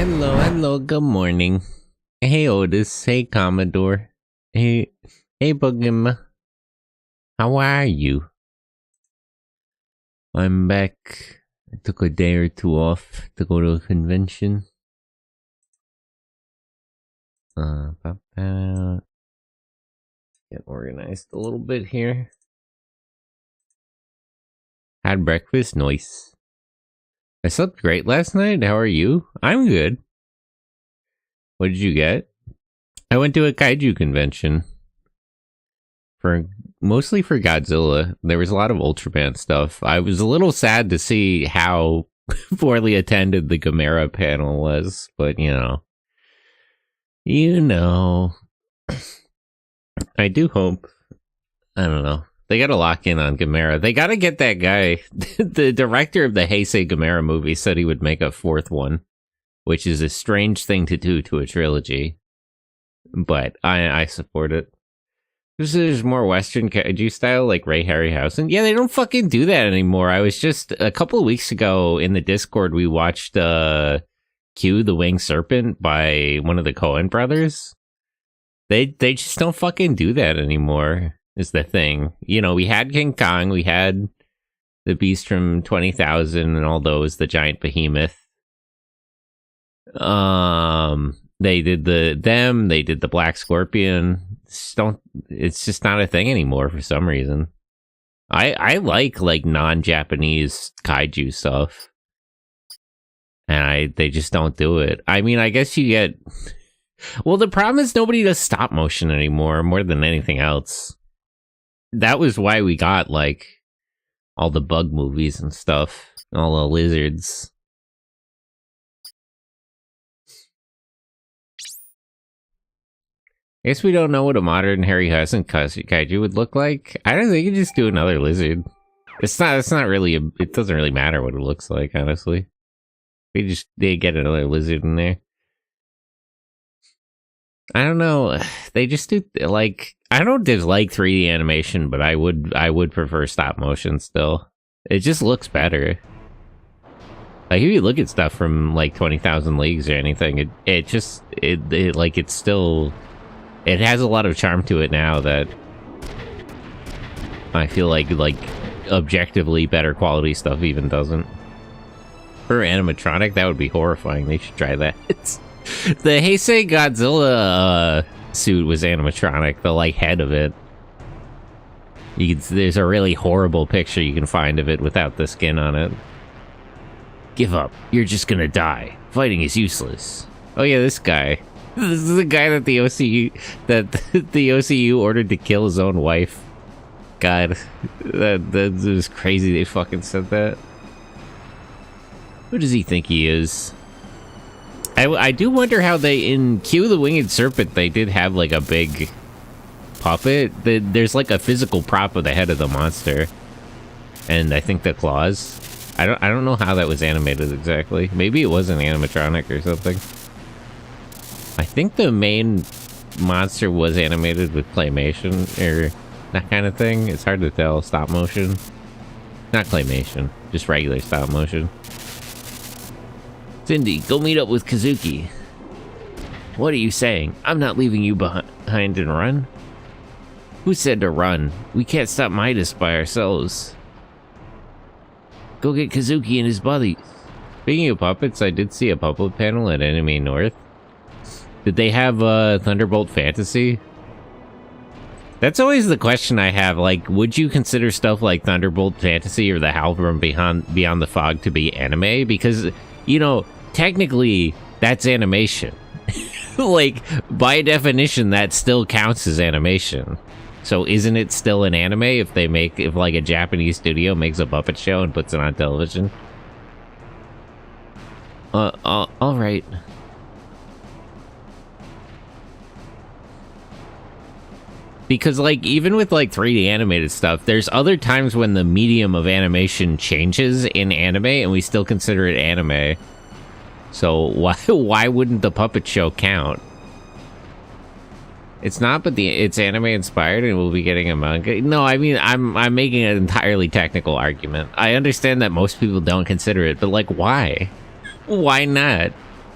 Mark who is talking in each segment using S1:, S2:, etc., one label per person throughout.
S1: Hello, good morning. Hey Otis, hey Commodore. Hey Bugim. How are you? I'm back. I took a day or two off to go to a convention. Get organized a little bit here. Had breakfast, nice. I slept great last night. How are you? I'm good. What did you get? I went to a kaiju convention. Mostly for Godzilla. There was a lot of Ultraman stuff. I was a little sad to see how poorly attended the Gamera panel was, but you know. I do hope. I don't know. They gotta lock in on Gamera. They gotta get that guy. The director of the Heisei Gamera movie said he would make a fourth one, which is a strange thing to do to a trilogy. But I support it. This is more Western kaiju style, like Ray Harryhausen. Yeah, they don't fucking do that anymore. I was just, a couple of weeks ago in the Discord, we watched Q, the Winged Serpent by one of the Coen brothers. They just don't fucking do that anymore, is the thing. You know, we had King Kong, we had the Beast from 20,000 and all those, the giant behemoth. They did they did the Black Scorpion. It's just not a thing anymore for some reason. I like non-Japanese kaiju stuff. And they just don't do it. I mean, I guess you get... Well, the problem is nobody does stop motion anymore, more than anything else. That was why we got, like, all the bug movies and stuff. All the lizards. I guess we don't know what a modern Harryhausen kaiju would look like. I don't think you could just do another lizard. It's not really, it doesn't really matter what it looks like, honestly. They get another lizard in there. I don't know. They just do, like, I don't dislike 3D animation, but I would prefer stop motion still. It just looks better. Like, if you look at stuff from, like, 20,000 Leagues or anything, it's still... It has a lot of charm to it now that I feel like objectively better quality stuff even doesn't. For animatronic, that would be horrifying. They should try that. The Heisei Godzilla suit was animatronic, the like head of it. There's a really horrible picture you can find of it without the skin on it. Give up. You're just gonna die. Fighting is useless. Oh yeah, this guy. This is the guy that the OCU ordered to kill his own wife. God, that was crazy. They fucking said that. Who does he think he is? I do wonder how in Q the Winged Serpent they did have like a big puppet. There's like a physical prop of the head of the monster, and I think the claws. I don't know how that was animated exactly. Maybe it was an animatronic or something. I think the main monster was animated with claymation, or that kind of thing. It's hard to tell. Stop motion. Not claymation, just regular stop motion. Cindy, go meet up with Kazuki. What are you saying? I'm not leaving you behind and run. Who said to run? We can't stop Midas by ourselves. Go get Kazuki and his buddies. Speaking of puppets, I did see a puppet panel at Anime North. Did they have Thunderbolt Fantasy? That's always the question I have. Like, would you consider stuff like Thunderbolt Fantasy or The Howl from Beyond the Fog to be anime? Because, you know, technically, that's animation. Like, by definition, that still counts as animation. So isn't it still an anime if like a Japanese studio makes a puppet show and puts it on television? All right. Because, like, even with, like, 3D animated stuff, there's other times when the medium of animation changes in anime, and we still consider it anime. So, why wouldn't the puppet show count? It's not, but it's anime inspired, and we'll be getting a manga. No, I mean, I'm making an entirely technical argument. I understand that most people don't consider it, but, like, why? Why not?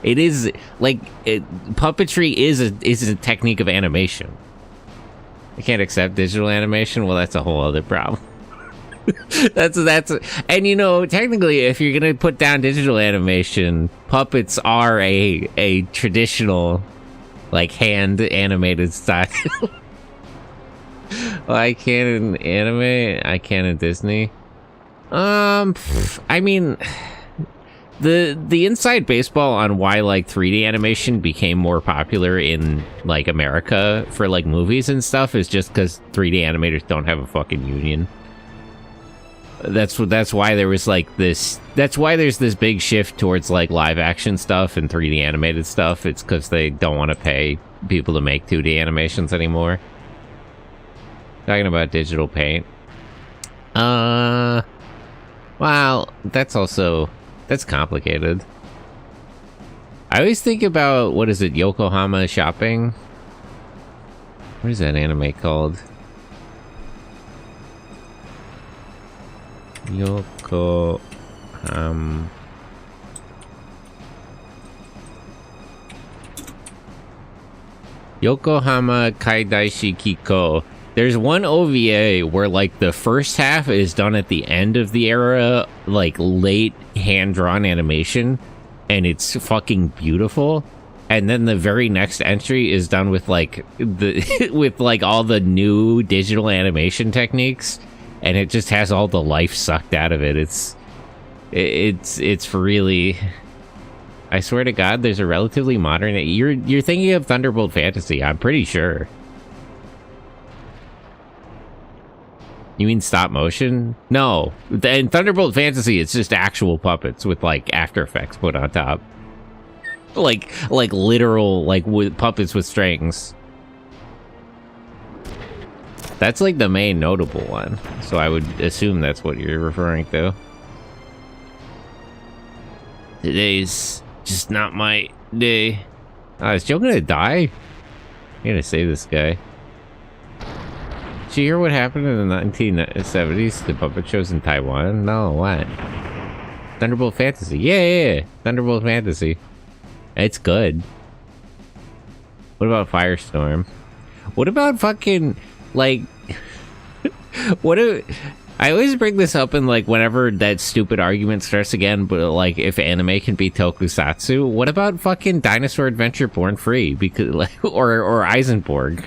S1: It is like puppetry is a technique of animation. I can't accept digital animation. Well, that's a whole other problem. that's and you know, technically, if you're gonna put down digital animation, puppets are a traditional, like, hand animated style. Well, I can in anime. I can in Disney. I mean, the inside baseball on why like 3D animation became more popular in like America for like movies and stuff is just because 3D animators don't have a fucking union. That's why there was like this. That's why there's this big shift towards like live action stuff and 3D animated stuff. It's because they don't want to pay people to make 2D animations anymore. Talking about digital paint. Well, that's complicated. I always think about, what is it, Yokohama Shopping? What is that anime called? Yokohama Kaidaishi Kiko. There's one OVA where, like, the first half is done at the end of the era, like, late hand-drawn animation, and it's fucking beautiful. And then the very next entry is done with, like, with, like, all the new digital animation techniques, and it just has all the life sucked out of it. It's really... I swear to God, there's a relatively modern... You're thinking of Thunderbolt Fantasy, I'm pretty sure. You mean stop motion? No. In Thunderbolt Fantasy, it's just actual puppets with, like, After Effects put on top. Like literal, like, with puppets with strings. That's, like, the main notable one. So I would assume that's what you're referring to. Today's just not my day. Is Joe gonna die? I gotta save this guy. Did you hear what happened in the 1970s to puppet shows in Taiwan? No, what? Thunderbolt Fantasy. Yeah. Thunderbolt Fantasy. It's good. What about Firestorm? What about fucking, like... I always bring this up in, like, whenever that stupid argument starts again, but, like, if anime can be tokusatsu, what about fucking Dinosaur Adventure Born Free? Because, like, or Eisenborg?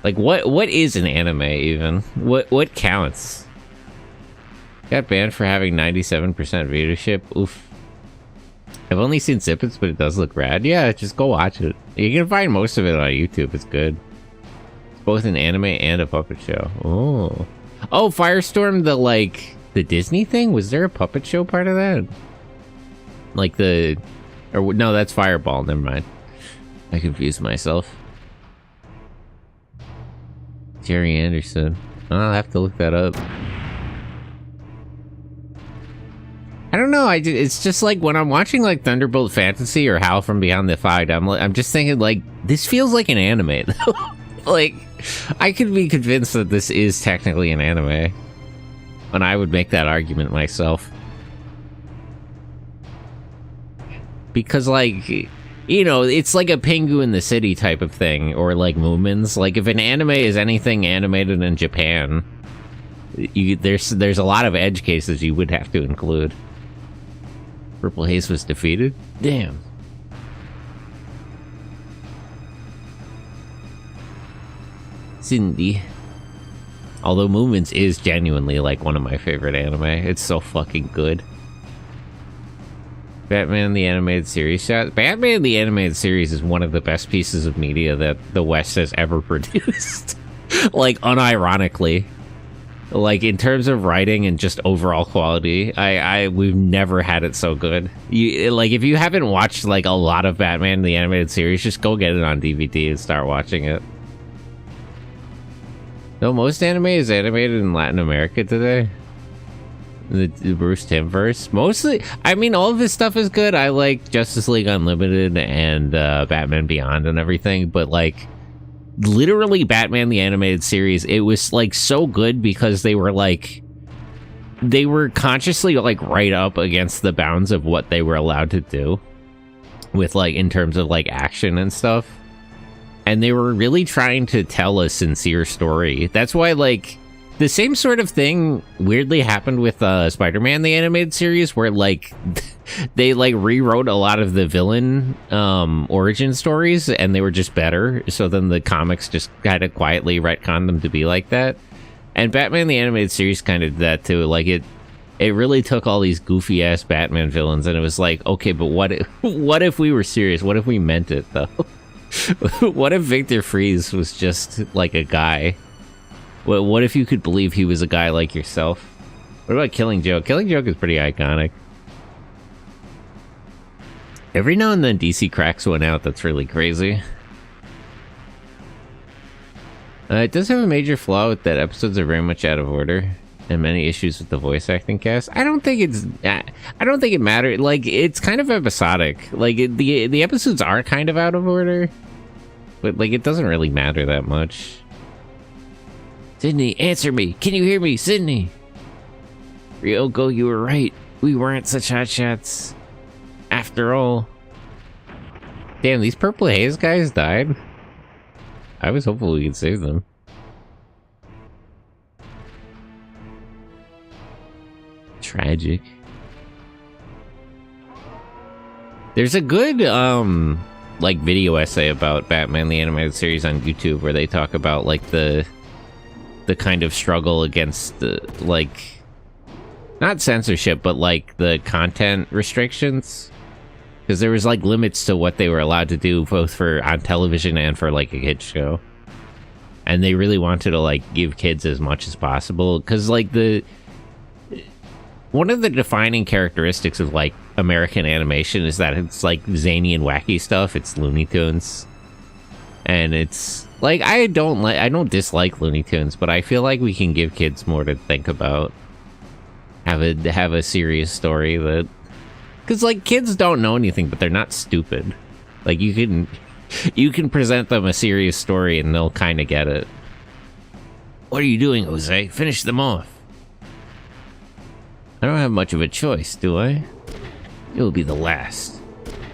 S1: Like, what is an anime, even? What counts? Got banned for having 97% readership? Oof. I've only seen snippets, but it does look rad. Yeah, just go watch it. You can find most of it on YouTube. It's good. It's both an anime and a puppet show. Oh, Firestorm, the Disney thing? Was there a puppet show part of that? Like no, that's Fireball. Never mind. I confused myself. Jerry Anderson. I'll have to look that up. I don't know. It's just like when I'm watching like Thunderbolt Fantasy or Howl from Beyond the Fight, I'm just thinking like this feels like an anime. Like I could be convinced that this is technically an anime, and I would make that argument myself. Because like, you know, it's like a Pingu in the City type of thing, or like Moomins. Like if an anime is anything animated in Japan, there's a lot of edge cases you would have to include. Purple Haze was defeated? Damn. Cindy. Although Moomins is genuinely like one of my favorite anime. It's so fucking good. Batman the Animated Series shot. Batman the Animated Series is one of the best pieces of media that the West has ever produced. Like, unironically. Like, in terms of writing and just overall quality, we've never had it so good. If you haven't watched, like, a lot of Batman the Animated Series, just go get it on DVD and start watching it. Though most anime is animated in Latin America today. The Bruce Timm verse. Mostly, I mean, all of his stuff is good. I like Justice League Unlimited and Batman Beyond and everything, but, like, literally Batman the Animated Series, it was like so good because they were like they were consciously like right up against the bounds of what they were allowed to do with like in terms of like action and stuff. And they were really trying to tell a sincere story. That's why like the same sort of thing weirdly happened with Spider-Man the animated series, where like they like rewrote a lot of the villain origin stories and they were just better. So then the comics just kind of quietly retconned them to be like that. And Batman the animated series kind of did that too. Like it really took all these goofy ass Batman villains and it was like, okay, but what if we were serious? What if we meant it though? What if Victor Fries was just like a guy? What if you could believe he was a guy like yourself? What about Killing Joke? Killing Joke is pretty iconic. Every now and then DC cracks one out that's really crazy. It does have a major flaw with that episodes are very much out of order and many issues with the voice acting cast. I don't think it mattered. Like, it's kind of episodic. Like, the episodes are kind of out of order, but like it doesn't really matter that much. Sydney, answer me. Can you hear me, Sydney? Ryoko, you were right. We weren't such hotshots after all. Damn, these Purple Haze guys died. I was hopeful we could save them. Tragic. There's a good like video essay about Batman the animated series on YouTube where they talk about like the kind of struggle against the like not censorship but like the content restrictions, because there was like limits to what they were allowed to do both for on television and for like a kids show, and they really wanted to like give kids as much as possible, because like one of the defining characteristics of like American animation is that it's like zany and wacky stuff. It's Looney Tunes, and it's like I don't dislike Looney Tunes, but I feel like we can give kids more to think about. Have a serious story that, because like kids don't know anything, but they're not stupid. Like you can present them a serious story and they'll kind of get it. What are you doing, Jose? Finish them off. I don't have much of a choice, do I? It will be the last.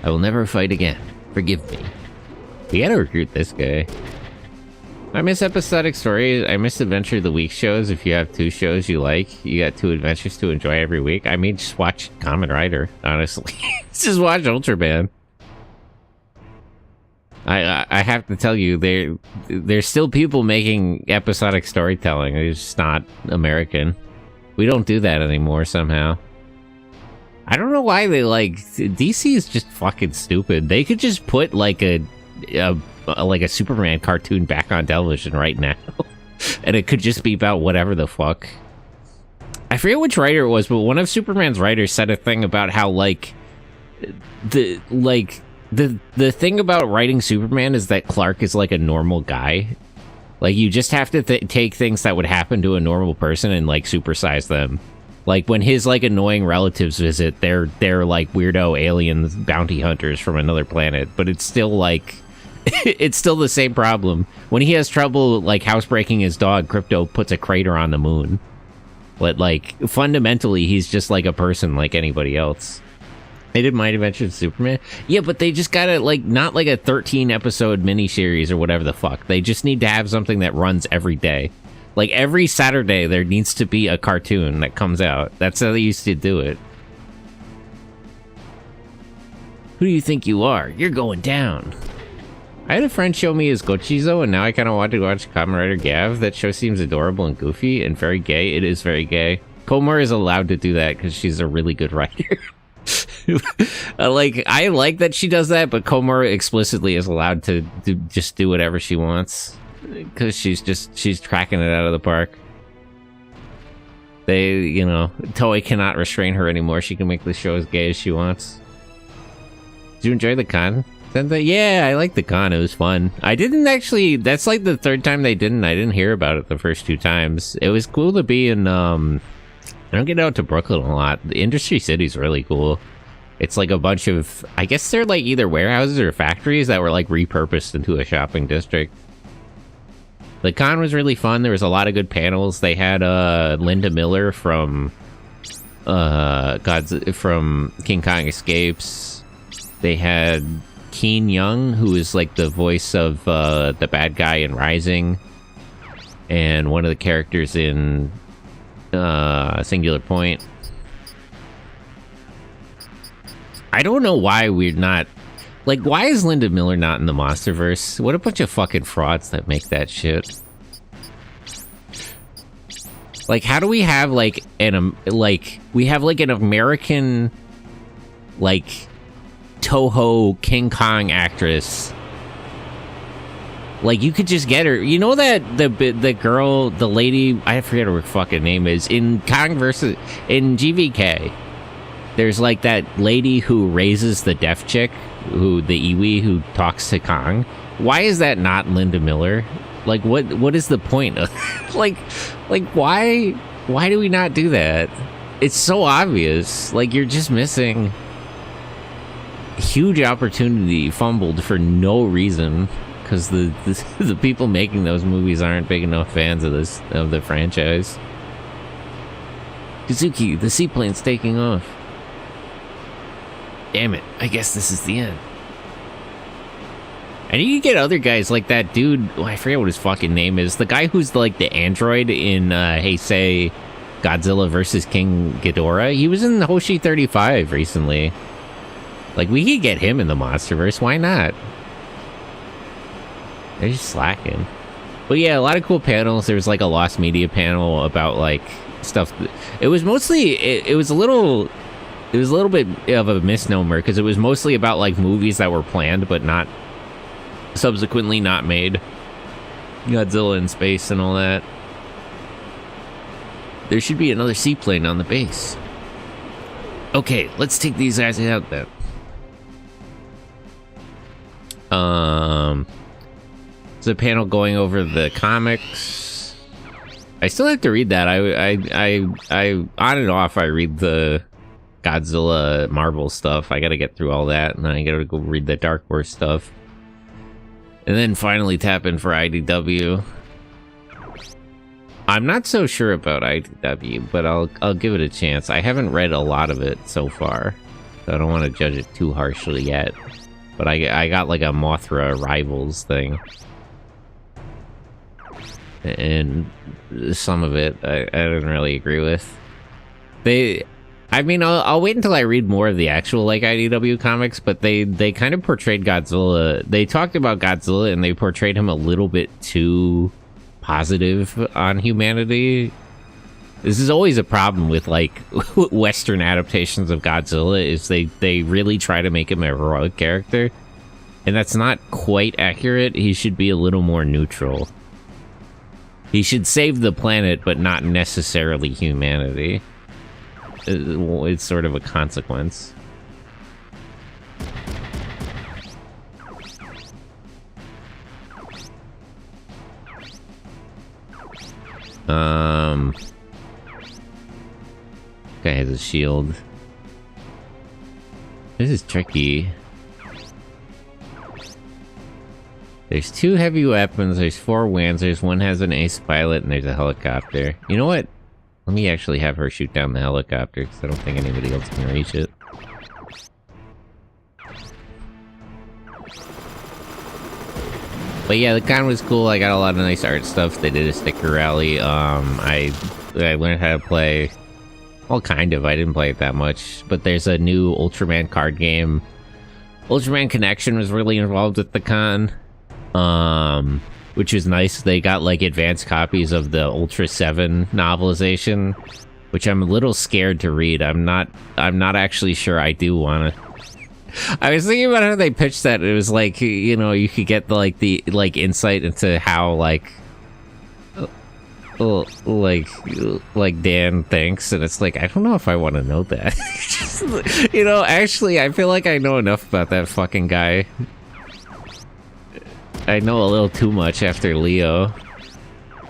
S1: I will never fight again. Forgive me. We gotta recruit this guy. I miss episodic stories. I miss Adventure of the Week shows. If you have two shows you like, you got two adventures to enjoy every week. I mean, just watch Kamen Rider, honestly. Just watch Ultraman. I have to tell you, there's still people making episodic storytelling. It's just not American. We don't do that anymore somehow. I don't know why they like... DC is just fucking stupid. They could just put like a Superman cartoon back on television right now. And it could just be about whatever the fuck. I forget which writer it was, but one of Superman's writers said a thing about how like... The thing about writing Superman is that Clark is like a normal guy. Like, you just have to take things that would happen to a normal person and, like, supersize them. Like, when his, like, annoying relatives visit, they're like, weirdo alien bounty hunters from another planet. But it's still, like, it's still the same problem. When he has trouble, like, housebreaking his dog, Crypto puts a crater on the moon. But, like, fundamentally, he's just, like, a person like anybody else. They did Mighty Adventures of Superman? Yeah, but they just gotta, like, not like a 13-episode miniseries or whatever the fuck. They just need to have something that runs every day. Like, every Saturday, there needs to be a cartoon that comes out. That's how they used to do it. Who do you think you are? You're going down. I had a friend show me his Gochizo, and now I kind of want to watch Kamen Rider Gav. That show seems adorable and goofy and very gay. It is very gay. Komor is allowed to do that because she's a really good writer. Like, I like that she does that, but Komor explicitly is allowed to just do whatever she wants because she's tracking it out of the park. They, you know, Toei cannot restrain her anymore. She can make the show as gay as she wants. Did you enjoy the con? Yeah, I liked the con. It was fun. I didn't actually. That's like the third time they didn't. I didn't hear about it the first two times. It was cool to be in. I don't get out to Brooklyn a lot. The Industry City's really cool. It's like a bunch of, I guess they're like either warehouses or factories that were like repurposed into a shopping district. The con was really fun. There was a lot of good panels. They had Linda Miller from from King Kong Escapes. They had Keen Young, who is like the voice of the bad guy in Rising, and one of the characters in Singular Point. I don't know why we're not... Like, why is Linda Miller not in the Monsterverse? What a bunch of fucking frauds that make that shit. Like, how do we have, like, we have, like, an American, like, Toho King Kong actress. Like, you could just get her. You know that the girl, the lady, I forget what her fucking name is, in GVK, there's, like, that lady who raises the deaf chick, the Iwi who talks to Kong. Why is that not Linda Miller? Like, what is the point of like why do we not do that? It's so obvious. Like, you're just missing a huge opportunity fumbled for no reason, because the people making those movies aren't big enough fans of the franchise. Kazuki, the seaplane's taking off. Damn it, I guess this is the end. And you can get other guys like that dude, I forget what his fucking name is, the guy who's like the android in Heisei Godzilla vs. King Ghidorah. He was in Hoshi 35 recently. Like, we could get him in the Monsterverse, why not? They're just slacking. But yeah, a lot of cool panels. There was like a Lost Media panel about like stuff. It was mostly, it was a little bit of a misnomer, because it was mostly about like movies that were planned but not subsequently not made. Godzilla in space and all that. There should be another seaplane on the base. Okay, let's take these guys out then. There's a panel going over the comics. I still have to read that. I on and off I read the Godzilla Marvel stuff. I gotta get through all that, and then I gotta go read the Dark Horse stuff. And then finally tap in for IDW. I'm not so sure about IDW, but I'll give it a chance. I haven't read a lot of it so far, so I don't want to judge it too harshly yet. But I got like a Mothra Rivals thing. And some of it I didn't really agree with. I mean, I'll wait until I read more of the actual, like, IDW comics, but they kind of portrayed Godzilla. They talked about Godzilla, and they portrayed him a little bit too positive on humanity. This is always a problem with, like, Western adaptations of Godzilla, is they really try to make him a heroic character. And that's not quite accurate. He should be a little more neutral. He should save the planet, but not necessarily humanity. It's sort of a consequence. Guy has a shield. This is tricky. There's 2 heavy weapons, there's 4 Wanzers, 1 has an ace pilot, and there's a helicopter. You know what? Let me actually have her shoot down the helicopter, because I don't think anybody else can reach it. But yeah, the con was cool. I got a lot of nice art stuff. They did a sticker rally. I learned how to play... Well, kind of. I didn't play it that much. But there's a new Ultraman card game. Ultraman Connection was really involved with the con. Which is nice. They got like advanced copies of the Ultra 7 novelization, which I'm a little scared to read. I'm not actually sure I do want to. I was thinking about how they pitched that. It was like, you know, you could get the insight into how like Dan thinks, and it's like, I don't know if I want to know that. You know, actually, I feel like I know enough about that fucking guy. I know a little too much after Leo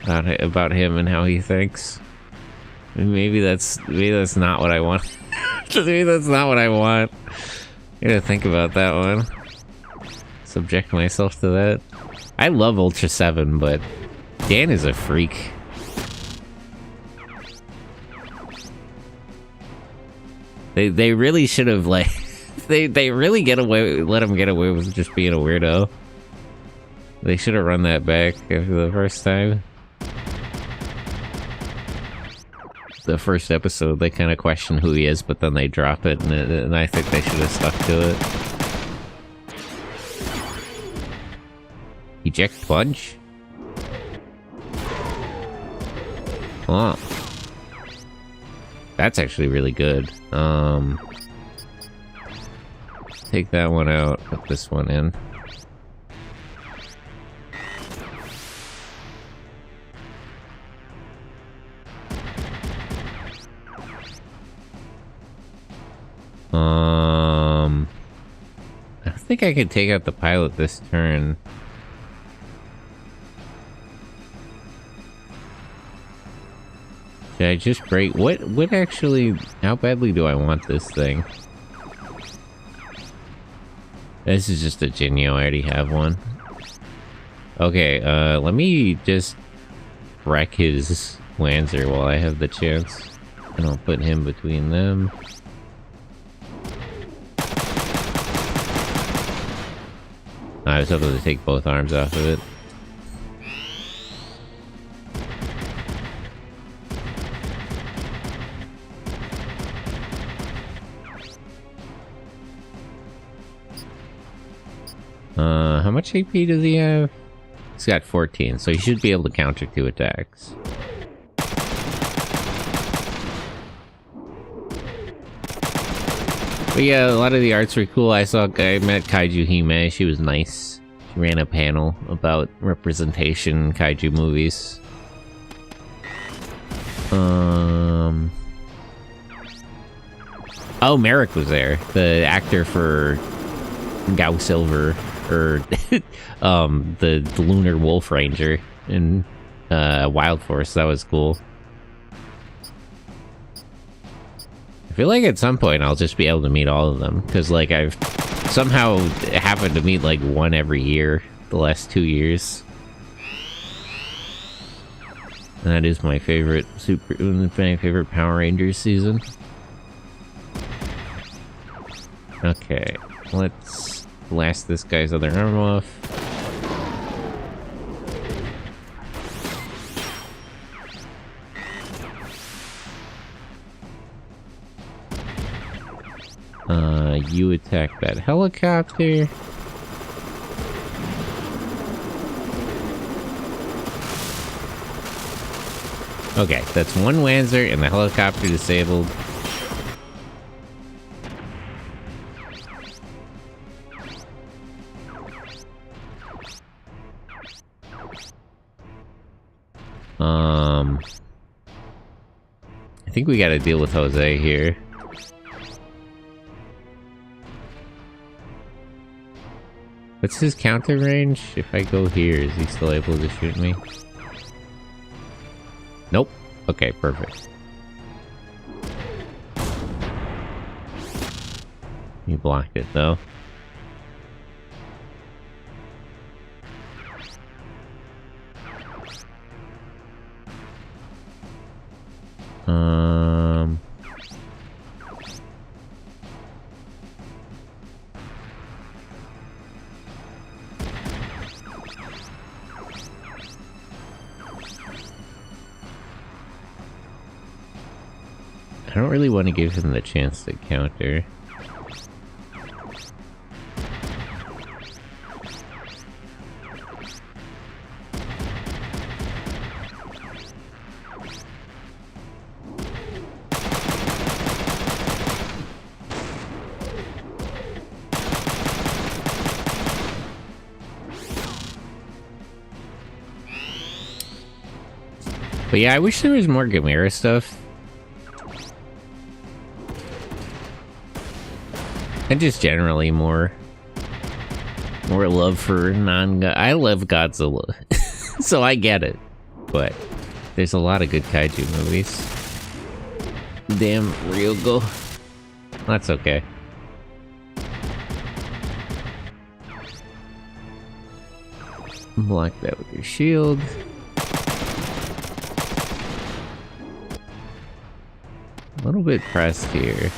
S1: about him and how he thinks. Maybe that's not what I want. Maybe that's not what I want. I gotta think about that one. Subject myself to that. I love Ultra 7, but Dan is a freak. They really should have, like... they really let him get away with just being a weirdo. They should have run that back after the first time. The first episode, they kind of question who he is, but then they drop it, and I think they should have stuck to it. Eject plunge? Oh. That's actually really good. Take that one out, put this one in. I think I could take out the pilot this turn. Should I just break? What actually, how badly do I want this thing? This is just a Genio, I already have one. Okay, let me just wreck his Lancer while I have the chance. And I'll put him between them. I was able to take both arms off of it. How much AP does he have? He's got 14, so he should be able to counter 2 attacks. But yeah, a lot of the arts were cool. I met Kaiju Hime. She was nice. She ran a panel about representation in kaiju movies. Oh, Merrick was there. The actor for Gao Silver, or the Lunar Wolf Ranger in Wild Force. That was cool. I feel like at some point I'll just be able to meet all of them, because like I've somehow happened to meet like one every year the last 2 years. And that is my favorite Power Rangers season. Okay, let's blast this guy's other arm off. You attack that helicopter. Okay, that's one Wanzer and the helicopter disabled. I think we gotta deal with Jose here. What's his counter range? If I go here, is he still able to shoot me? Nope. Okay, perfect. You blocked it, though. I don't really want to give him the chance to counter. But yeah, I wish there was more Gamera stuff. And just generally more love for I love Godzilla, so I get it. But there's a lot of good kaiju movies. Damn, Ryogo. That's okay. Block that with your shield. A little bit pressed here.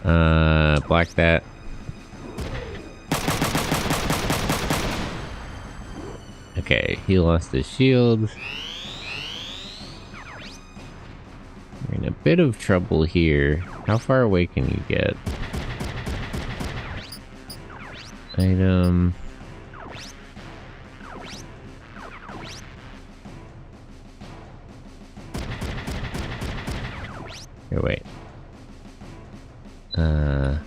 S1: Block that. Okay, he lost his shield. We're in a bit of trouble here. How far away can you get? Item. Here, wait. Oh,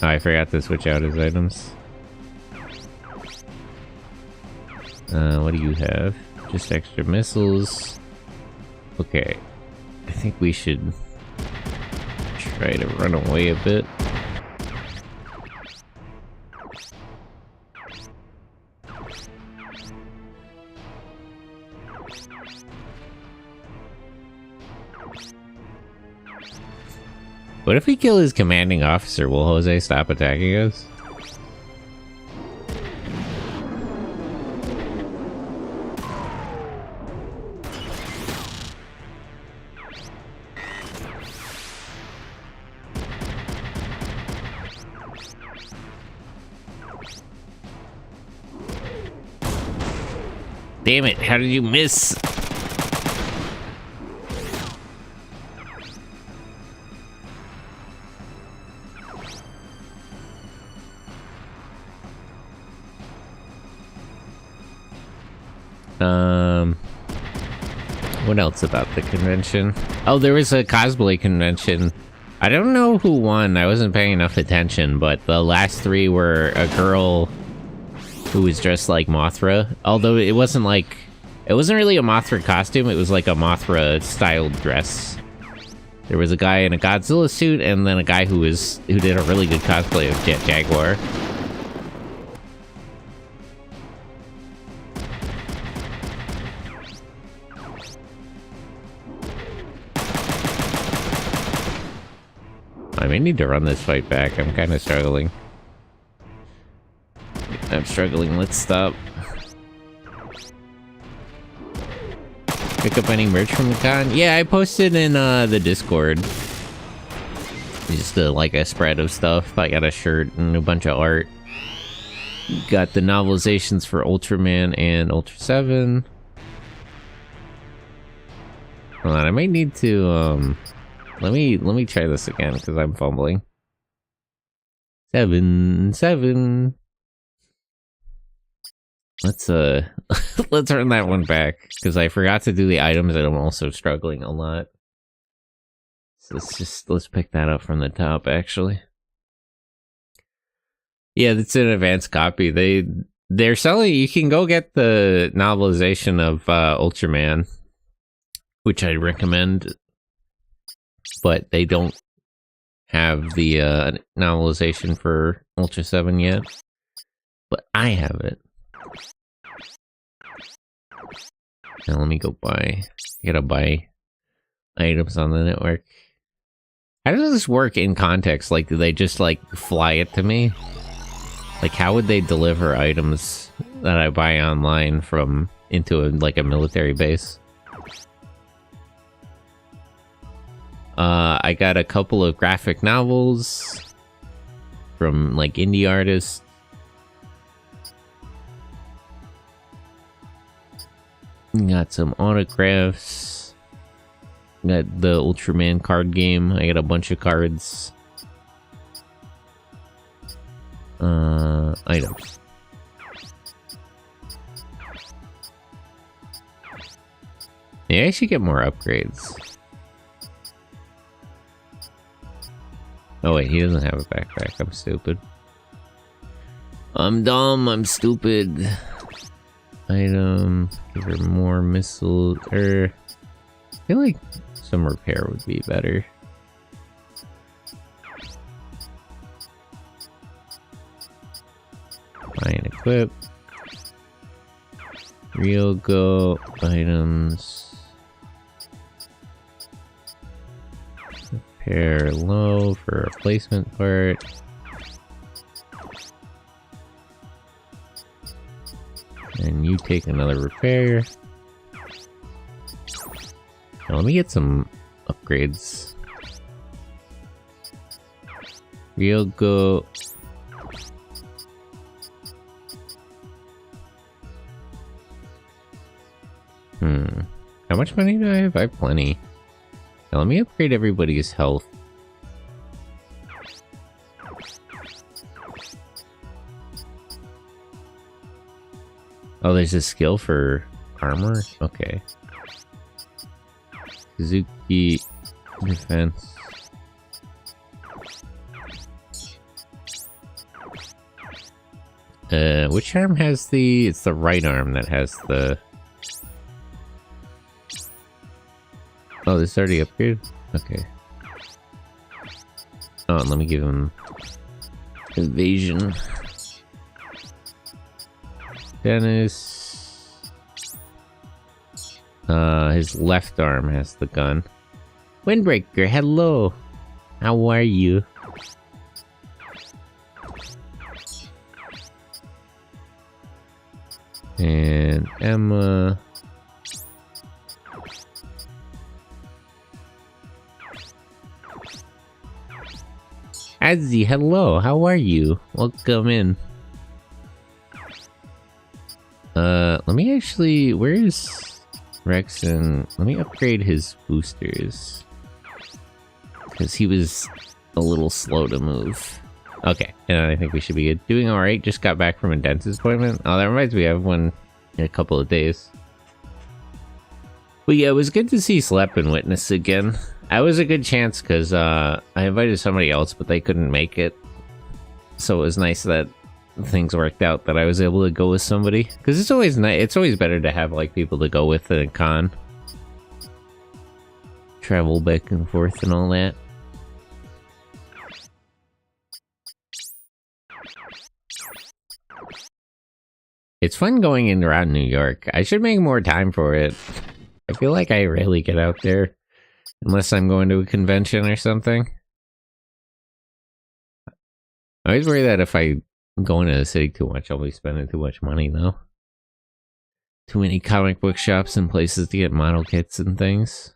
S1: I forgot to switch out his items. What do you have? Just extra missiles. Okay. I think we should try to run away a bit. What if we kill his commanding officer? Will Jose stop attacking us? Damn it, how did you miss? What else about the convention? Oh, there was a cosplay convention. I don't know who won. I wasn't paying enough attention, but the last three were a girl who was dressed like Mothra. Although it wasn't really a Mothra costume. It was like a Mothra styled dress. There was a guy in a Godzilla suit, and then a guy who did a really good cosplay of Jet Jaguar. I may need to run this fight back. I'm kind of struggling. Let's stop. Pick up any merch from the con? Yeah, I posted in the Discord. Just like a spread of stuff. I got a shirt and a bunch of art. Got the novelizations for Ultraman and Ultra 7. Hold on, I might need to let me try this again because I'm fumbling. 7. Let's let's run that one back because I forgot to do the items and I'm also struggling a lot. So let's pick that up from the top actually. Yeah, it's an advanced copy. They're selling. You can go get the novelization of Ultraman, which I recommend, but they don't have the novelization for Ultra 7 yet. But I have it. Now let me go buy. I gotta buy items on the network. How does this work in context? Like, do they just like fly it to me? Like, how would they deliver items that I buy online from into a military base? I got a couple of graphic novels from like indie artists. Got some autographs. Got the Ultraman card game. I got a bunch of cards. Items. Yeah, I should get more upgrades. Oh wait, he doesn't have a backpack. I'm stupid. I'm dumb. I'm stupid. Item. Give her more missiles. I feel like some repair would be better. Buy and equip. Real go items. Repair low for a replacement part. And you take another repair. Now let me get some upgrades. We'll go... How much money do I have? I have plenty. Now let me upgrade everybody's health. Oh, there's a skill for armor? Okay. Suzuki defense. Which arm has the... It's the right arm that has the... Oh, this is already upgraded? Okay. Oh, and let me give him... Evasion. Dennis... his left arm has the gun. Windbreaker, hello! How are you? And Emma... Azzy, hello, how are you? Welcome in. Let me actually... Where is Rex and... Let me upgrade his boosters. Because he was a little slow to move. Okay, and I think we should be good. Doing alright, just got back from a dentist appointment. Oh, that reminds me, I have one in a couple of days. But yeah, it was good to see Slep and Witness again. I was a good chance because I invited somebody else, but they couldn't make it. So it was nice that things worked out, that I was able to go with somebody. Because it's always nice. It's always better to have like people to go with at a con. Travel back and forth and all that. It's fun going in around New York. I should make more time for it. I feel like I rarely get out there. Unless I'm going to a convention or something. I always worry that if I go into the city too much, I'll be spending too much money, though. Too many comic book shops and places to get model kits and things.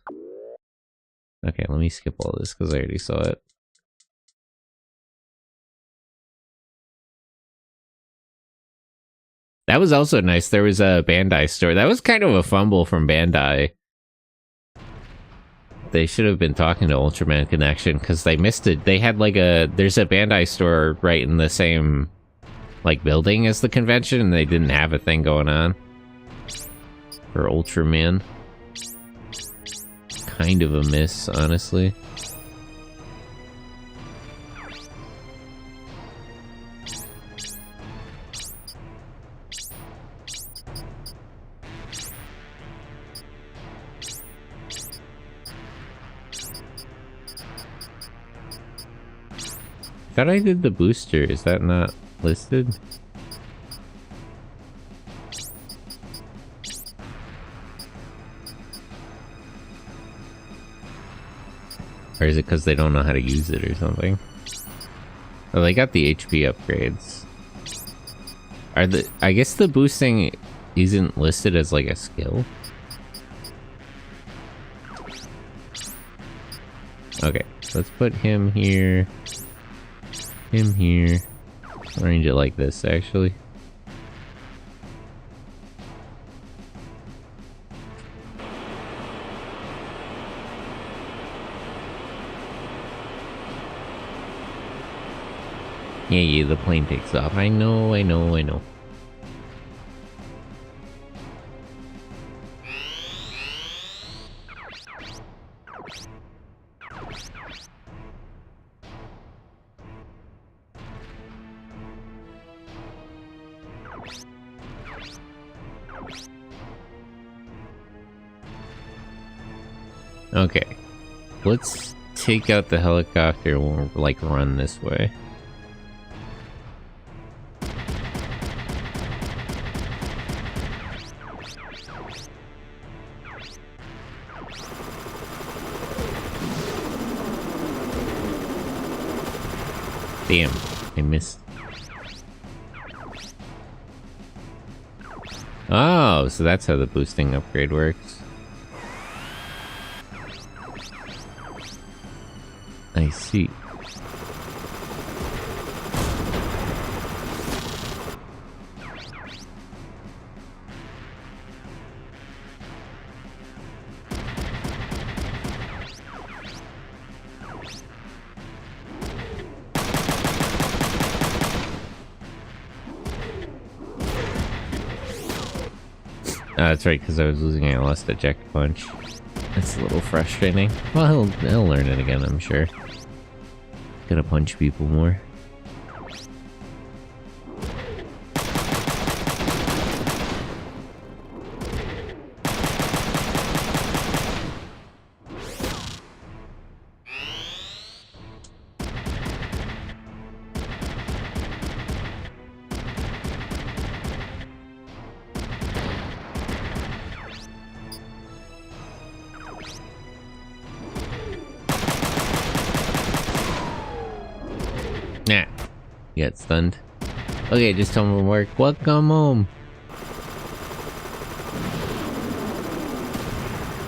S1: Okay, let me skip all this because I already saw it. That was also nice. There was a Bandai store. That was kind of a fumble from Bandai. They should have been talking to Ultraman Connection because they missed it. They had like there's a Bandai store right in the same like building as the convention, and they didn't have a thing going on for Ultraman. Kind of a miss, honestly. Thought I did the booster. Is that not listed? Or is it because they don't know how to use it or something? Oh, they got the HP upgrades. I guess the boosting isn't listed as like a skill? Okay, let's put him here. Him here. Arrange it like this, actually. Yeah, the plane takes off. I know. Okay, let's take out the helicopter and we'll, like, run this way. Damn, I missed. Oh, so that's how the boosting upgrade works. I see. That's right, because I was losing it. I lost a jack punch. That's a little frustrating. Well, he'll learn it again, I'm sure. Gotta punch people more. Nah. Get stunned. Okay, just tell him to work. Welcome home.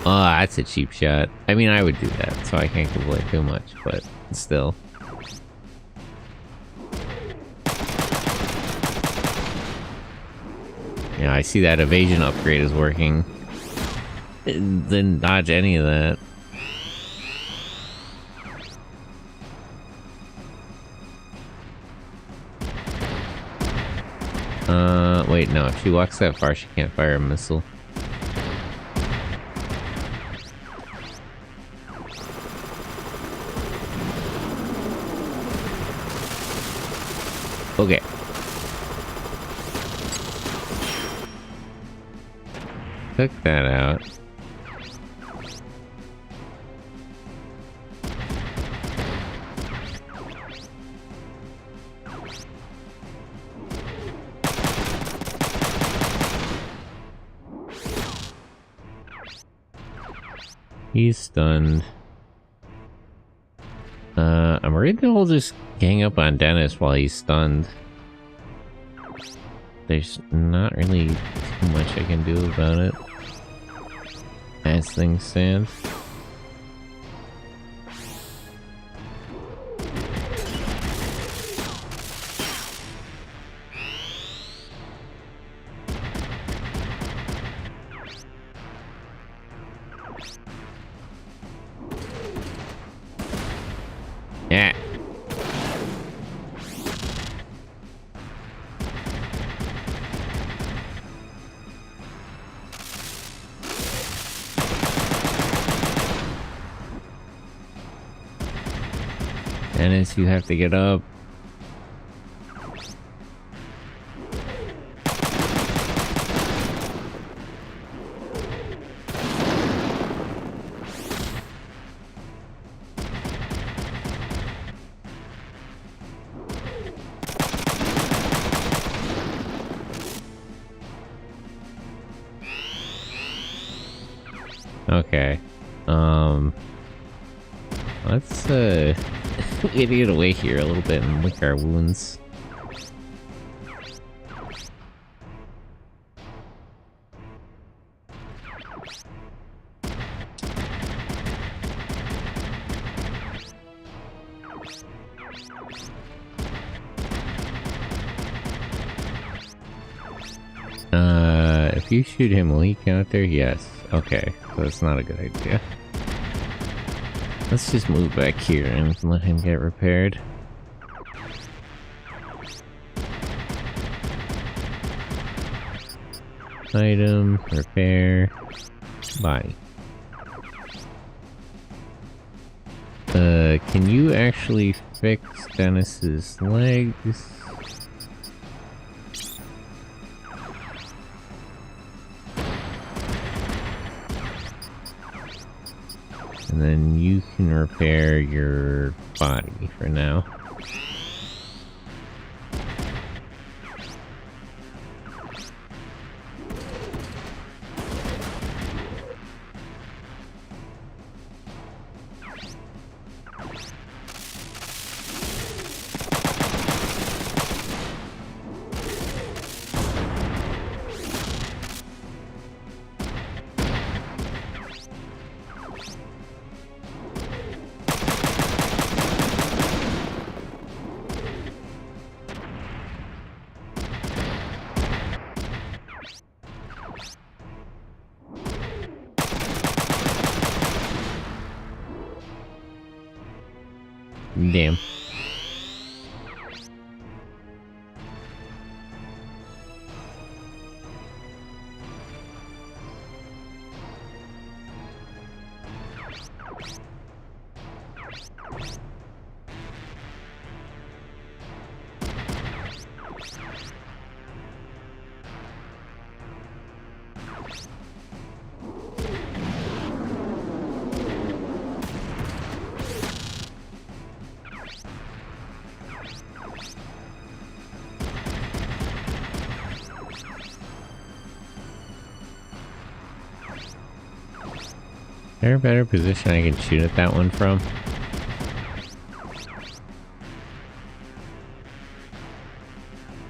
S1: Oh, that's a cheap shot. I mean, I would do that, so I can't complain too much, but still. Yeah, I see that evasion upgrade is working. It didn't dodge any of that. Wait, no, if she walks that far, she can't fire a missile. Okay. Took that out. He's stunned. I'm worried that we'll just gang up on Dennis while he's stunned. There's not really too much I can do about it as things stand. Yeah. Dennis, you have to get up. Okay. Let's get away here a little bit and lick our wounds. If you shoot him, will he counter? Yes. Okay, so that's not a good idea. Let's just move back here and let him get repaired. Item, repair, body. Can you actually fix Dennis's legs? And then you can repair your body for now. Damn. Is there a better position I can shoot at that one from?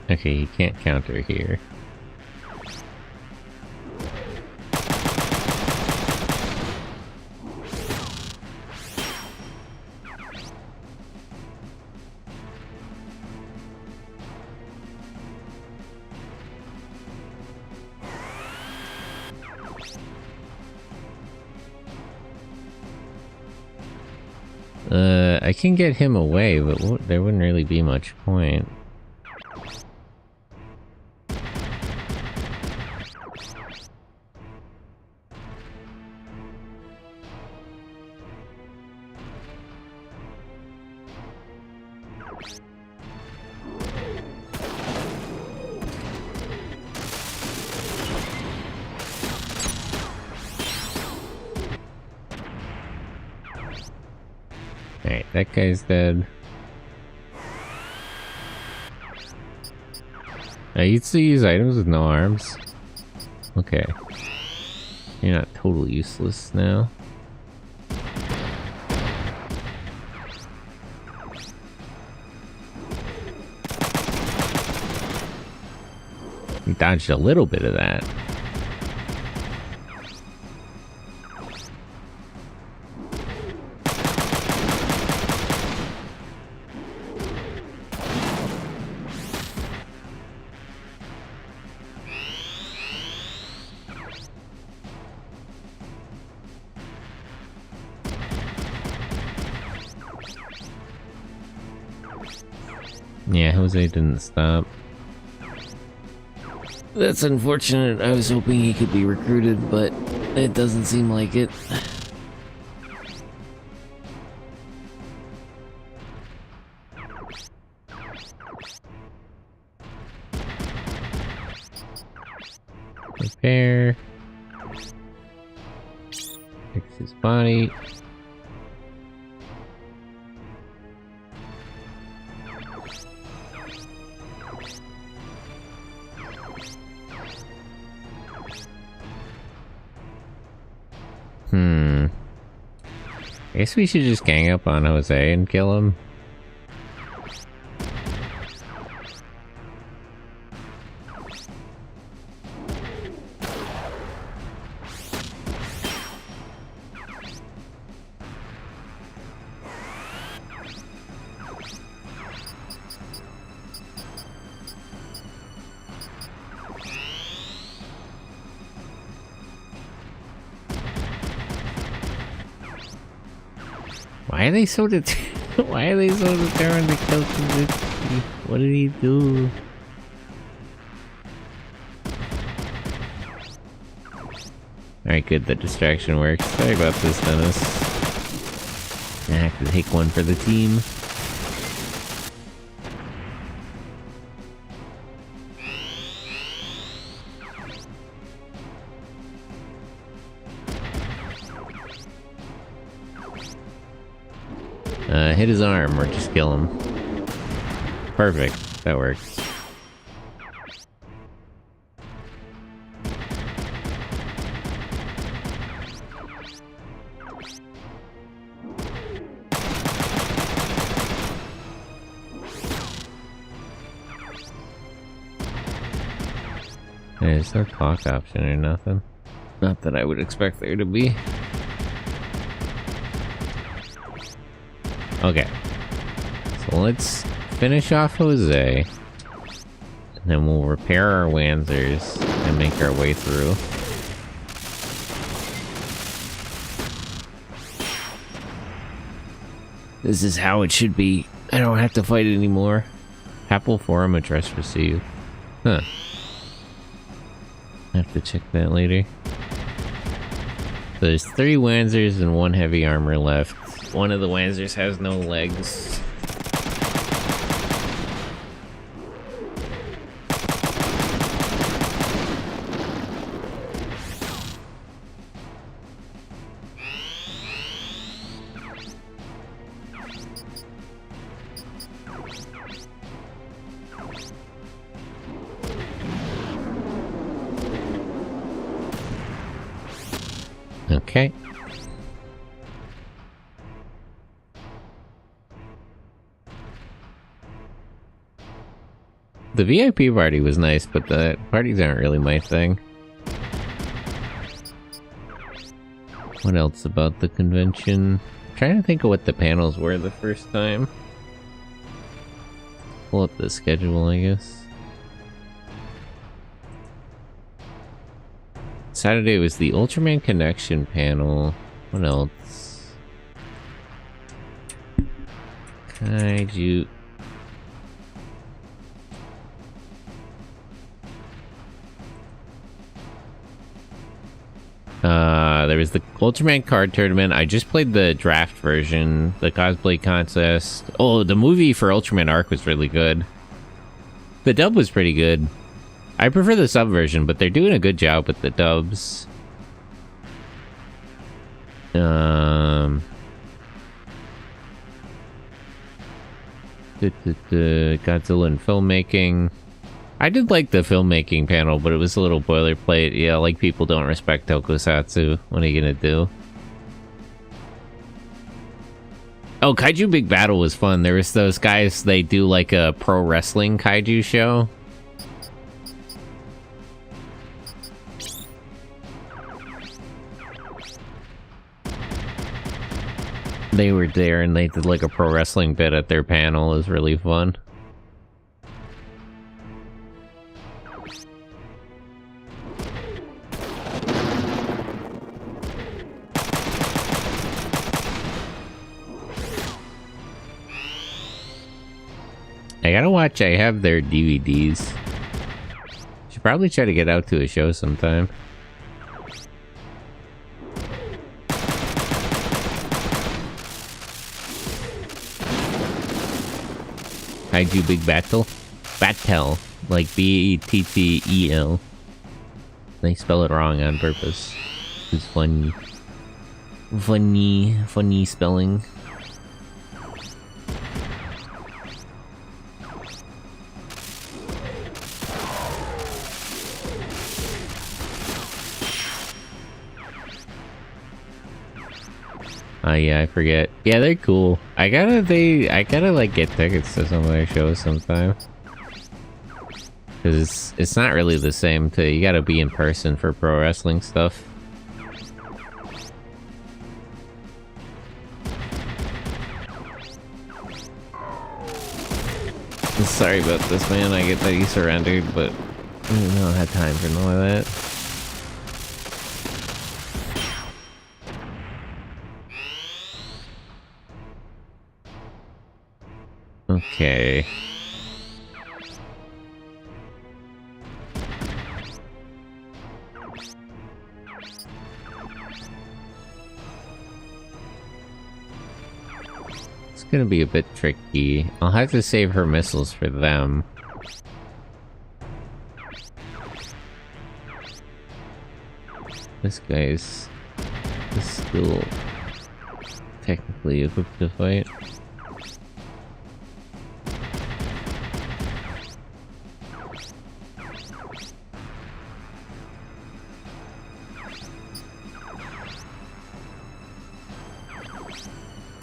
S1: Okay, he can't counter here. I can get him away, but there wouldn't really be much point. Alright, that guy's dead. I used to use items with no arms. Okay. You're not totally useless now. You dodged a little bit of that. Yeah, Jose didn't stop. That's unfortunate. I was hoping he could be recruited, but it doesn't seem like it. Repair. Fix his body. I guess we should just gang up on Jose and kill him. Why are they so Why are they so determined to kill Kazuki? What did he do? Alright, good. The distraction works. Sorry about this, Dennis. I have to take one for the team. Hit his arm or just kill him. Perfect. That works. There's no talk option or nothing. Not that I would expect there to be. Okay, so let's finish off Jose, and then we'll repair our Wanzers and make our way through. This is how it should be. I don't have to fight anymore. Apple Forum address received. Huh. I have to check that later. So there's 3 Wanzers and 1 heavy armor left. One of the Wanzers has no legs. Okay. The VIP party was nice, but the parties aren't really my thing. What else about the convention? I'm trying to think of what the panels were the first time. Pull up the schedule, I guess. Saturday was the Ultraman Connection panel. What else? Kaiju. There was the Ultraman card tournament. I just played the draft version, the cosplay contest. Oh, the movie for Ultraman Arc was really good. The dub was pretty good. I prefer the sub version, but they're doing a good job with the dubs. Godzilla and filmmaking. I did like the filmmaking panel, but it was a little boilerplate. Yeah, like people don't respect tokusatsu. What are you gonna do? Oh, Kaiju Big Battle was fun. There was those guys, they do like a pro wrestling kaiju show. They were there and they did like a pro wrestling bit at their panel. It was really fun. I gotta watch, I have their DVDs. Should probably try to get out to a show sometime. Kaiju Big Battle? Battel. Like B-E-T-T-E-L. They spell it wrong on purpose. It's funny. Funny spelling. Oh yeah, I forget. Yeah, they're cool. I gotta like get tickets to some of their shows sometime. Cause it's not really the same to, you gotta be in person for pro wrestling stuff. Sorry about this, man. I get that you surrendered, but I don't have time for none of that. Okay. It's gonna be a bit tricky. I'll have to save her missiles for them. This guy's still technically equipped to fight.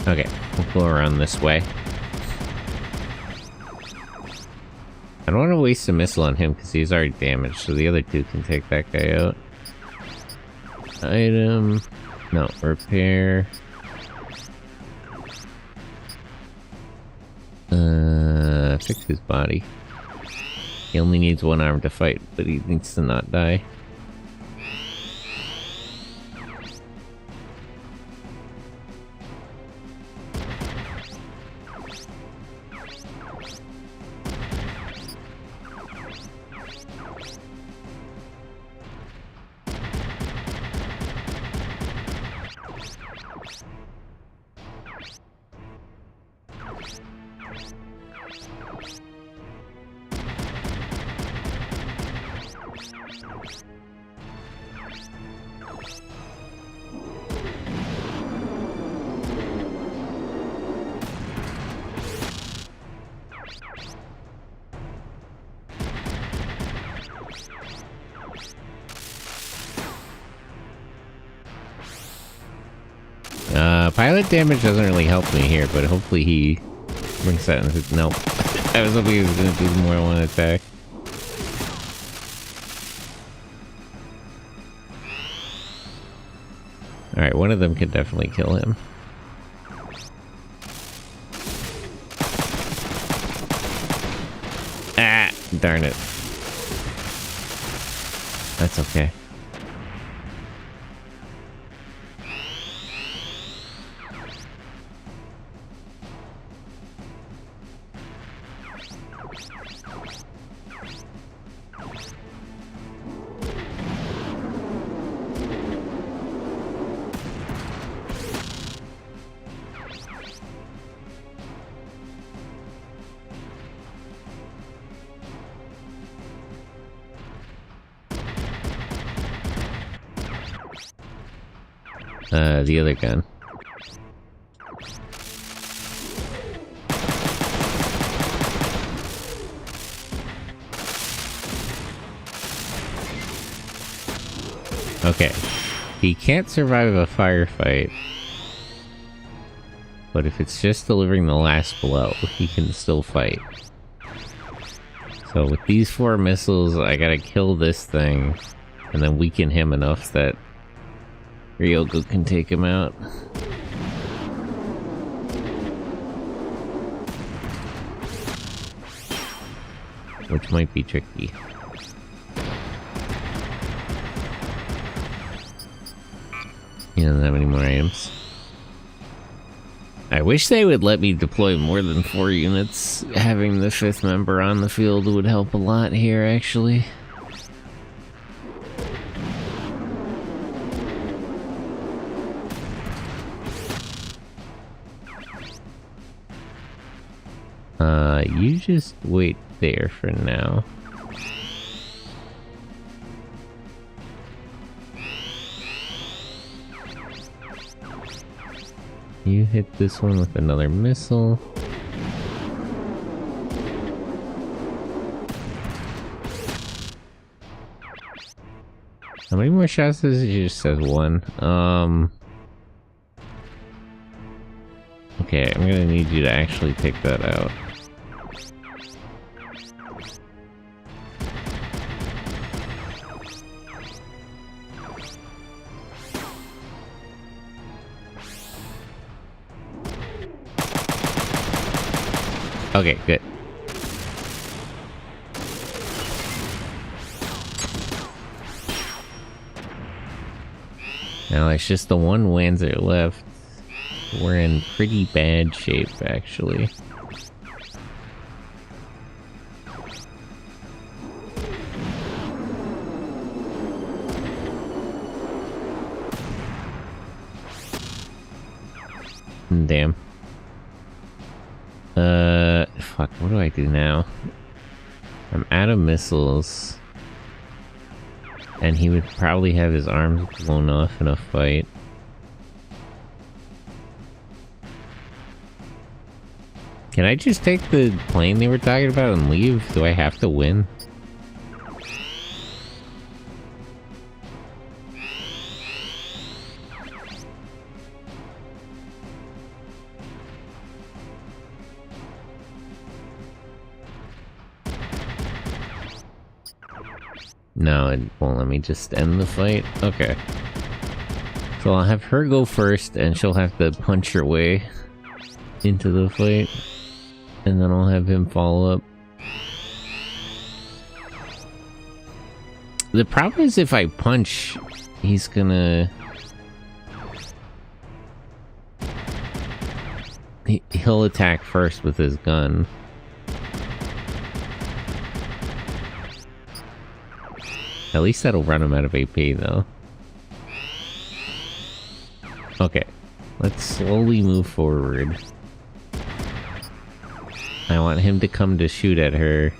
S1: Okay, we'll go around this way. I don't want to waste a missile on him because he's already damaged, so the other two can take that guy out. Item... no, repair... fix his body. He only needs one arm to fight, but he needs to not die. pilot damage doesn't really help me here, but hopefully he brings that into... Nope. I was hoping he was going to do more than one attack. Alright, one of them can definitely kill him. Ah! Darn it. That's okay. The other gun. Okay. He can't survive a firefight. But if it's just delivering the last blow, he can still fight. So with these 4 missiles, I gotta kill this thing, and then weaken him enough that Ryoko can take him out. Which might be tricky. He doesn't have any more items. I wish they would let me deploy more than 4 units. Having the 5th member on the field would help a lot here, actually. You just wait there for now. You hit this one with another missile. How many more shots does it? It just says 1. Okay, I'm gonna need you to actually take that out. Okay, good. Now it's just the one Wanzer left. We're in pretty bad shape, actually. Damn. Fuck, what do I do now? I'm out of missiles. And he would probably have his arms blown off in a fight. Can I just take the plane they were talking about and leave? Do I have to win? No, it won't let me just end the fight. Okay. So I'll have her go first, and she'll have to punch her way into the fight. And then I'll have him follow up. The problem is if I punch, he's gonna... He'll attack first with his gun. At least that'll run him out of AP, though. Okay. Let's slowly move forward. I want him to come to shoot at her.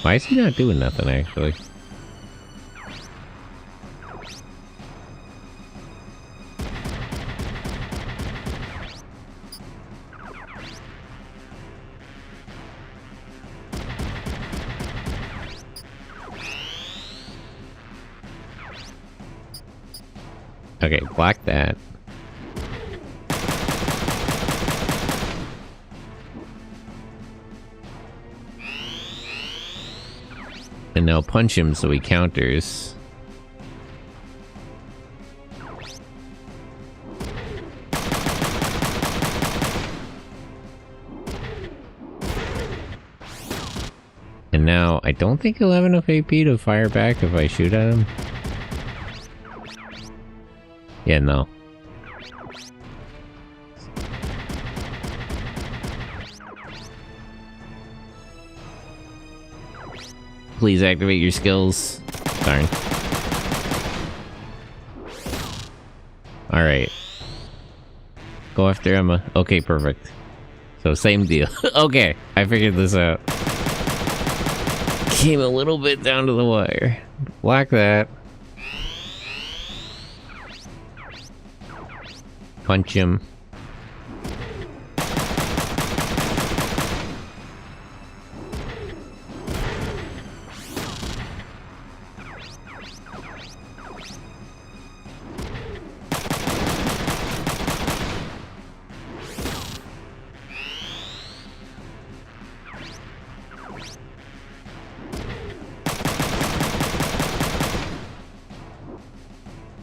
S1: Why is he not doing nothing, actually? Okay, block that. And now punch him so he counters. And now, I don't think he'll have enough AP to fire back if I shoot at him. Yeah, no. Please activate your skills. Darn. Alright. Go after Emma. Okay, perfect. So, same deal. Okay, I figured this out. Came a little bit down to the wire. Block that. Punch him.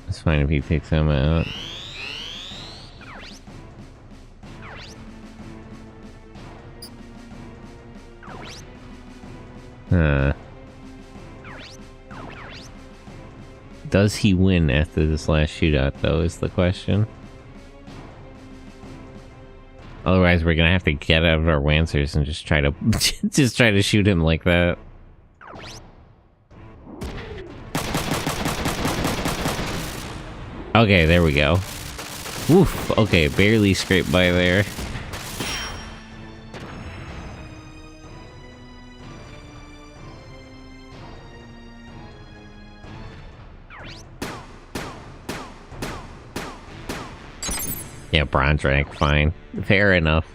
S1: It's fine if he takes him out. Does he win after this last shootout, though, is the question. Otherwise, we're gonna have to get out of our Wancers and just try to just try to shoot him like that. Okay, there we go. Oof, okay, barely scraped by there. Yeah, bronze rank, fine. Fair enough.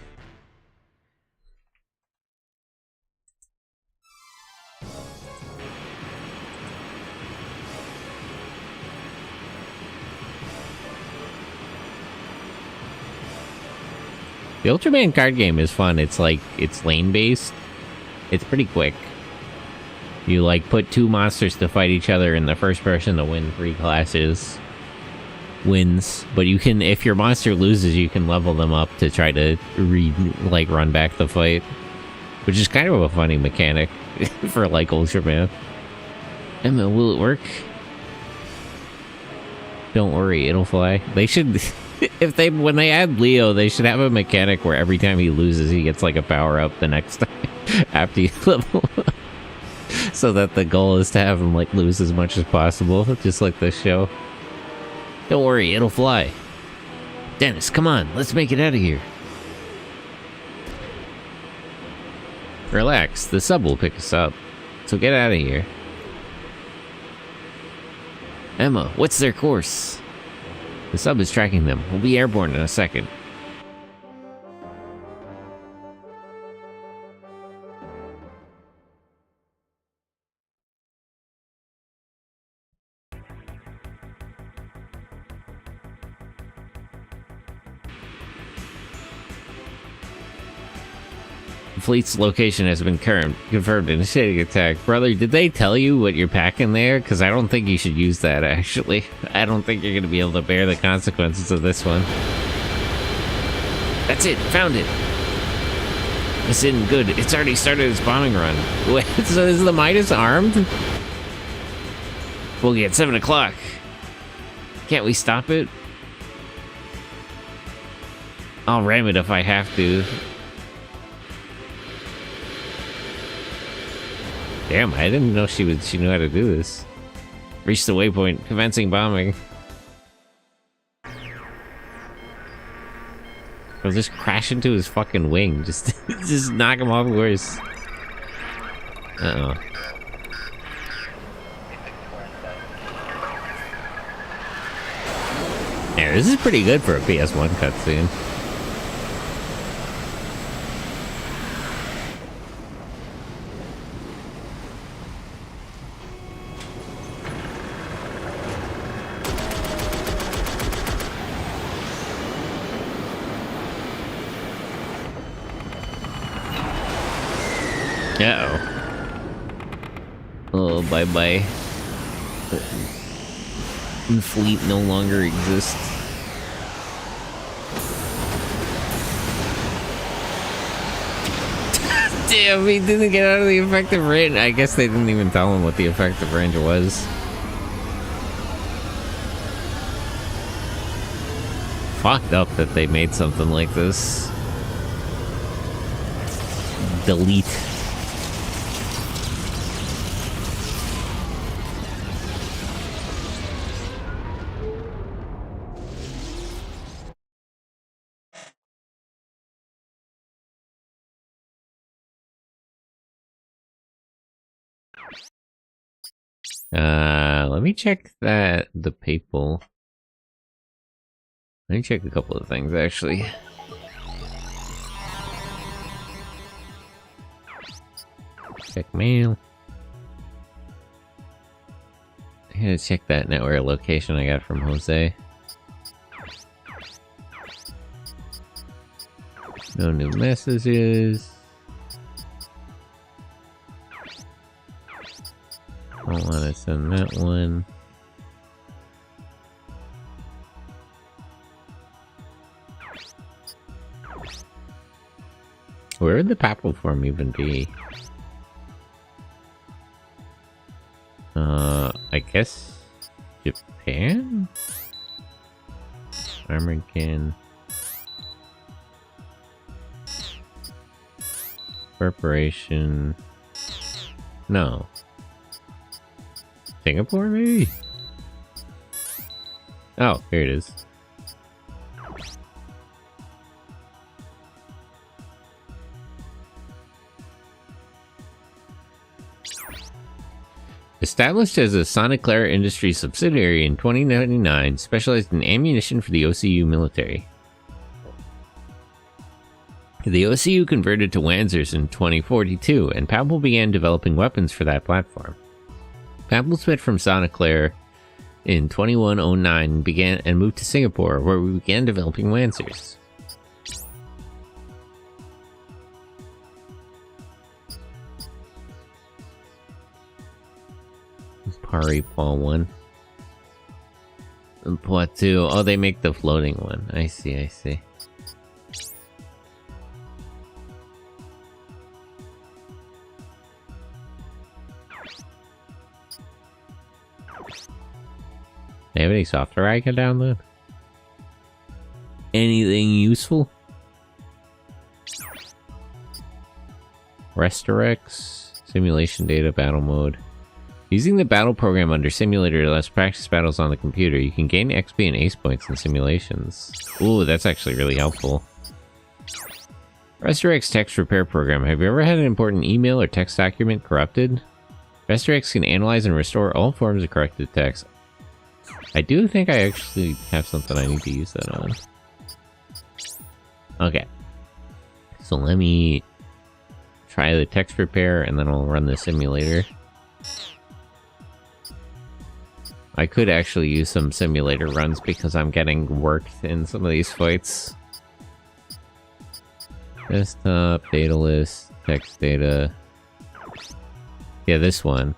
S1: The Ultraman card game is fun. It's like, it's lane-based. It's pretty quick. You, like, put two monsters to fight each other, and the first person to win 3 classes wins. But you can, if your monster loses, you can level them up to try to, run back the fight. Which is kind of a funny mechanic for, like, Ultraman. Emma, will it work? Don't worry, it'll fly. They should... when they add Leo, they should have a mechanic where every time he loses, he gets like a power up the next time after you level up. So that the goal is to have him like lose as much as possible, just like this show. Don't worry, it'll fly. Dennis, come on, let's make it out of here. Relax, the sub will pick us up. So get out of here. Emma, what's their course? The sub is tracking them. We'll be airborne in a second. The fleet's location has been confirmed. Initiating attack. Brother, did they tell you what you're packing there? Because I don't think you should use that, actually. I don't think you're going to be able to bear the consequences of this one. That's it. Found it. It's in good. It's already started its bombing run. Wait, so is the Midas armed? We'll get 7 o'clock. Can't we stop it? I'll ram it if I have to. Damn, I didn't know she knew how to do this. Reach the waypoint, commencing bombing. I'll just crash into his fucking wing. Just knock him off course. Uh-oh. Yeah, this is pretty good for a PS1 cutscene. Uh-oh. bye-bye. The fleet no longer exists. Damn, he didn't get out of the effective range. I guess they didn't even tell him what the effective range was. Fucked up that they made something like this. Delete. Let me check the people. Let me check a couple of things, actually. Check mail. I gotta check that network location I got from Jose. No new messages. Don't want to send that one. Where would the papal form even be? I guess Japan? American. Preparation. No. Singapore, maybe? Oh, here it is. Established as a Soniclair Industries subsidiary in 2099, specialized in ammunition for the OCU military. The OCU converted to Wanzers in 2042, and Papal began developing weapons for that platform. Papal split from Soniclair in 2109 and moved to Singapore, where we began developing Wanzers. Pari Paul 1. And Poitou. Oh, they make the floating one. I see, I see. Do you have any software I can download? Anything useful? Restorex, simulation data, battle mode. Using the battle program under simulator lets practice battles on the computer. You can gain XP and ace points in simulations. Ooh, that's actually really helpful. Restorex text repair program. Have you ever had an important email or text document corrupted? Restorex can analyze and restore all forms of corrupted text. I do think I actually have something I need to use that on. Okay. So let me try the text repair and then I'll run the simulator. I could actually use some simulator runs because I'm getting worked in some of these fights. Desktop, data list, text data. Yeah, this one.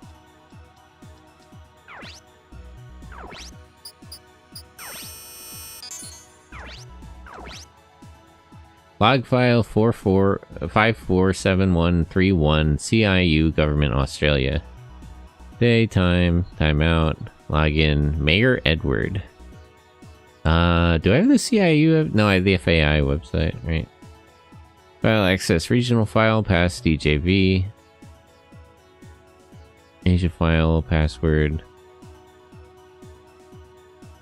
S1: Log file 547131 CIU Government Australia. Day, time, timeout, login, Mayor Edward. Do I have the CIU? No, I have the FAI website, right? File access, regional file, pass DJV. Asia file, password.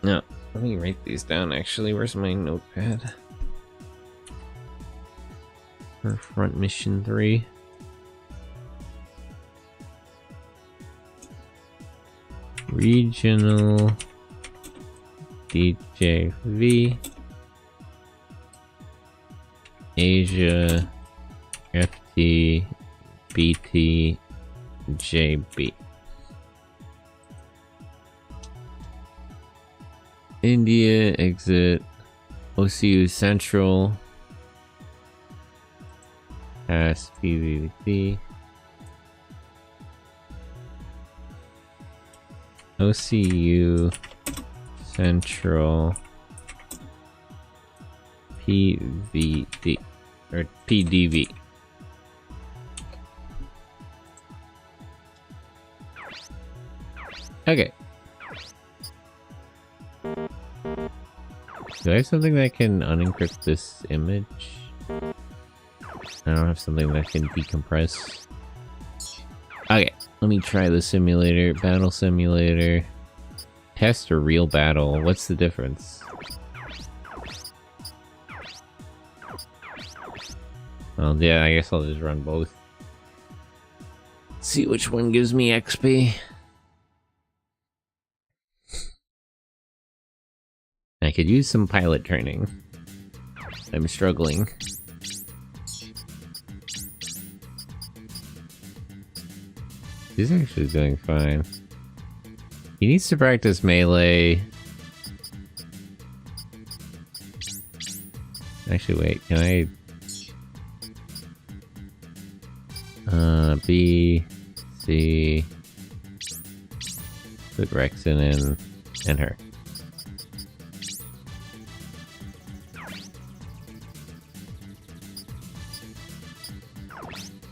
S1: No, let me write these down actually. Where's my notepad? For front mission 3. Regional DJV Asia FT BT JB India exit OCU Central pass PVT OCU Central PVD or PDV. Okay. Do I have something that can unencrypt this image? I don't have something that can decompress. Okay, let me try the simulator. Battle simulator. Test or real battle. What's the difference? Well, yeah, I guess I'll just run both. See which one gives me XP. I could use some pilot training. I'm struggling. He's actually doing fine. He needs to practice melee. Actually, wait, can I... B, C... Put Rexon in, and her.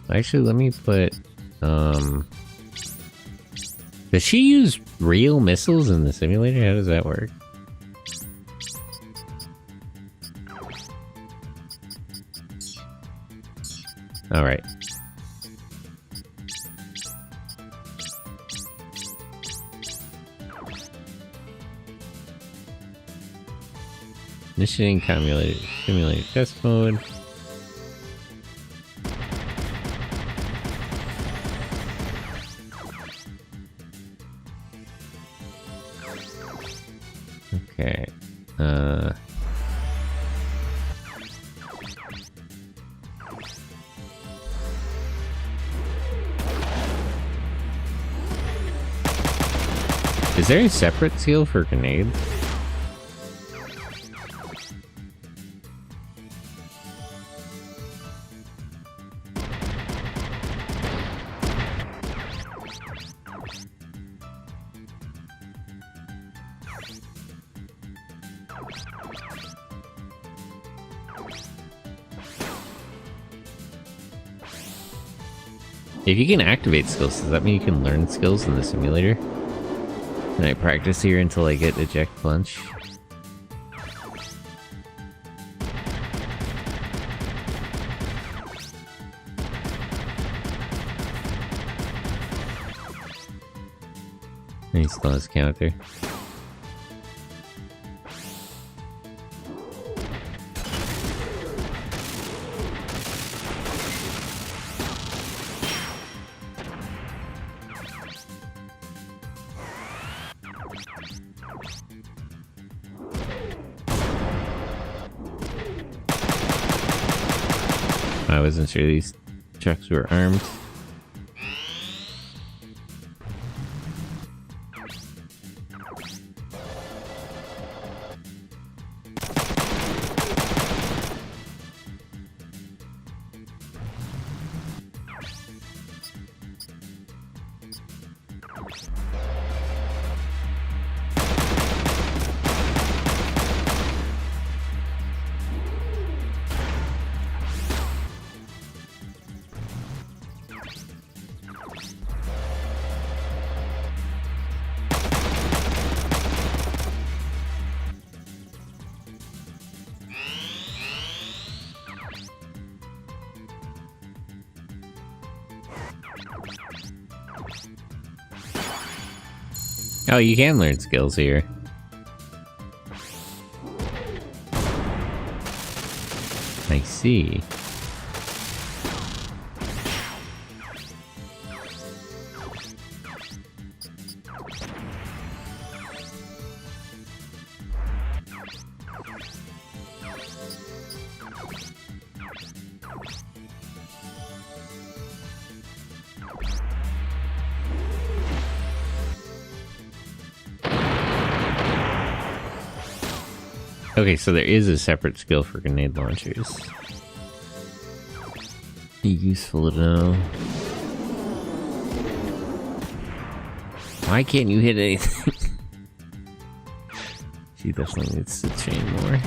S1: Actually, let me put, does she use real missiles in the simulator? How does that work? Alright. Initiating simulator test mode. Okay, is there a separate skill for grenades? If you can activate skills, does that mean you can learn skills in the simulator? Can I practice here until I get eject punch? And he still has counter. I wasn't sure these trucks were armed. Oh, you can learn skills here. I see. Okay, so there is a separate skill for grenade launchers. Be useful to know. Why can't you hit anything? She definitely needs to train more.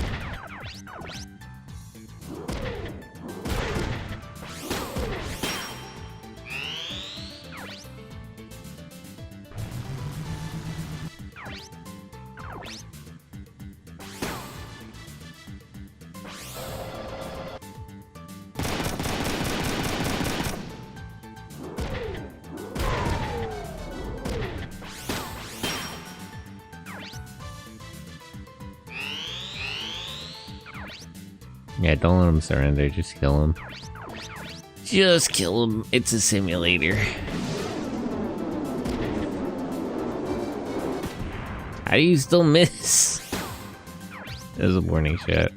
S1: Yeah, don't let him surrender, just kill him. Just kill him, it's a simulator. How do you still miss? That was a warning shot.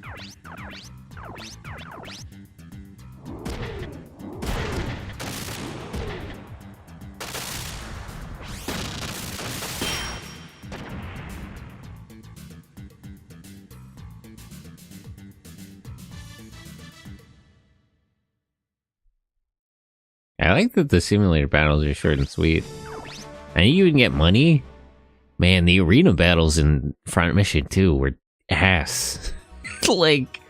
S1: I like that the simulator battles are short and sweet. And you even get money? Man, the arena battles in Front Mission 2 were ass. Like,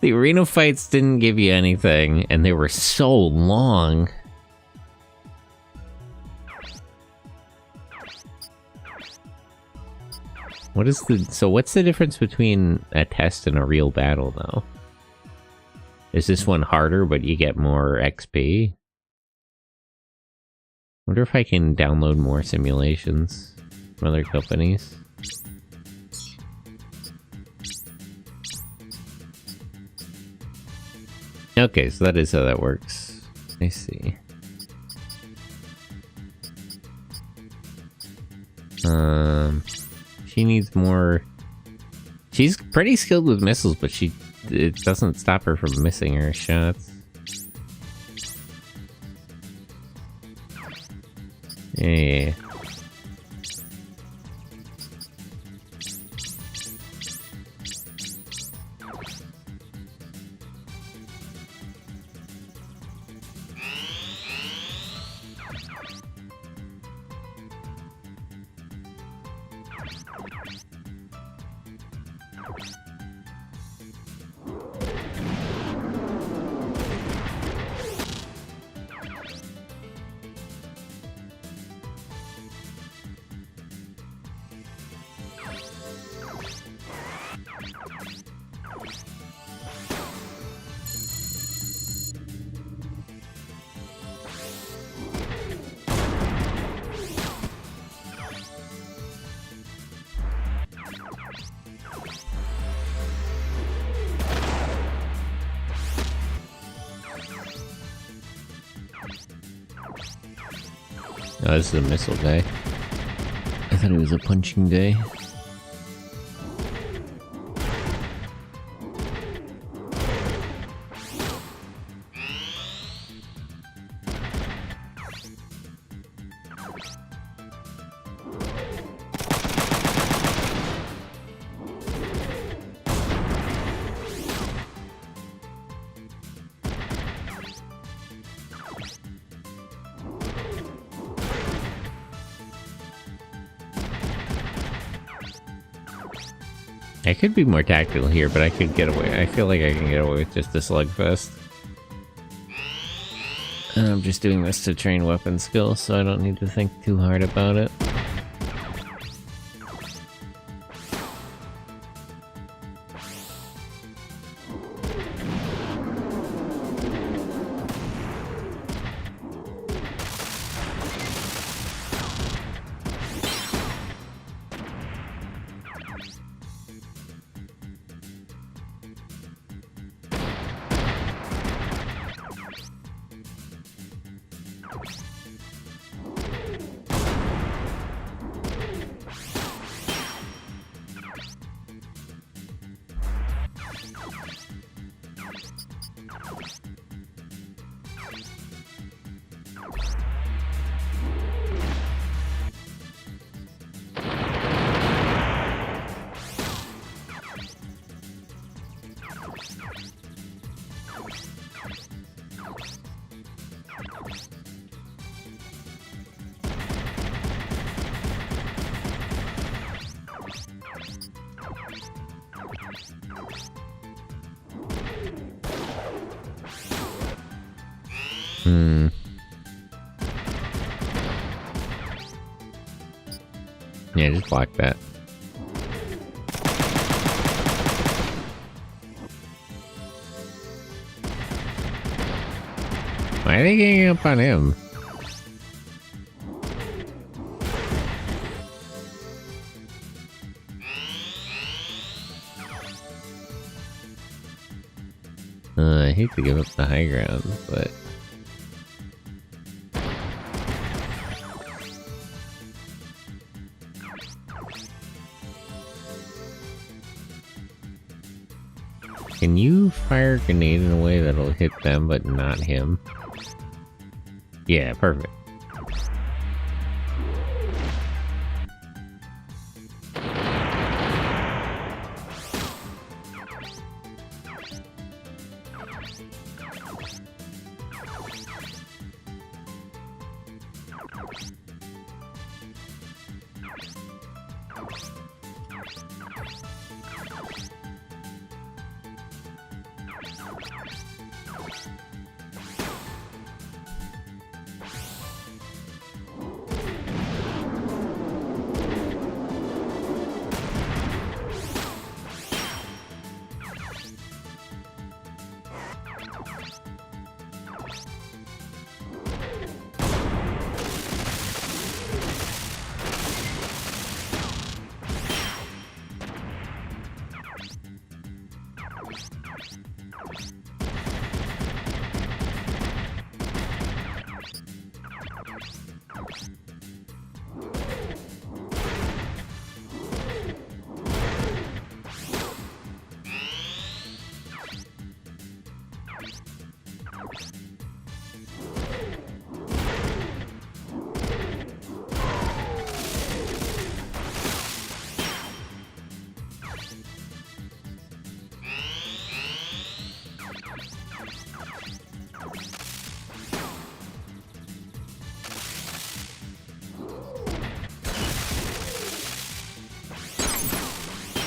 S1: the arena fights didn't give you anything, and they were so long. What's the difference between a test and a real battle, though? Is this one harder, but you get more XP? Wonder if I can download more simulations from other companies. Okay, so that is how that works. I see. She needs more... She's pretty skilled with missiles, but it doesn't stop her from missing her shots. Yeah. Oh, this is a missile guy. I thought it was a punching day. I could be more tactical here, but I could get away. I feel like I can get away with just a slugfest. And I'm just doing this to train weapon skills, so I don't need to think too hard about it. Hmm. Yeah, just block that. Why are they getting up on him? I hate to give up the high ground, but... Can you fire a grenade in a way that'll hit them but not him? Yeah, perfect.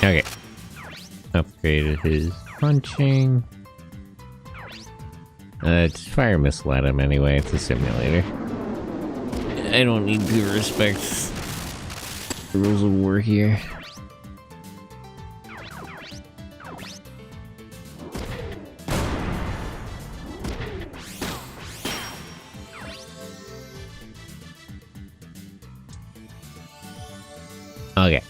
S1: Okay. Upgraded his punching. It's fire missile at him anyway, it's a simulator. I don't need to respect the rules of war here. Okay.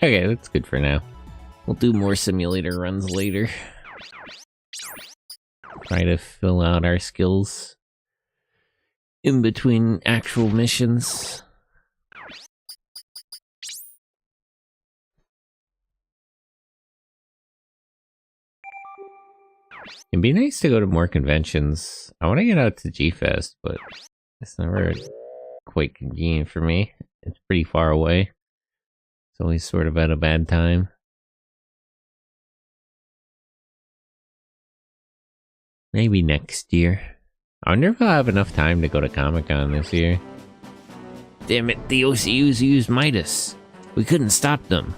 S1: Okay, that's good for now. We'll do more simulator runs later. Try to fill out our skills in between actual missions. It'd be nice to go to more conventions. I want to get out to G-Fest, but it's never quite convenient for me. It's pretty far away. It's always sort of at a bad time. Maybe next year. I wonder if I'll have enough time to go to Comic-Con this year. Damn it, the OCUs used Midas. We couldn't stop them.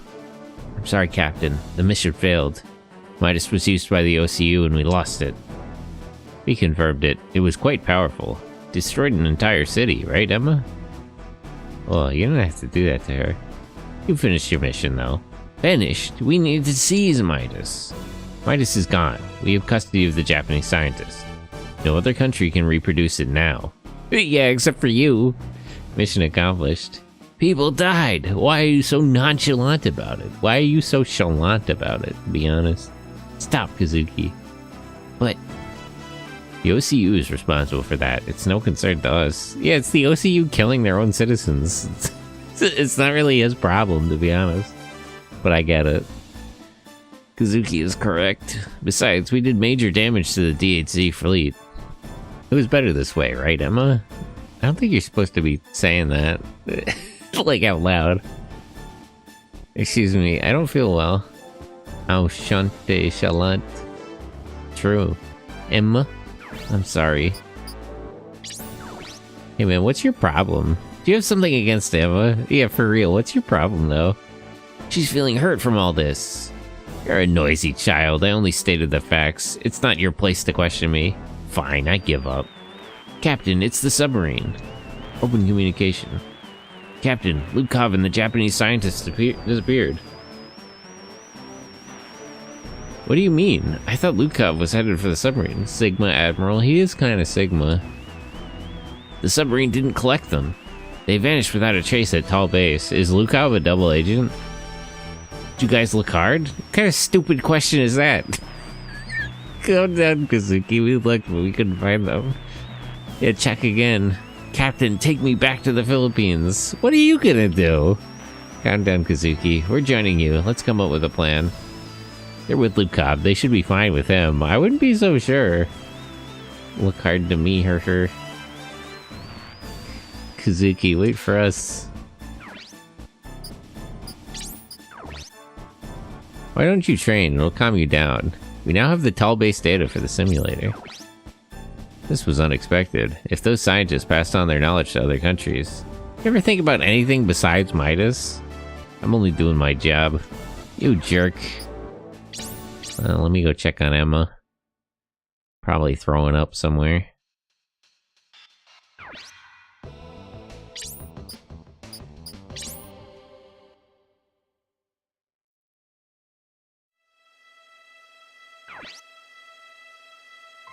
S1: I'm sorry, Captain. The mission failed. Midas was used by the OCU and we lost it. We confirmed it. It was quite powerful. Destroyed an entire city, right, Emma? Well, you don't have to do that to her. You finished your mission, though. Finished? We need to seize Midas. Midas is gone. We have custody of the Japanese scientist. No other country can reproduce it now. Yeah, except for you. Mission accomplished. People died. Why are you so nonchalant about it? Why are you so chalant about it, to be honest? Stop, Kazuki. But the OCU is responsible for that. It's no concern to us. Yeah, it's the OCU killing their own citizens. It's not really his problem, to be honest. But I get it. Kazuki is correct. Besides, we did major damage to the DHZ fleet. It was better this way, right, Emma? I don't think you're supposed to be saying that. Like, out loud. Excuse me, I don't feel well. Oh, Shante Shalant. True. Emma? I'm sorry. Hey man, what's your problem? Do you have something against Emma? Yeah, for real, what's your problem though? She's feeling hurt from all this. You're a noisy child, I only stated the facts. It's not your place to question me. Fine, I give up. Captain, it's the submarine. Open communication. Captain, Lukov and the Japanese scientist disappeared. What do you mean? I thought Lukov was headed for the submarine. Sigma, Admiral, he is kind of Sigma. The submarine didn't collect them. They vanished without a trace at Tall Base. Is Lukov a double agent? Did you guys look hard? What kind of stupid question is that? Calm down, Kazuki. We looked, but we couldn't find them. Yeah, check again. Captain, take me back to the Philippines. What are you gonna do? Calm down, Kazuki. We're joining you. Let's come up with a plan. They're with Lukov. They should be fine with him. I wouldn't be so sure. Look hard to me, her. Kazuki, wait for us. Why don't you train? It'll calm you down. We now have the Tall Base data for the simulator. This was unexpected. If those scientists passed on their knowledge to other countries. You ever think about anything besides Midas? I'm only doing my job. You jerk. Let me go check on Emma. Probably throwing up somewhere.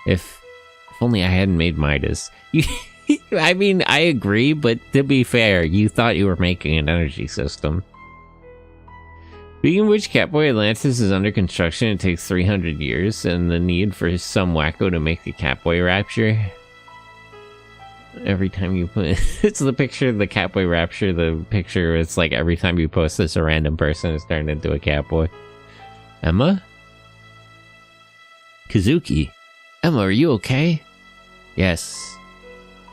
S1: If only I hadn't made Midas. I mean, I agree, but to be fair, you thought you were making an energy system. Speaking of which, Catboy Atlantis is under construction. It takes 300 years, and the need for some wacko to make a Catboy Rapture. Every time you put... it's the picture of the Catboy Rapture, the picture, it's like every time you post this, a random person is turned into a Catboy. Emma? Kazuki? Emma, are you okay? Yes.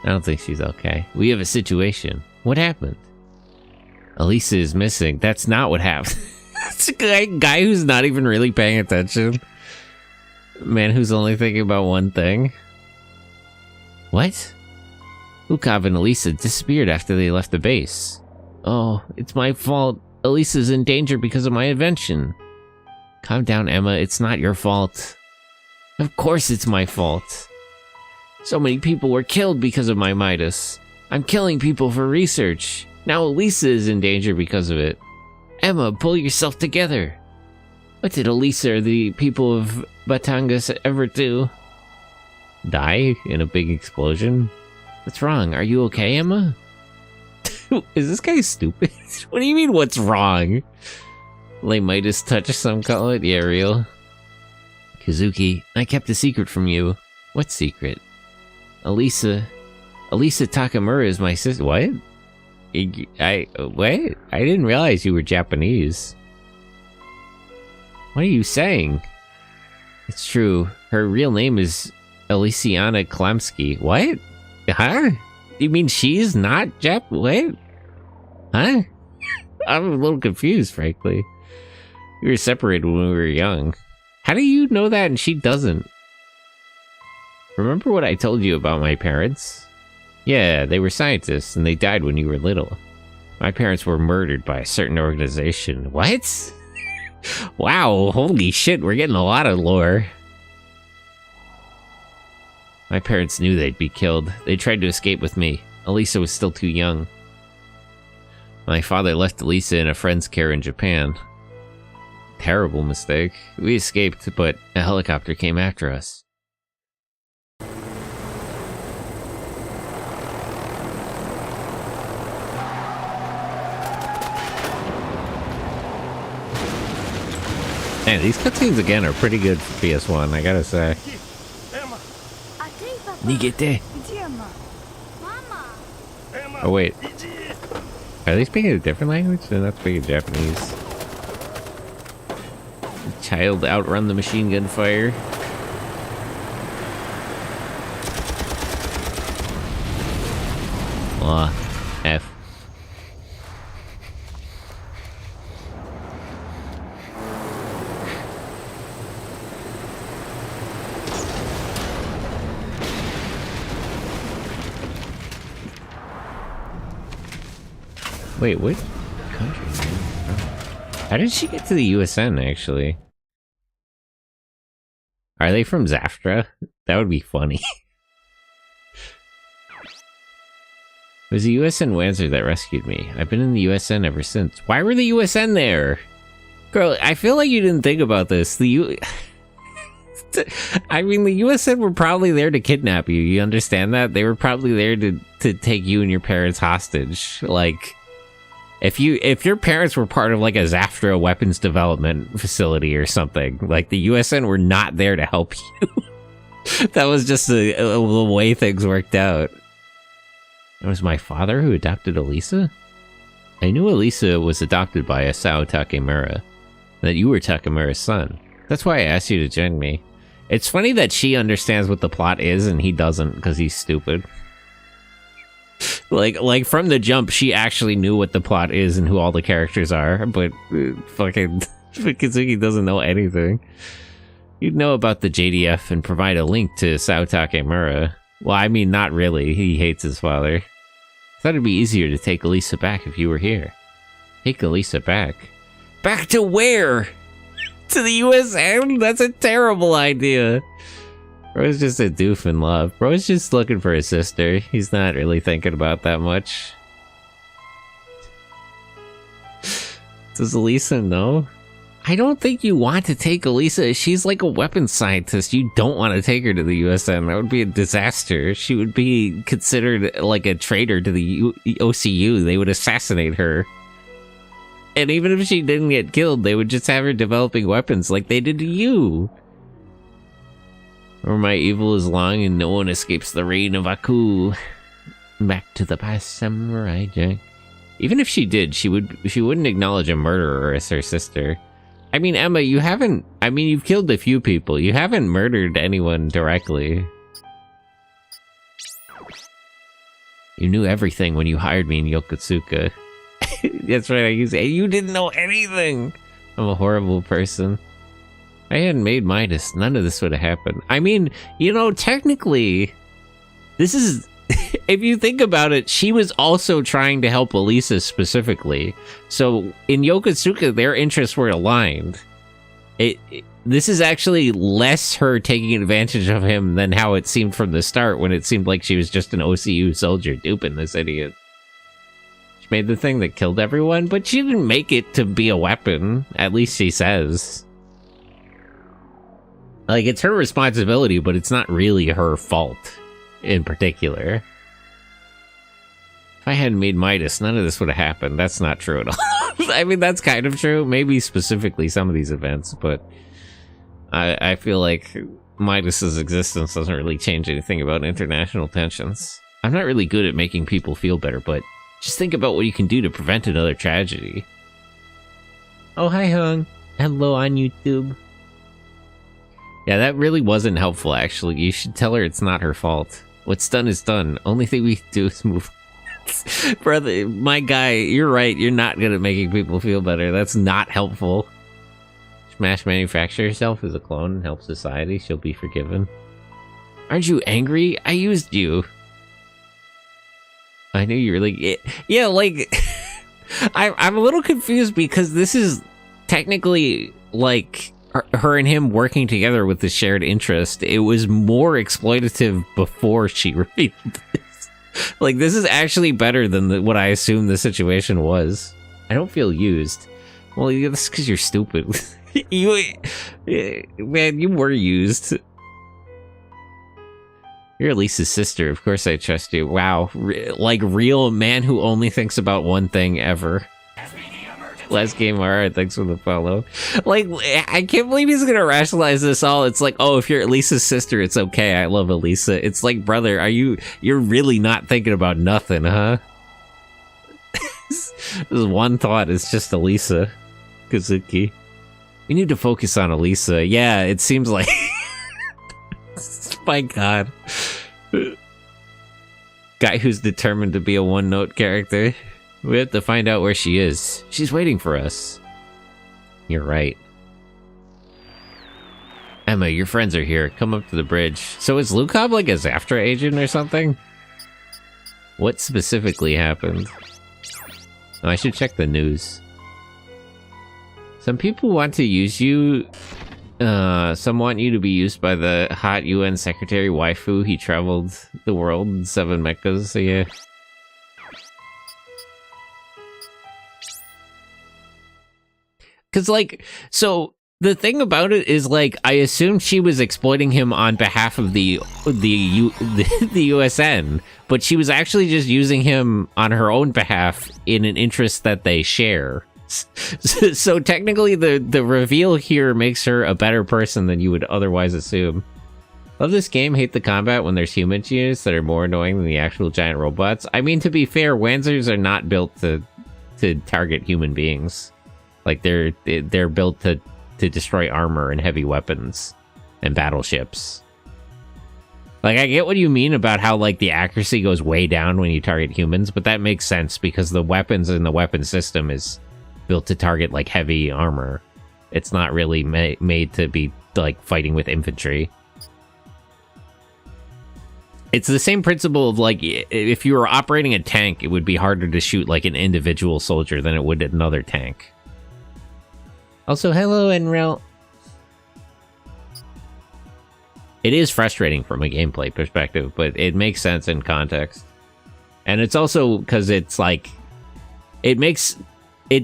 S1: I don't think she's okay. We have a situation. What happened? Elisa is missing. That's not what happened. It's a guy who's not even really paying attention. Man who's only thinking about one thing. What? Lukov and Elisa disappeared after they left the base. Oh, it's my fault. Elisa's in danger because of my invention. Calm down, Emma. It's not your fault. Of course it's my fault. So many people were killed because of my Midas. I'm killing people for research. Now Elisa is in danger because of it. Emma, pull yourself together. What did Elisa or the people of Batangas ever do? Die in a big explosion? What's wrong? Are you okay, Emma? Is this guy stupid? What do you mean, what's wrong? Lay Midas touch, some call it? Yeah, real. Kazuki, I kept a secret from you. What secret? Elisa Takamura is my sister. What? What? I didn't realize you were Japanese. What are you saying? It's true. Her real name is Elisiana Klemsky. What? Huh? You mean she's not What? Huh? I'm a little confused, frankly. We were separated when we were young. How do you know that and she doesn't? Remember what I told you about my parents? Yeah, they were scientists and they died when you were little. My parents were murdered by a certain organization. What? Wow, holy shit, we're getting a lot of lore. My parents knew they'd be killed. They tried to escape with me. Elisa was still too young. My father left Elisa in a friend's care in Japan. Terrible mistake. We escaped, but a helicopter came after us. Man, these cutscenes again are pretty good for PS1, I gotta say. Nigete. Oh wait. Are they speaking a different language? They're not speaking Japanese. Child outrun the machine gun fire. F. Wait, what country? How did she get to the USN, actually? Are they from Zaftra? That would be funny. It was the USN Wanzer that rescued me. I've been in the USN ever since. Why were the USN there? Girl, I feel like you didn't think about this. I mean, the USN were probably there to kidnap you. You understand that? They were probably there to take you and your parents hostage. Like, if your parents were part of like a Zaftra weapons development facility or something, like the USN were not there to help you. That was just the way things worked out. It was my father who adopted Elisa? I knew Elisa was adopted by Asao Takemura, that you were Takemura's son. That's why I asked you to join me. It's funny that she understands what the plot is and he doesn't because he's stupid. Like from the jump, she actually knew what the plot is and who all the characters are, but fucking Kazuki doesn't know anything. You'd know about the JDF and provide a link to Sao Takemura. Well, I mean, not really. He hates his father. I thought it'd be easier to take Elisa back if you were here. Take Elisa back? Back to where? To the USN? That's a terrible idea. Bro's just a doof in love. Bro's just looking for his sister. He's not really thinking about that much. Does Elisa know? I don't think you want to take Elisa. She's like a weapons scientist. You don't want to take her to the USN. That would be a disaster. She would be considered like a traitor to the OCU. They would assassinate her. And even if she didn't get killed, they would just have her developing weapons like they did to you. Or my evil is long and no one escapes the reign of Aku. Back to the past, Samurai Jack. Even if she did, she wouldn't acknowledge a murderer as her sister. I mean, Emma, you've killed a few people. You haven't murdered anyone directly. You knew everything when you hired me in Yokosuka. That's right, you didn't know anything. I'm a horrible person. If I hadn't made Midas, none of this would have happened. I mean, technically, this is... If you think about it, she was also trying to help Elisa specifically. So in Yokosuka, their interests were aligned. This is actually less her taking advantage of him than how it seemed from the start, when it seemed like she was just an OCU soldier duping this idiot. She made the thing that killed everyone, but she didn't make it to be a weapon. At least she says. Like, it's her responsibility, but it's not really her fault in particular. If I hadn't made Midas, none of this would have happened. That's not true at all. I mean, that's kind of true. Maybe specifically some of these events, but I feel like Midas's existence doesn't really change anything about international tensions. I'm not really good at making people feel better, but just think about what you can do to prevent another tragedy. Oh, hi, Hung. Hello on YouTube. Yeah, that really wasn't helpful, actually. You should tell her it's not her fault. What's done is done. Only thing we can do is move. Brother, my guy, you're right. You're not good at making people feel better. That's not helpful. Smash manufacture herself as a clone and help society. She'll be forgiven. Aren't you angry? I used you. I knew you were like... Yeah, like... I'm a little confused because this is technically, like... her and him working together with the shared interest. It was more exploitative before she revealed this. Like, this is actually better than what I assumed the situation was. I don't feel used. Well, that's because you're stupid. Man, you were used. You're Lisa's sister. Of course I trust you. Wow. Like, real man who only thinks about one thing ever. Last game, alright, thanks for the follow. Like, I can't believe he's gonna rationalize this all. It's like, oh, if you're Elisa's sister, it's okay. I love Elisa. It's like, brother, you're really not thinking about nothing, huh? This one thought is just Elisa. Kazuki. We need to focus on Elisa. Yeah, it seems like... My god. Guy who's determined to be a one-note character. We have to find out where she is. She's waiting for us. You're right. Emma, your friends are here. Come up to the bridge. So is Lucob like a Zaftra agent or something? What specifically happened? Oh, I should check the news. Some people want to use you. Some want you to be used by the hot UN Secretary waifu. He traveled the world in 7 mechas, so yeah. Cause like, so the thing about it is like, I assumed she was exploiting him on behalf of the USN, but she was actually just using him on her own behalf in an interest that they share. So technically the reveal here makes her a better person than you would otherwise assume. Love this game, hate the combat when there's humans used that are more annoying than the actual giant robots. I mean, to be fair, Wanzers are not built to target human beings. Like they're built to destroy armor and heavy weapons and battleships. Like, I get what you mean about how like the accuracy goes way down when you target humans, but that makes sense because the weapons in the weapon system is built to target like heavy armor. It's not really made to be like fighting with infantry. It's the same principle of like if you were operating a tank, it would be harder to shoot like an individual soldier than it would another tank. Also, hello, Enrel. It is frustrating from a gameplay perspective, but it makes sense in context. And it's also because it's like, it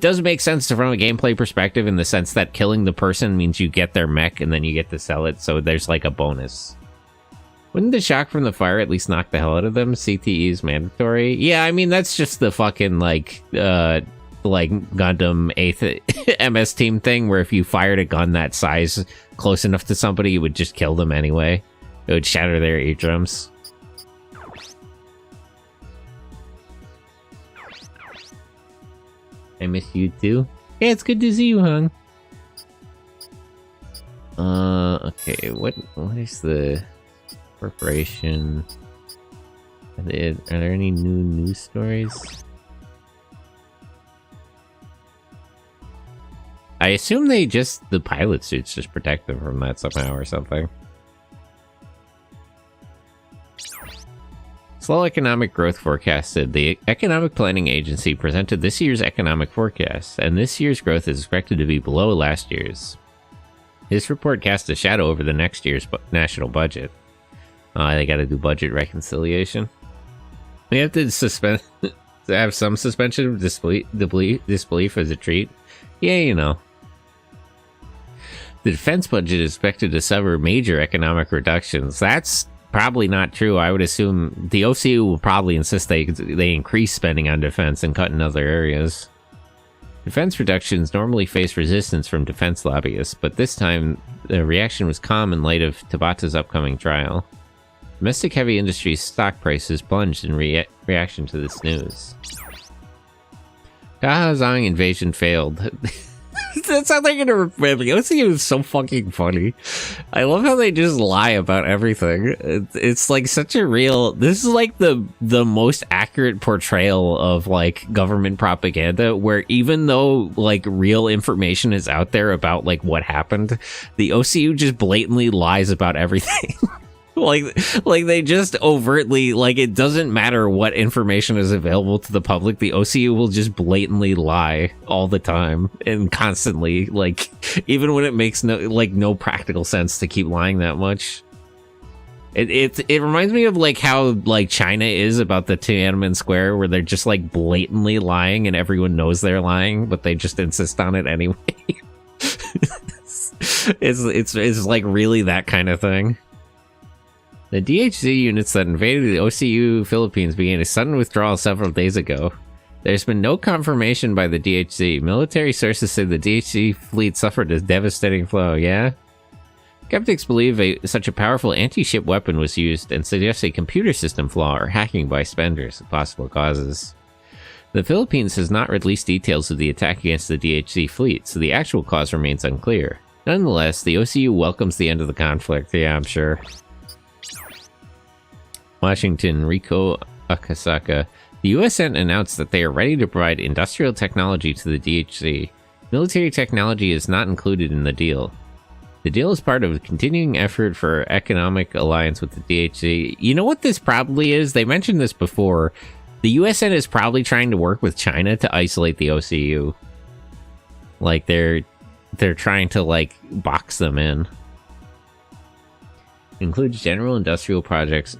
S1: does make sense from a gameplay perspective in the sense that killing the person means you get their mech and then you get to sell it, so there's like a bonus. Wouldn't the shock from the fire at least knock the hell out of them? CTE is mandatory. Yeah, I mean, that's just the fucking like Gundam 8th MS team thing, where if you fired a gun that size close enough to somebody, it would just kill them anyway. It would shatter their eardrums. I miss you too. Yeah, it's good to see you, Hung. Okay, what is the corporation? Are there any new news stories? I assume the pilot suits just protect them from that somehow or something. Slow economic growth forecasted. The Economic Planning Agency presented this year's economic forecast, and this year's growth is expected to be below last year's. This report casts a shadow over the next year's national budget. They gotta do budget reconciliation. We have to have some suspension of disbelief as a treat. Yeah, you know. The defense budget is expected to suffer major economic reductions. That's probably not true. I would assume the OCU will probably insist they increase spending on defense and cut in other areas. Defense reductions normally face resistance from defense lobbyists, but this time the reaction was calm in light of Tabata's upcoming trial. Domestic heavy industry's stock prices plunged in reaction to this news. Kahazang invasion failed. That's how they're gonna remember. The OCU is so fucking funny. I love how they just lie about everything. It's like such a real. This is like the most accurate portrayal of like government propaganda, where even though like real information is out there about like what happened, the OCU just blatantly lies about everything. Like they just overtly, like, it doesn't matter what information is available to the public, the OCU will just blatantly lie all the time and constantly, like, even when it makes no practical sense to keep lying that much. It reminds me of like how like China is about the Tiananmen Square, where they're just like blatantly lying and everyone knows they're lying, but they just insist on it anyway. It's like really that kind of thing. The DHZ units that invaded the OCU Philippines began a sudden withdrawal several days ago. There's been no confirmation by the DHZ. Military sources say the DHZ fleet suffered a devastating blow, yeah? Skeptics believe such a powerful anti-ship weapon was used and suggest a computer system flaw or hacking by spenders as possible causes. The Philippines has not released details of the attack against the DHZ fleet, so the actual cause remains unclear. Nonetheless, the OCU welcomes the end of the conflict, yeah, I'm sure. Washington, Riko Akasaka. The USN announced that they are ready to provide industrial technology to the DHZ. Military technology is not included in the deal. The deal is part of a continuing effort for economic alliance with the DHZ. You know what this probably is? They mentioned this before. The USN is probably trying to work with China to isolate the OCU. Like they're trying to like box them in. Includes general industrial products,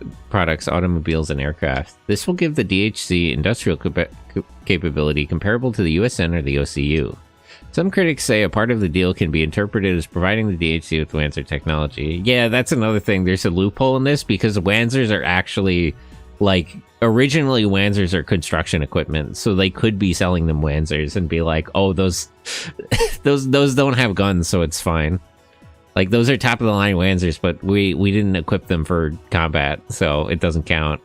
S1: automobiles, and aircraft. This will give the DHC industrial capability comparable to the USN or the OCU. Some critics say a part of the deal can be interpreted as providing the DHC with Wanzer technology. Yeah, that's another thing. There's a loophole in this because Wanzers are actually, like, originally Wanzers are construction equipment, so they could be selling them Wanzers and be like, oh, those don't have guns, so it's fine. Like, those are top of the line Wanzers, but we didn't equip them for combat, so it doesn't count.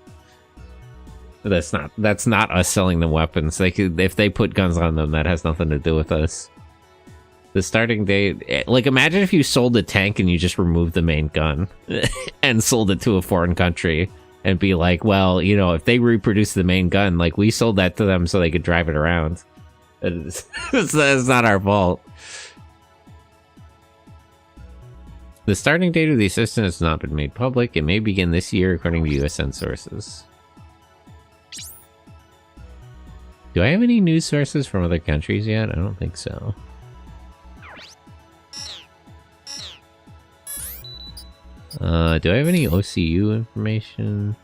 S1: That's not us selling them weapons. They could, if they put guns on them, that has nothing to do with us. The starting date, like, imagine if you sold a tank and you just removed the main gun and sold it to a foreign country and be like, well, you know, if they reproduce the main gun, like, we sold that to them so they could drive it around. It's not our fault. The starting date of the assistant has not been made public. It may begin this year, according to USN sources. Do I have any news sources from other countries yet? I don't think so. Do I have any OCU information?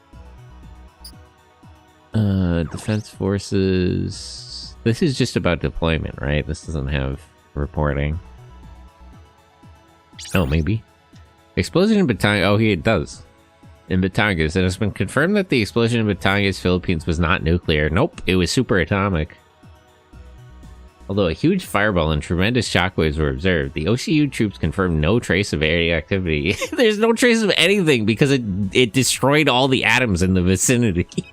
S1: Defense forces. This is just about deployment, right? This doesn't have reporting. Oh, maybe. Explosion in Batangas. Oh, it does. In Batangas, it has been confirmed that the explosion in Batangas, Philippines was not nuclear. Nope, it was superatomic. Although a huge fireball and tremendous shockwaves were observed, the OCU troops confirmed no trace of radioactivity. There's no trace of anything because it destroyed all the atoms in the vicinity.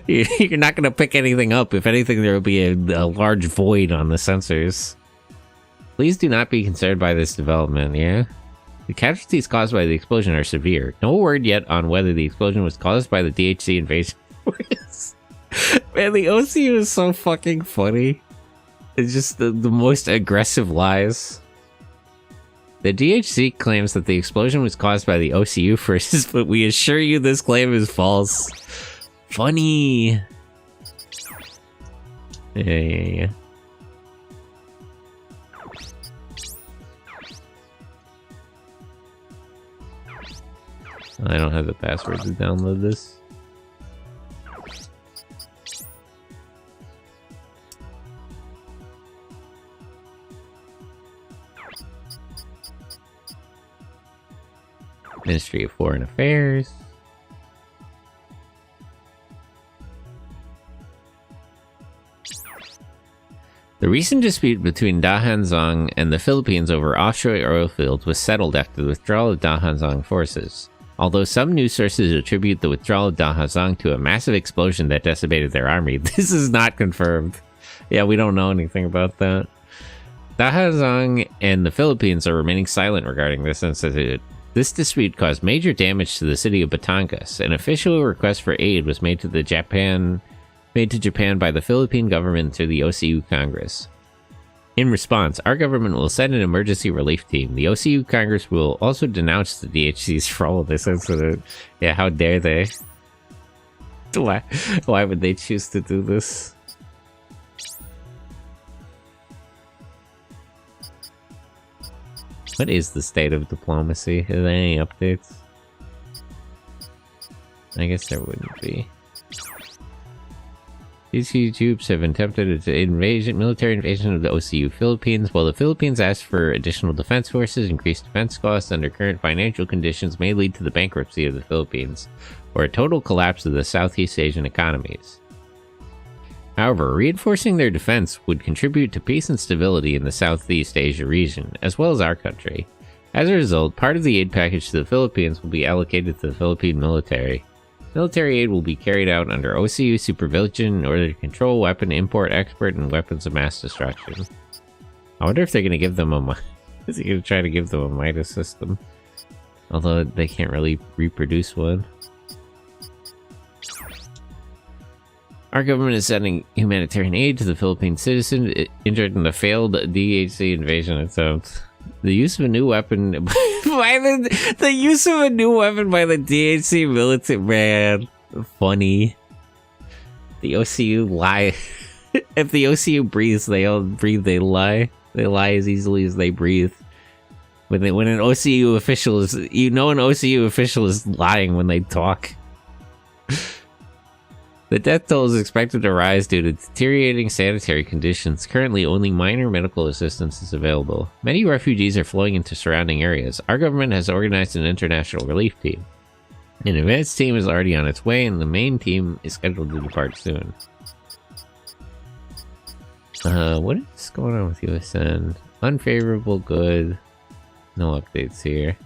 S1: You're not going to pick anything up. If anything, there will be a large void on the sensors. Please do not be concerned by this development, yeah? The casualties caused by the explosion are severe. No word yet on whether the explosion was caused by the DHC invasion force. Man, the OCU is so fucking funny. It's just the most aggressive lies. The DHC claims that the explosion was caused by the OCU forces, but we assure you this claim is false. Funny. Yeah. I don't have the password to download this. Ministry of Foreign Affairs. The recent dispute between Da Hanzong and the Philippines over offshore oil fields was settled after the withdrawal of Da Hanzong forces. Although some news sources attribute the withdrawal of Da Hanzong to a massive explosion that decimated their army, this is not confirmed. Yeah, we don't know anything about that. Da Hanzong and the Philippines are remaining silent regarding this incident. This dispute caused major damage to the city of Batangas. An official request for aid was made to Japan by the Philippine government through the OCU Congress. In response, our government will send an emergency relief team. The OCU Congress will also denounce the DHCs for all of this incident. Yeah, how dare they? Why would they choose to do this? What is the state of diplomacy? Are there any updates? I guess there wouldn't be. These huge troops have attempted an military invasion of the OCU Philippines, while the Philippines asked for additional defense forces. Increased defense costs under current financial conditions may lead to the bankruptcy of the Philippines, or a total collapse of the Southeast Asian economies. However, reinforcing their defense would contribute to peace and stability in the Southeast Asia region, as well as our country. As a result, part of the aid package to the Philippines will be allocated to the Philippine military. Military aid will be carried out under OCU supervision in order to control weapon import, export, and weapons of mass destruction. I wonder if they're going to give them a... Is he going to try to give them a Midas system? Although they can't really reproduce one. Our government is sending humanitarian aid to the Philippine citizen injured in the failed DHC invasion attempt. The use of a new weapon by the use of a new weapon by the DHC military, man, funny. The OCU lie. If the OCU breathes, they all breathe. They lie. They lie as easily as they breathe. When an OCU official is, an OCU official is lying when they talk. The death toll is expected to rise due to deteriorating sanitary conditions. Currently, only minor medical assistance is available. Many refugees are flowing into surrounding areas. Our government has organized an international relief team. An advanced team is already on its way, and the main team is scheduled to depart soon. What is going on with USN? Unfavorable, good. No updates here.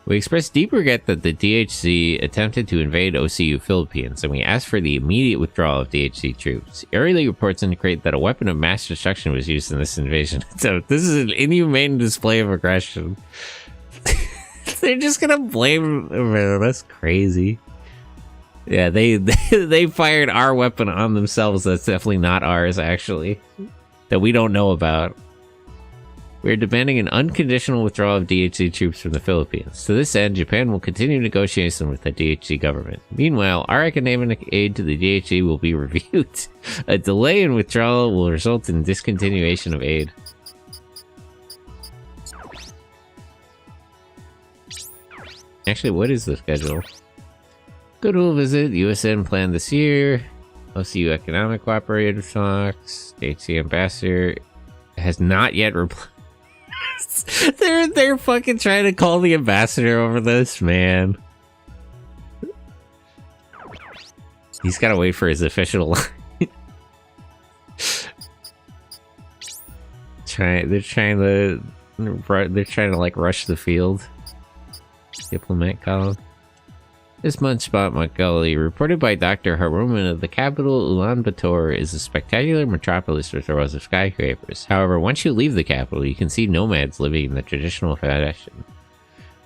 S1: We express deep regret that the DHC attempted to invade OCU Philippines, and we ask for the immediate withdrawal of DHC troops. Early reports indicate that a weapon of mass destruction was used in this invasion. So this is an inhumane display of aggression. They're just gonna blame... Man, that's crazy. Yeah, they fired our weapon on themselves. That's definitely not ours, actually. That we don't know about. We are demanding an unconditional withdrawal of DHC troops from the Philippines. To this end, Japan will continue negotiations with the DHC government. Meanwhile, our economic aid to the DHC will be reviewed. A delay in withdrawal will result in discontinuation of aid. Actually, what is the schedule? Goodwill visit, USN planned this year. OCU economic cooperative talks. DHC ambassador has not yet replied. They're fucking trying to call the ambassador over this, man. He's gotta wait for his official line. They're trying to like rush the field. Diplomat column. This month's spot Montgomery, reported by Dr. Haruman of the capital Ulaanbaatar, is a spectacular metropolis with rows of skyscrapers. However, once you leave the capital, you can see nomads living in the traditional fashion.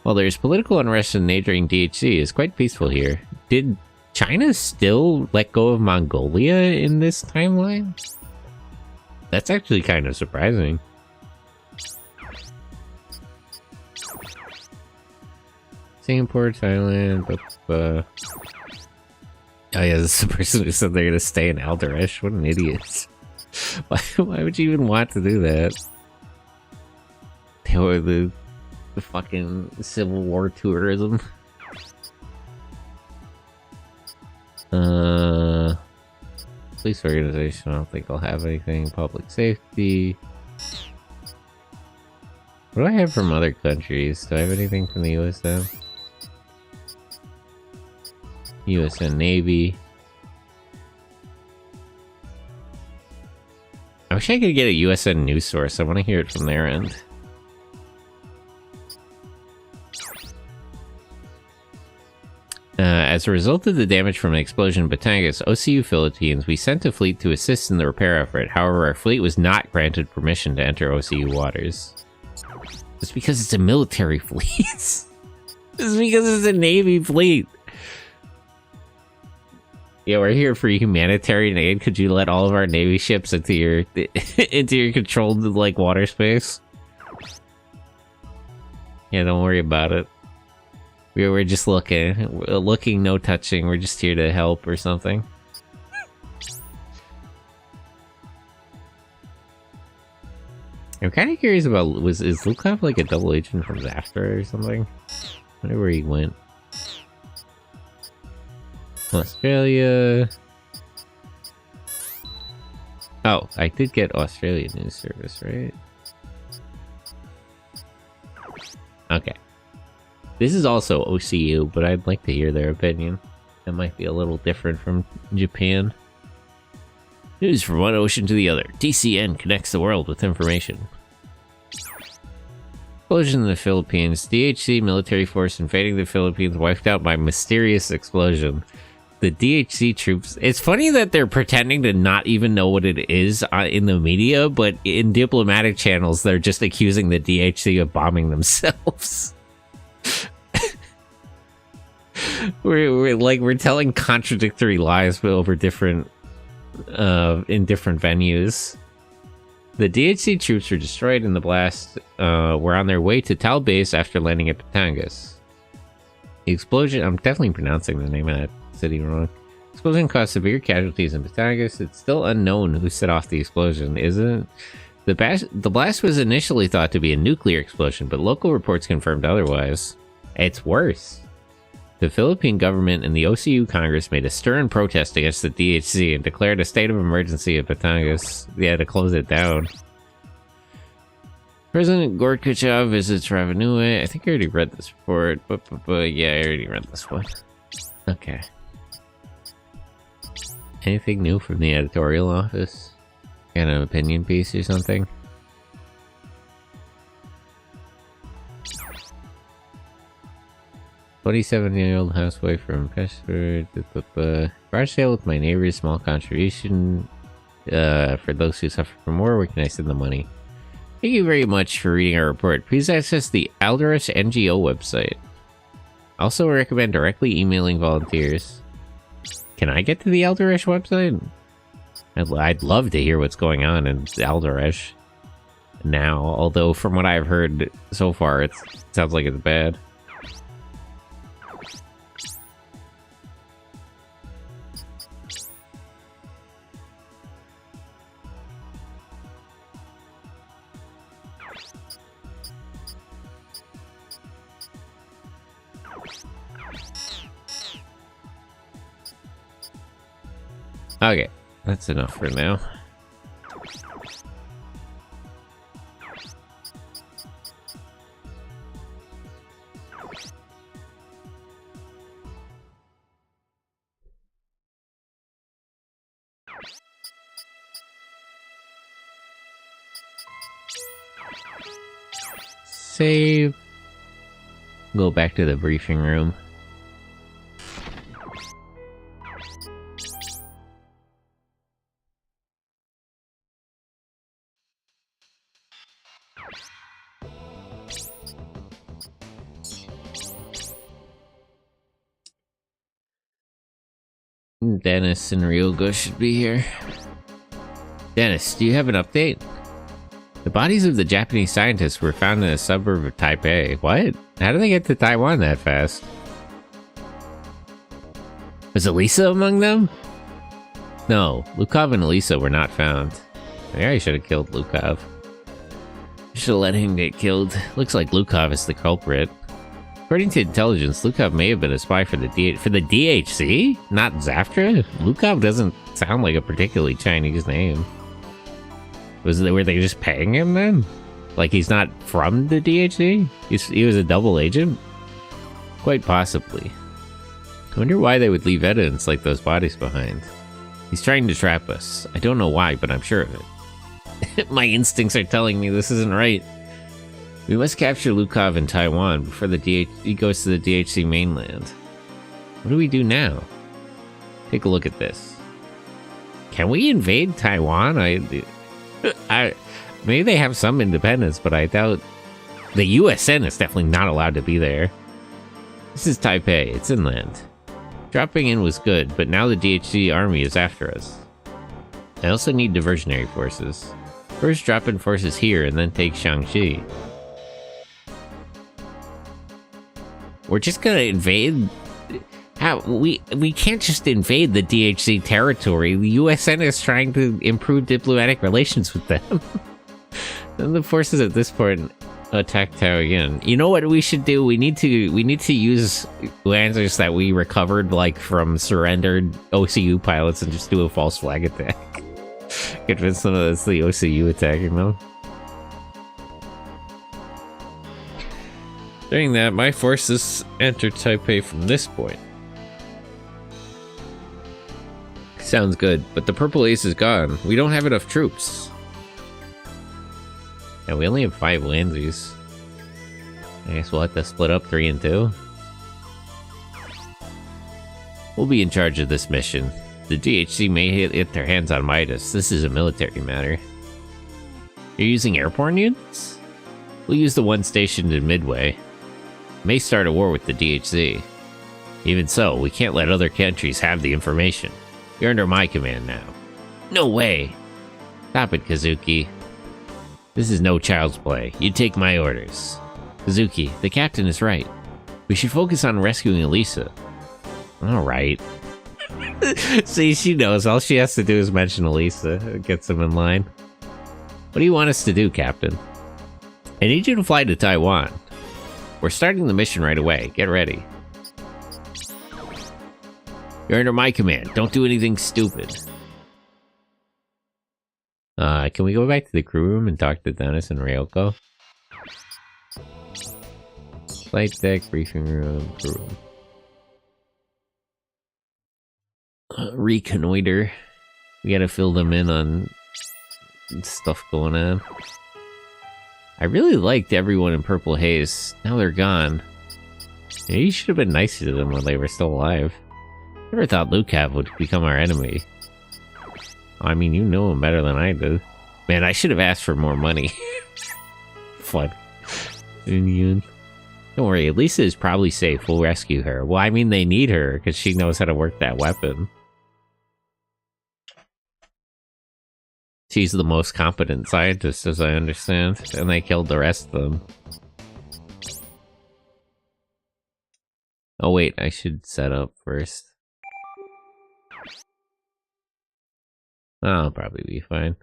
S1: While there is political unrest in neighboring DHC, it's quite peaceful here. Did China still let go of Mongolia in this timeline? That's actually kind of surprising. Singapore, Thailand, oh yeah, this is the person who said they're gonna stay in Alderesh. What an idiot. Why would you even want to do that? They were the fucking Civil War tourism. Police organization, I don't think I'll have anything. Public safety. What do I have from other countries? Do I have anything from the USM? USN Navy. I wish I could get a USN news source. I want to hear it from their end. As a result of the damage from an explosion in Batangas, OCU Philippines, we sent a fleet to assist in the repair effort. However, our fleet was not granted permission to enter OCU waters. It's because it's a military fleet. It's because it's a Navy fleet. Yeah, we're here for humanitarian aid. Could you let all of our Navy ships into your controlled like water space? Yeah, don't worry about it. We're just looking, no touching. We're just here to help or something. I'm kind of curious about is Lukov like a double agent from Zafra or something? I wonder where he went. Australia. Oh, I did get Australia News Service, right? Okay. This is also OCU, but I'd like to hear their opinion. That might be a little different from Japan. News from one ocean to the other. TCN connects the world with information. Explosion in the Philippines. DHC military force invading the Philippines wiped out by mysterious explosion. The DHC troops... It's funny that they're pretending to not even know what it is in the media, but in diplomatic channels, they're just accusing the DHC of bombing themselves. we're telling contradictory lies over different in different venues. The DHC troops were destroyed in the blast. Were on their way to Tal Base after landing at Batangas. The explosion, I'm definitely pronouncing the name of that city wrong. Explosion caused severe casualties in Batangas. It's still unknown who set off the explosion, isn't it? The blast was initially thought to be a nuclear explosion, but local reports confirmed otherwise. It's worse. The Philippine government and the OCU Congress made a stern protest against the DHC and declared a state of emergency at Batangas. They had to close it down. President Gorbachev visits Ravanui. I think I already read this report, but yeah, I already read this one. Okay. Anything new from the editorial office? Got an opinion piece or something? "27-year-old housewife from Peshawar. Garage sale with my neighbors. Small contribution. For those who suffer from war, where can I send the money?" Thank you very much for reading our report. Please access the Alderash NGO website. Also recommend directly emailing volunteers. Can I get to the Alderash website? I'd love to hear what's going on in Alderash now, although from what I've heard so far, it sounds like it's bad. Okay, that's enough for now. Save. Go back to the briefing room. Dennis and Ryoga should be here. Dennis, do you have an update? The bodies of the Japanese scientists were found in a suburb of Taipei. What? How did they get to Taiwan that fast? Was Elisa among them? No, Lukov and Elisa were not found. Maybe I should have killed Lukov. Should have let him get killed. Looks like Lukov is the culprit. According to intelligence, Lukov may have been a spy for the DHC? Not Zaftra? Lukov doesn't sound like a particularly Chinese name. Were they just paying him then? Like he's not from the DHC? He was a double agent? Quite possibly. I wonder why they would leave evidence like those bodies behind. He's trying to trap us. I don't know why, but I'm sure of it. My instincts are telling me this isn't right. We must capture Lukov in Taiwan before he goes to the DHC mainland. What do we do now? Take a look at this. Can we invade Taiwan? Maybe they have some independence, but I doubt... The USN is definitely not allowed to be there. This is Taipei. It's inland. Dropping in was good, but now the DHC army is after us. I also need diversionary forces. First drop in forces here and then take Shaanxi. We're just gonna invade... How? We can't just invade the DHC territory. The USN is trying to improve diplomatic relations with them. And the forces at this point attack Taoyuan. You know what we should do? We need to use Lancers that we recovered like from surrendered OCU pilots and just do a false flag attack. Convince them that it's the OCU attacking them. During that, my forces entered Taipei from this point. Sounds good, but the Purple Ace is gone. We don't have enough troops. Yeah, we only have 5 Landsies. I guess we'll have to split up 3 and 2. We'll be in charge of this mission. The DHC may hit their hands on Midas. This is a military matter. You're using airborne units? We'll use the one stationed in Midway. May start a war with the DHC. Even so, we can't let other countries have the information. You're under my command now. No way! Stop it, Kazuki. This is no child's play. You take my orders. Kazuki, the captain is right. We should focus on rescuing Elisa. Alright. See, she knows. All she has to do is mention Elisa. It gets him in line. What do you want us to do, Captain? I need you to fly to Taiwan. We're starting the mission right away. Get ready. You're under my command. Don't do anything stupid. Can we go back to the crew room and talk to Dennis and Ryoko? Flight deck, briefing room, crew room. Reconnoiter. We gotta fill them in on stuff going on. I really liked everyone in Purple Haze. Now they're gone. Maybe you should have been nicer to them when they were still alive. Never thought Lucav would become our enemy. I mean, you know him better than I do. Man, I should have asked for more money. Fun. Don't worry, Elisa is probably safe. We'll rescue her. Well, I mean, they need her because she knows how to work that weapon. She's the most competent scientist, as I understand, and they killed the rest of them. Oh wait, I should set up first. I'll probably be fine.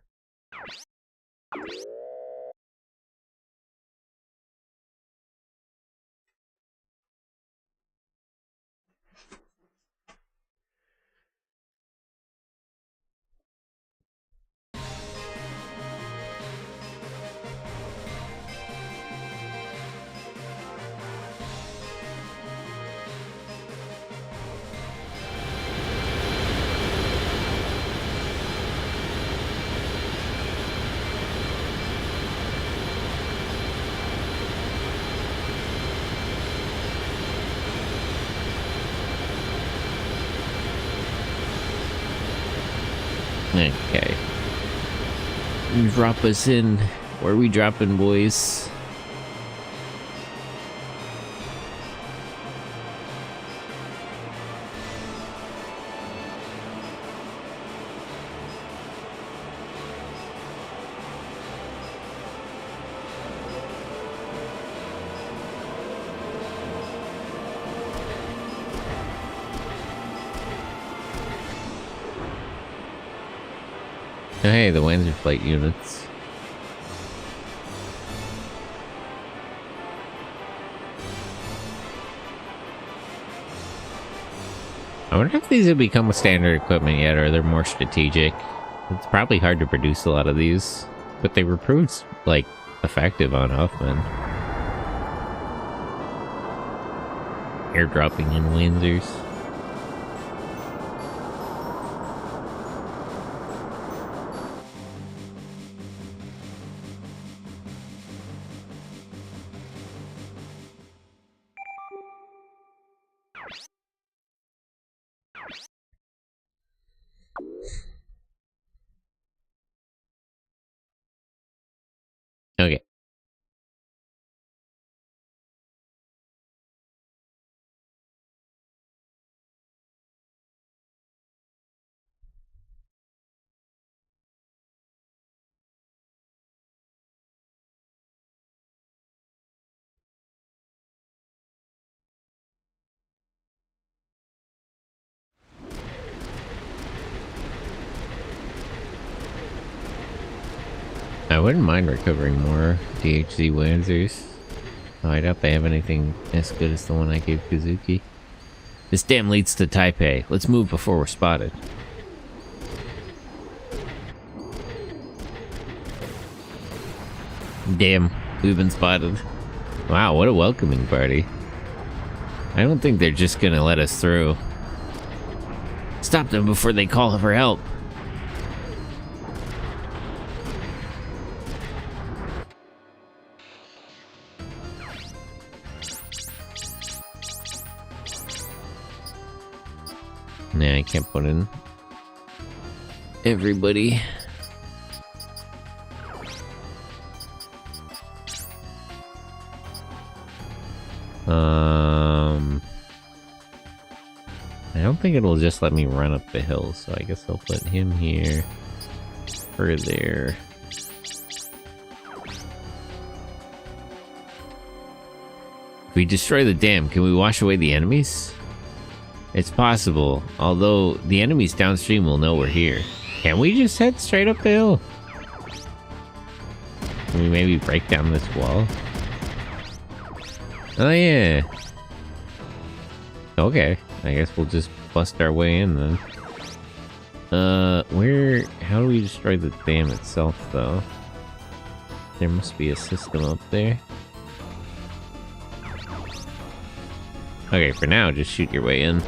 S1: Okay. Drop us in. Where are we dropping, boys? Oh, hey, the Windsor flight units. I wonder if these have become a standard equipment yet, or they're more strategic. It's probably hard to produce a lot of these, but they were proved, like, effective on Huffman. Airdropping in Windsors. Okay. I wouldn't mind recovering more DHZ Windsors. Oh, I doubt they have anything as good as the one I gave Kazuki. This dam leads to Taipei. Let's move before we're spotted. Damn, we've been spotted. Wow, what a welcoming party. I don't think they're just gonna let us through. Stop them before they call for help. Nah, I can't put in everybody. I don't think it'll just let me run up the hill, so I guess I'll put him here, her there. If we destroy the dam, can we wash away the enemies? It's possible, although the enemies downstream will know we're here. Can we just head straight up the hill? Can we maybe break down this wall? Oh yeah. Okay, I guess we'll just bust our way in then. How do we destroy the dam itself though? There must be a system up there. Okay, for now, just shoot your way in.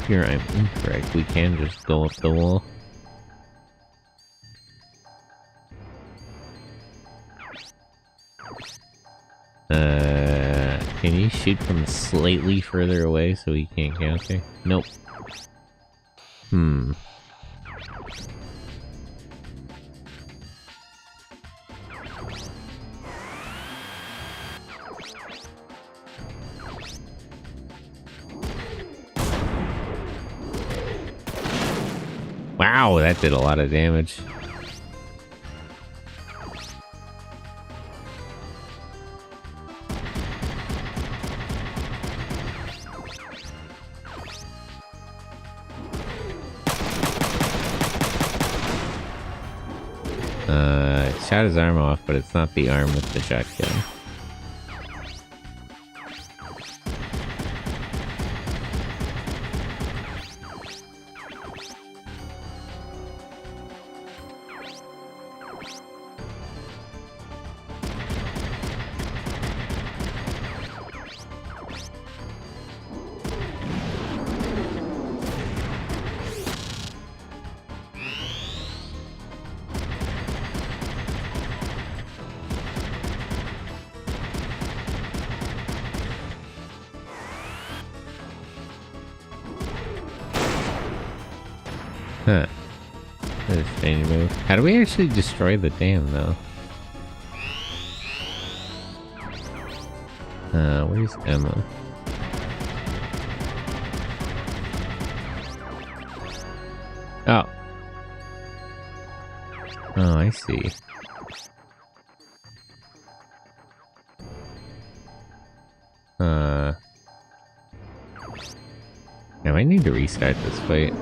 S1: Here I'm incorrect. We can just go up the wall. Can you shoot from slightly further away so he can't counter? Nope. Wow, that did a lot of damage. Shot his arm off, but it's not the arm with the shotgun. Huh. That's a strange move. How do we actually destroy the dam, though? Where's Emma? Oh. Oh, I see. Now I need to restart this fight.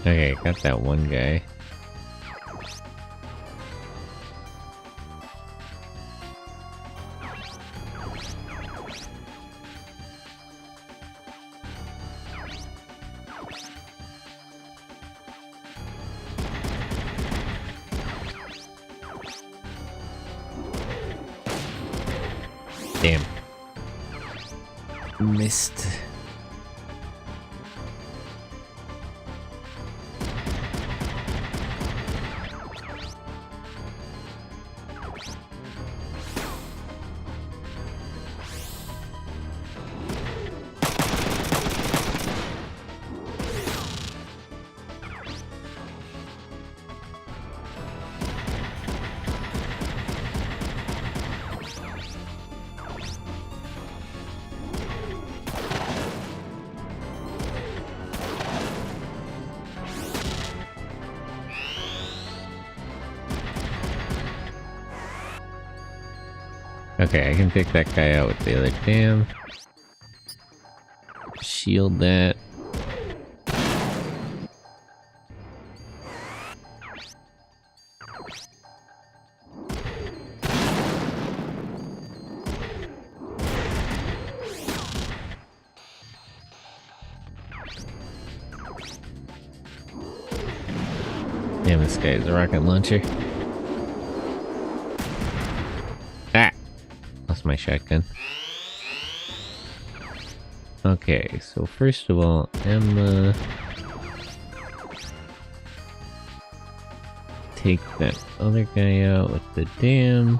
S1: Okay, got that one guy. Damn. Missed. Okay, I can take that guy out with the other dam. Shield that. Damn, this guy is a rocket launcher. Ah! Lost my shotgun. Okay, so first of all, Emma... take that other guy out with the dam.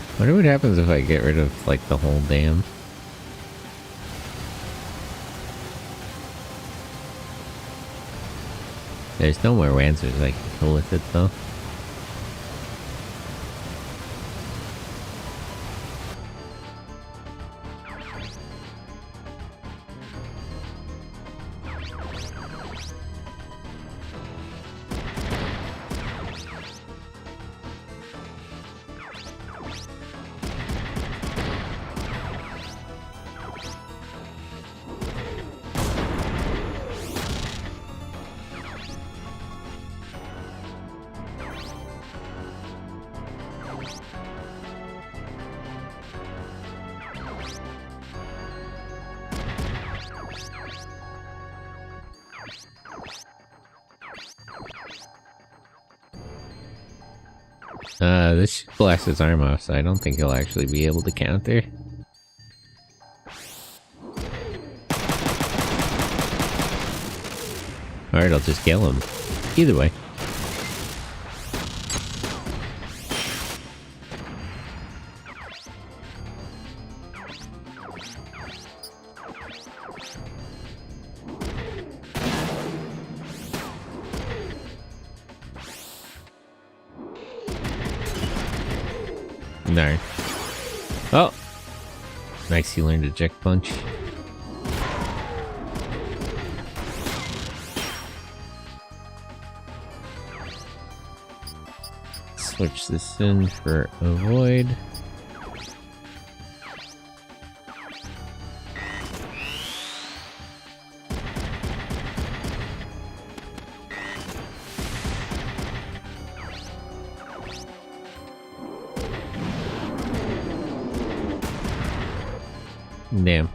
S1: I wonder what happens if I get rid of, like, the whole dam. There's no more answers I can kill with it, though. This should blast his arm off, so I don't think he'll actually be able to counter. Alright, I'll just kill him. Either way. No. Oh! Nice, he learned a Eject Punch. Switch this in for Avoid. Damn.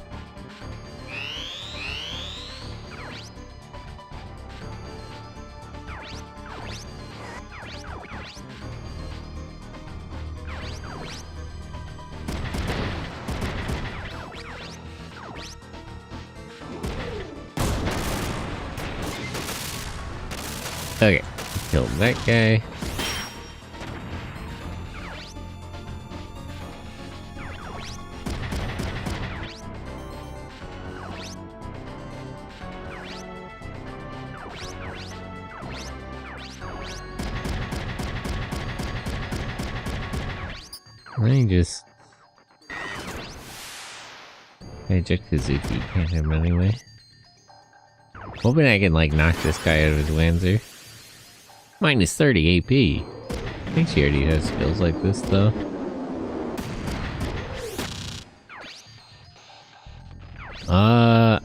S1: Okay, killed that guy. Let me just... eject Kazuki, can't hit him anyway. Hoping I can, like, knock this guy out of his Wanzer. Minus 30 AP. I think she already has skills like this, though.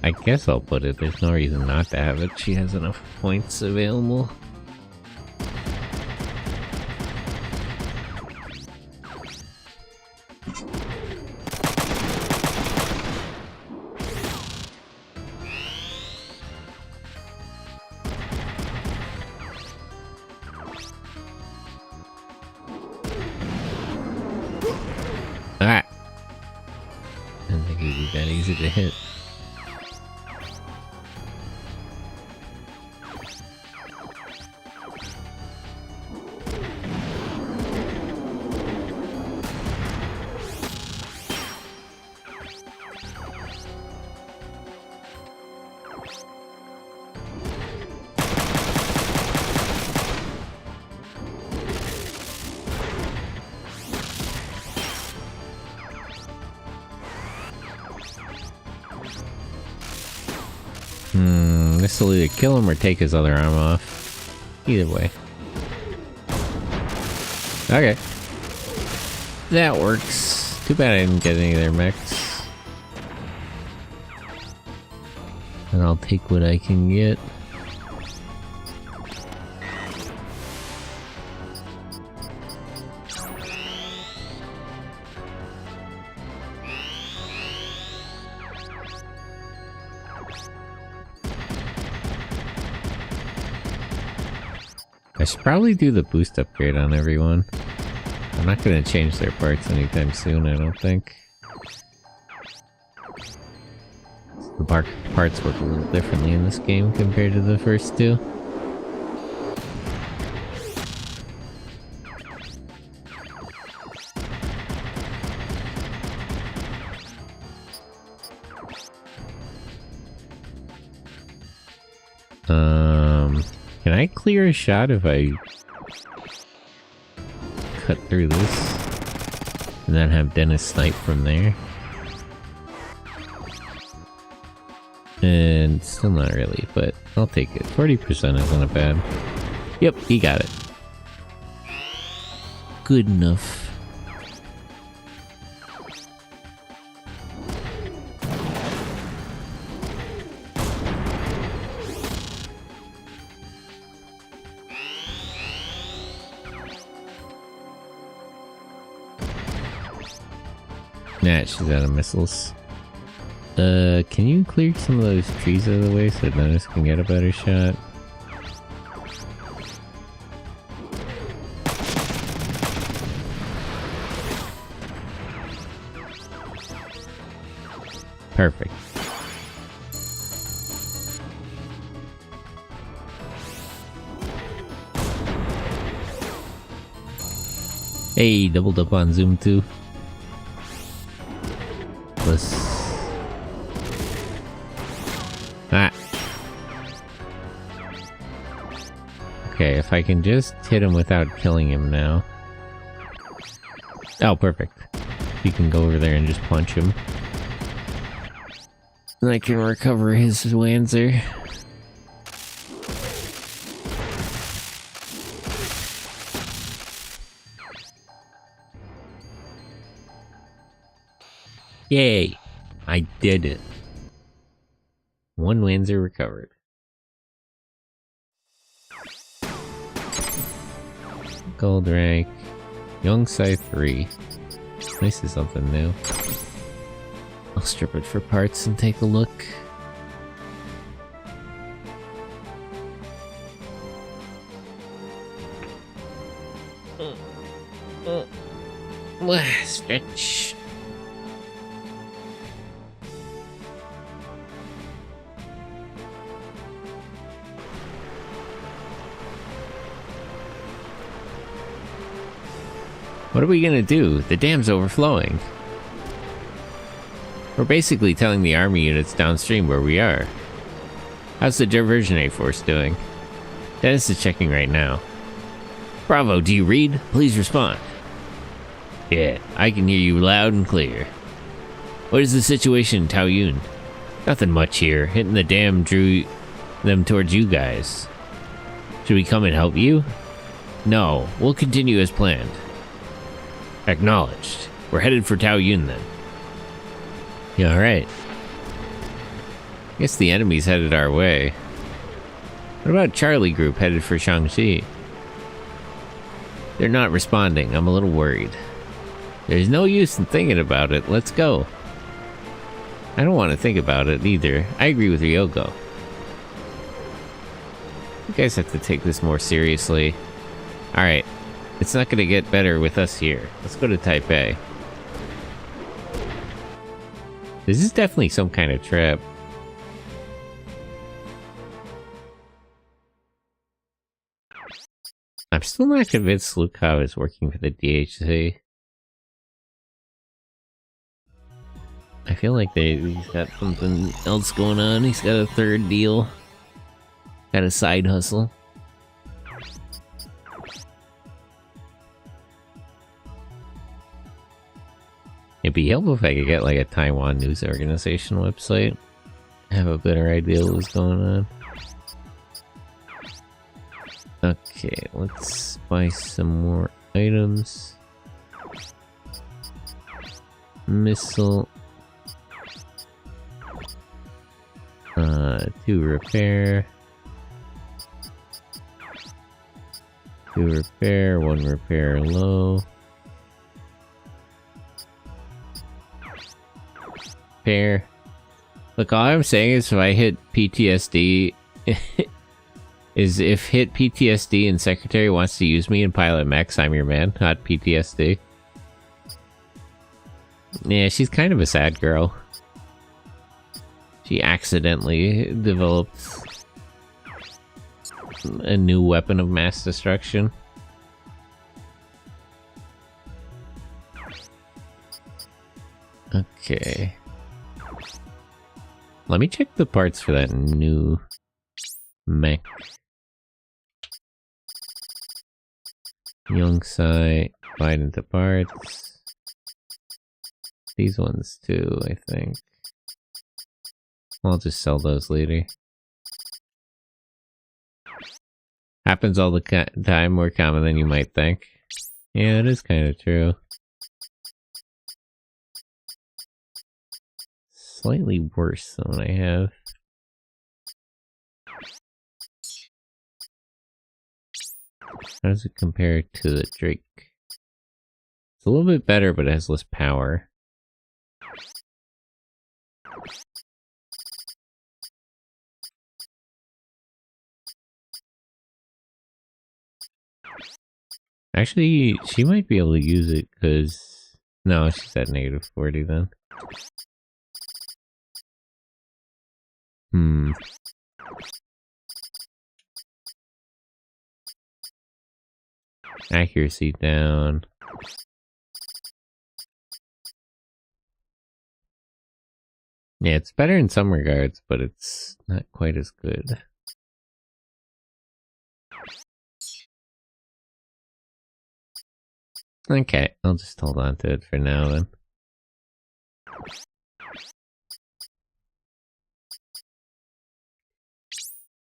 S1: I guess I'll put it. There's no reason not to have it. She has enough points available. Ah! I don't think it'd be that easy to hit. This will either kill him or take his other arm off. Either way. Okay. That works. Too bad I didn't get any of their mechs. And I'll take what I can get. I should probably do the boost upgrade on everyone. I'm not gonna change their parts anytime soon, I don't think. The parts work a little differently in this game compared to the first two. Can I clear a shot if I cut through this and then have Dennis snipe from there? And still not really, but I'll take it. 40% isn't bad. Yep, he got it. Good enough. Nah, she's out of missiles. Can you clear some of those trees out of the way so Dennis can get a better shot? Perfect. Hey, doubled up on zoom too. Ah. Okay, if I can just hit him without killing him now. Oh, perfect. You can go over there and just punch him. And I can recover his Wanzer. Yay! I did it. One Wanzer recovered. Gold rank. Young Scythe 3. This is something new. I'll strip it for parts and take a look. Stretch. What are we gonna do? The dam's overflowing. We're basically telling the army units downstream where we are. How's the diversionary force doing? Dennis is checking right now. Bravo, do you read? Please respond. Yeah, I can hear you loud and clear. What is the situation in Taoyuan? Nothing much here. Hitting the dam drew them towards you guys. Should we come and help you? No, we'll continue as planned. Acknowledged. We're headed for Taoyuan then. Yeah, alright. Guess the enemy's headed our way. What about Charlie Group headed for Shaanxi? They're not responding. I'm a little worried. There's no use in thinking about it. Let's go. I don't want to think about it either. I agree with Ryogo. You guys have to take this more seriously. Alright. It's not going to get better with us here. Let's go to Taipei. This is definitely some kind of trap. I'm still not convinced Lukov is working for the DHC. I feel like he's got something else going on. He's got a third deal. Got a side hustle. It'd be helpful if I could get like a Taiwan news organization website. Have a better idea what was going on. Okay, let's buy some more items. Missile. 2 repair. 2 repair, 1 repair low. Repair. Look, all I'm saying is if I hit PTSD is if hit PTSD and Secretary wants to use me and pilot mechs, I'm your man, not PTSD. Yeah, she's kind of a sad girl. She accidentally developed a new weapon of mass destruction. Okay. Let me check the parts for that new mech. Young Sai, divide into parts. These ones too, I think. I'll just sell those later. Happens all the time, more common than you might think. Yeah, it is kind of true. Slightly worse than what I have. How does it compare to the Drake? It's a little bit better, but it has less power. Actually, she might be able to use it, because... No, she's at negative 40 then. Accuracy down. Yeah, it's better in some regards, but it's not quite as good. Okay, I'll just hold on to it for now then.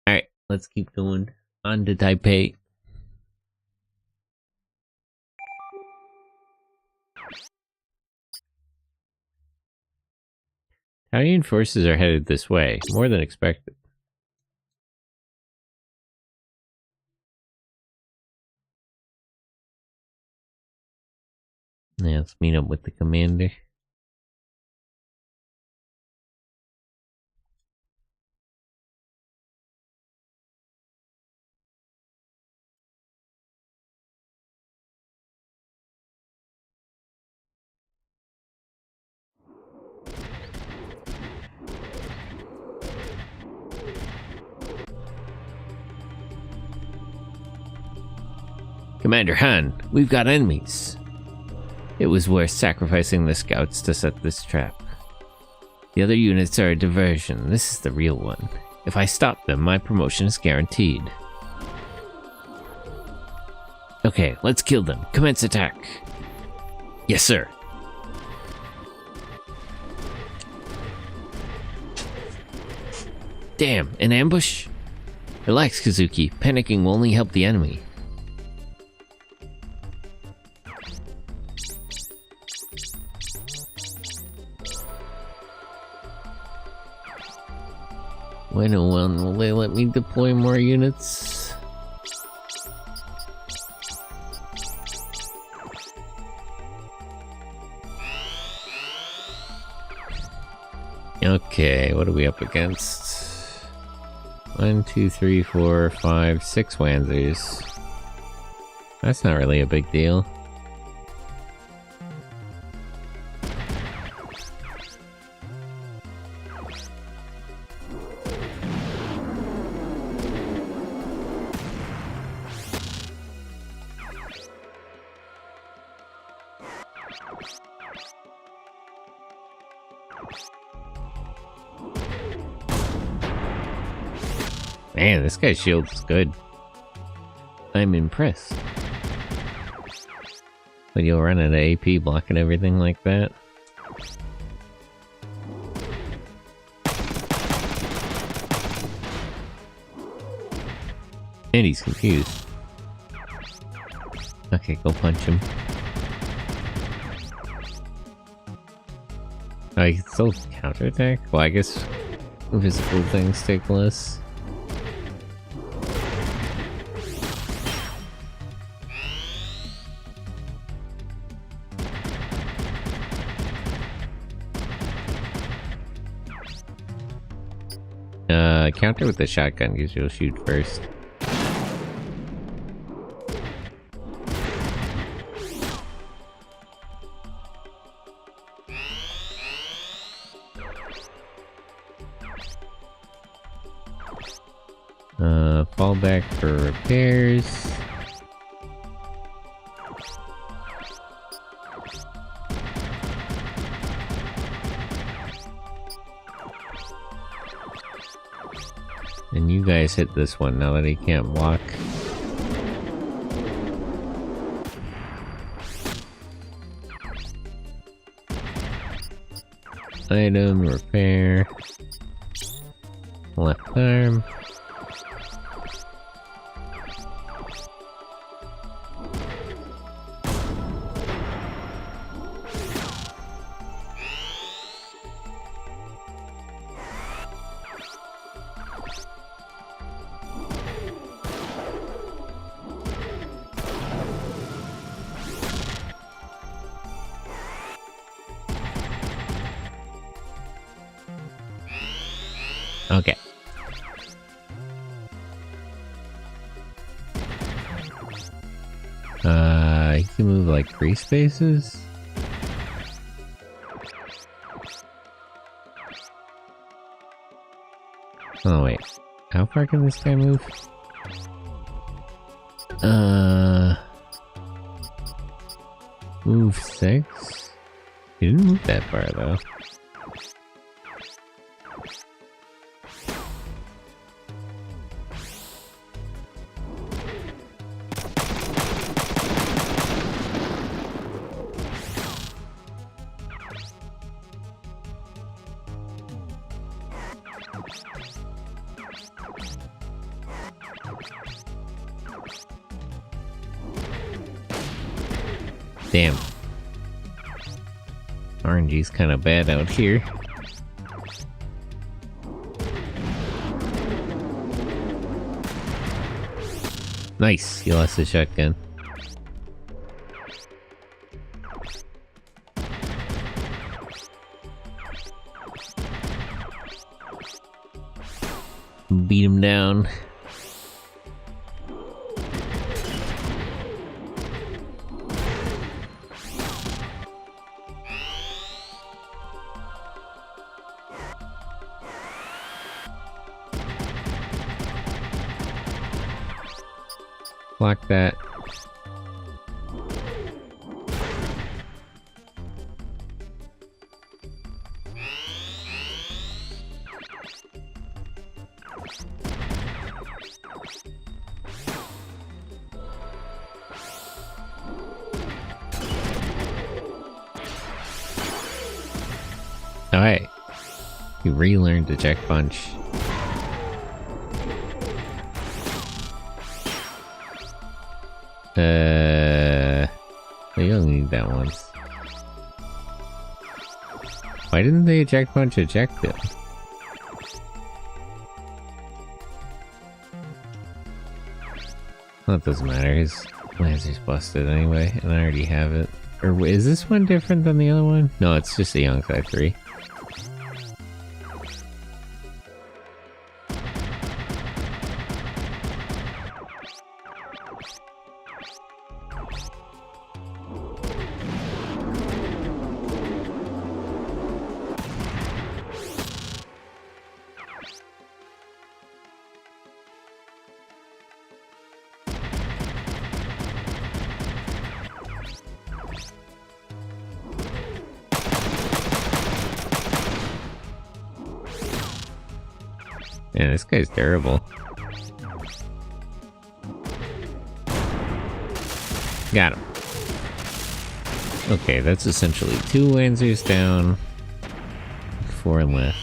S1: Alright, let's keep going. On to Taipei. Italian forces are headed this way, more than expected. Yeah, let's meet up with the commander. Commander Han, we've got enemies. It was worth sacrificing the scouts to set this trap. The other units are a diversion. This is the real one. If I stop them, my promotion is guaranteed. Okay, let's kill them. Commence attack. Yes, sir. Damn, an ambush? Relax, Kazuki. Panicking will only help the enemy. When and when will they let me deploy more units? Okay, what are we up against? 1, 2, 3, 4, 5, 6 Wanzers. That's not really a big deal. Man, this guy's shield is good. I'm impressed. But you'll run out of AP blocking everything like that. And he's confused. Okay, go punch him. Oh, he can still counterattack? Well, I guess physical things take less. Counter with the shotgun because you'll shoot first. back for repairs. And you guys hit this one now that he can't walk. Item, repair. Left arm. Okay. You can move like 3 spaces? Oh wait, how far can this guy move? Move 6? He didn't move that far though. Damn. RNG's kind of bad out here. Nice, he lost his shotgun. Beat him down. Block that. Alright. You relearned to check punch. You only need that once. Why didn't they eject punch eject it? Well, it doesn't matter, his laser's busted anyway, and I already have it. Or is this one different than the other one? No, it's just a Young Side 3. Yeah, this guy's terrible. Got him. Okay, that's essentially 2 Lancers down, 4 left.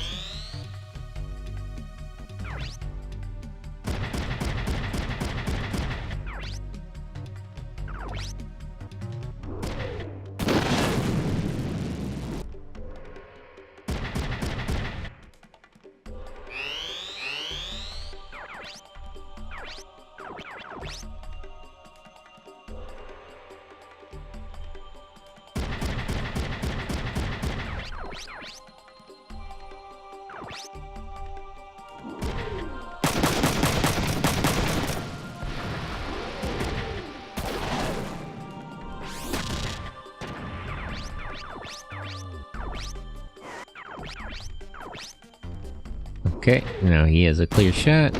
S1: Okay, now he has a clear shot.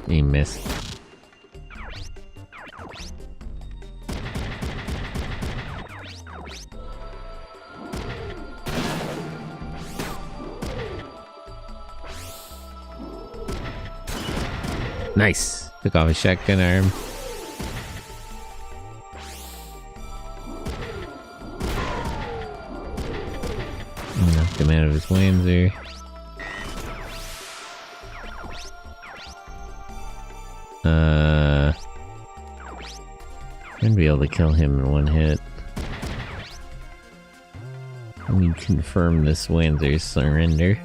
S1: He missed. Nice. Took off his shotgun arm. Knocked him out of his Wanzer. I'd be able to kill him in one hit. Let me confirm this Wanzer's surrender.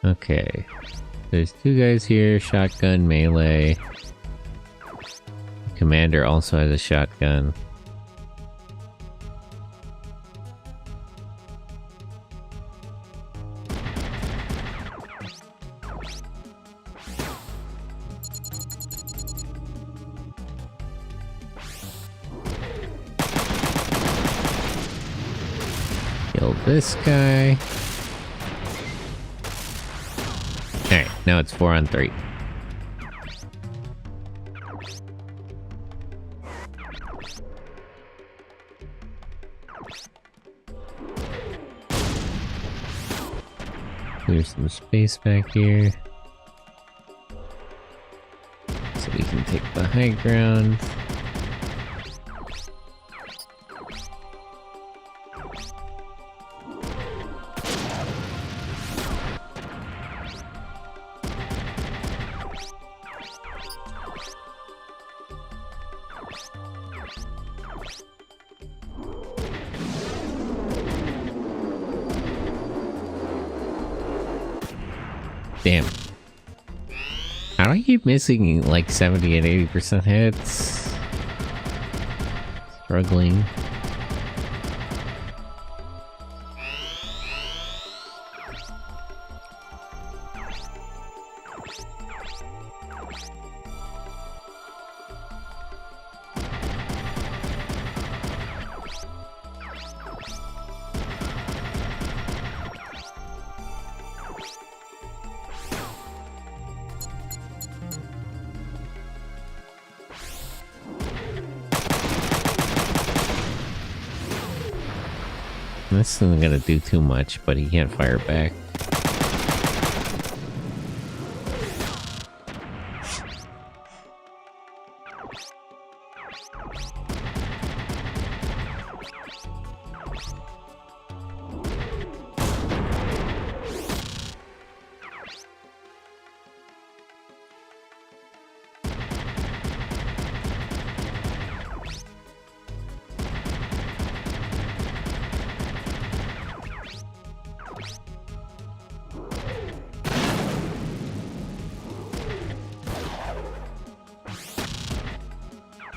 S1: Okay, there's two guys here, shotgun, melee. Commander also has a shotgun. Kill this guy. Alright, now it's 4 on 3. There's some space back here. So we can take the high ground. Damn. How do I keep missing like 70 and 80% hits? Struggling. This isn't gonna do too much, but he can't fire back.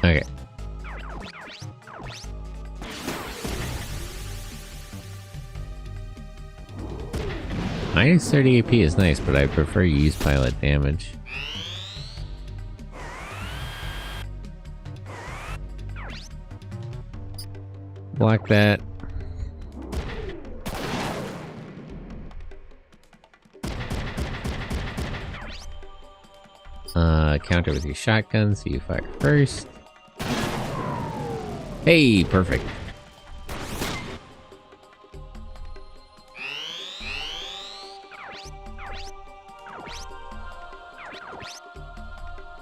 S1: Okay. Minus 30 AP is nice, but I prefer you use pilot damage. Block that. Counter with your shotgun, so you fire first. Hey, perfect.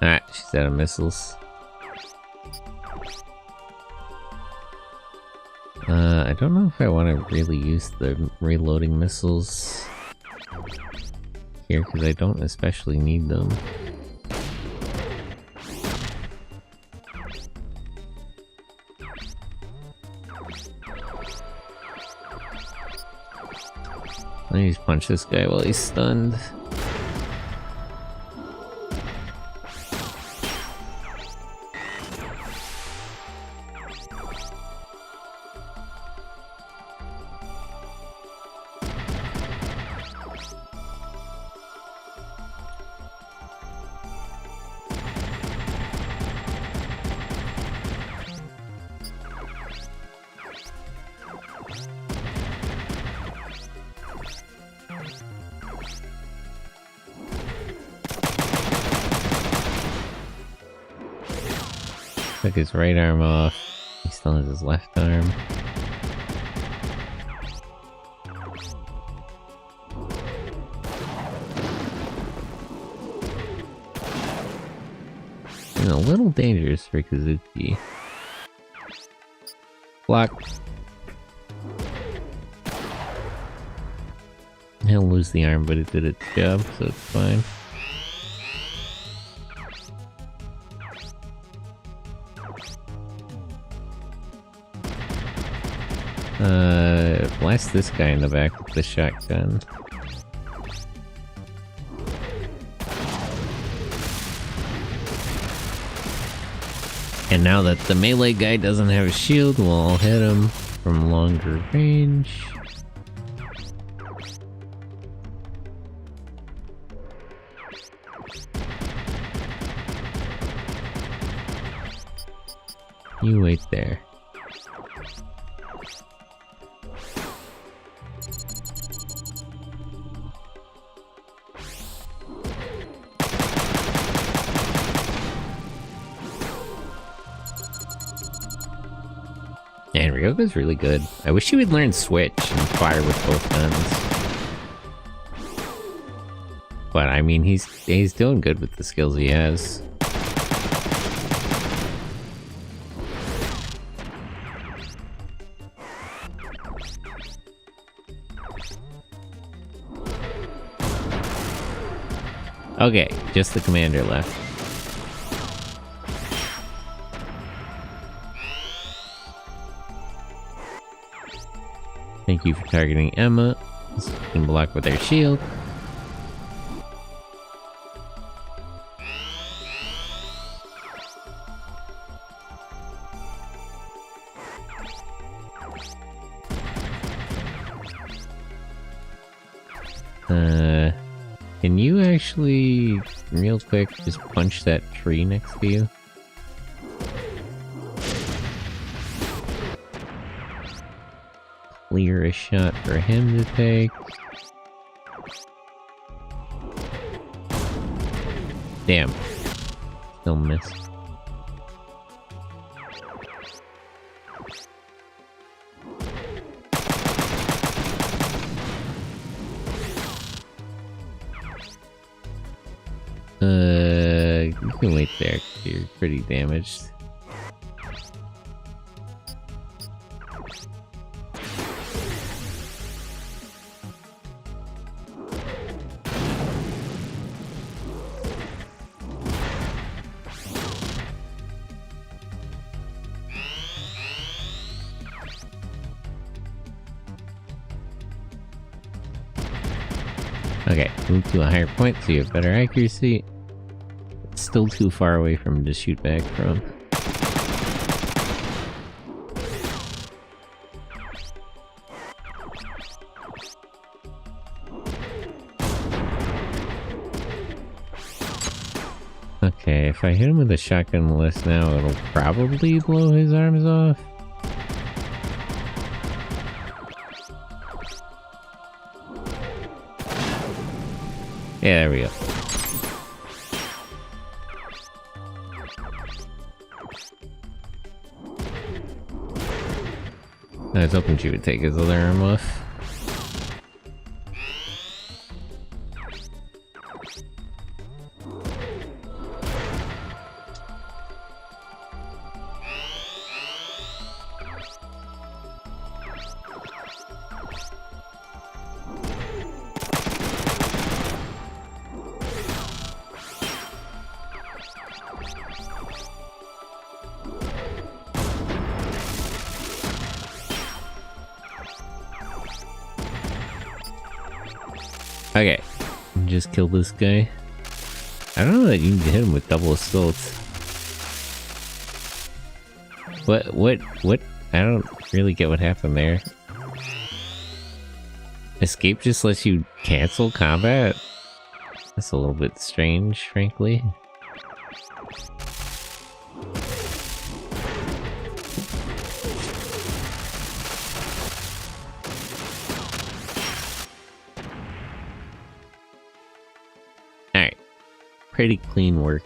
S1: Alright, she's out of missiles. I don't know if I want to really use the reloading missiles here, because I don't especially need them. Let me just punch this guy while he's stunned. Took his right arm off. He still has his left arm. And a little dangerous for Kazuki. Block. He'll lose the arm, but it did its job, so it's fine. Blast this guy in the back with the shotgun. And now that the melee guy doesn't have a shield, we'll hit him from longer range. You wait there. And Ryoga's really good. I wish he would learn switch and fire with both guns. But I mean, he's doing good with the skills he has. Okay, just the commander left. Thank you for targeting Emma. This can block with their shield. Can you actually, real quick, just punch that tree next to you? Clear a shot for him to take. Damn. Still missed. You can wait there, 'cause you're pretty damaged. Okay, move to a higher point so you have better accuracy. It's still too far away from him to shoot back from. Okay, if I hit him with a shotgun blast now, it'll probably blow his arms off. Yeah, there we go. I was hoping she would take his other arm off. Okay, just kill this guy. I don't know that you can hit him with double assault. What? I don't really get what happened there. Escape just lets you cancel combat? That's a little bit strange, frankly. Pretty clean work.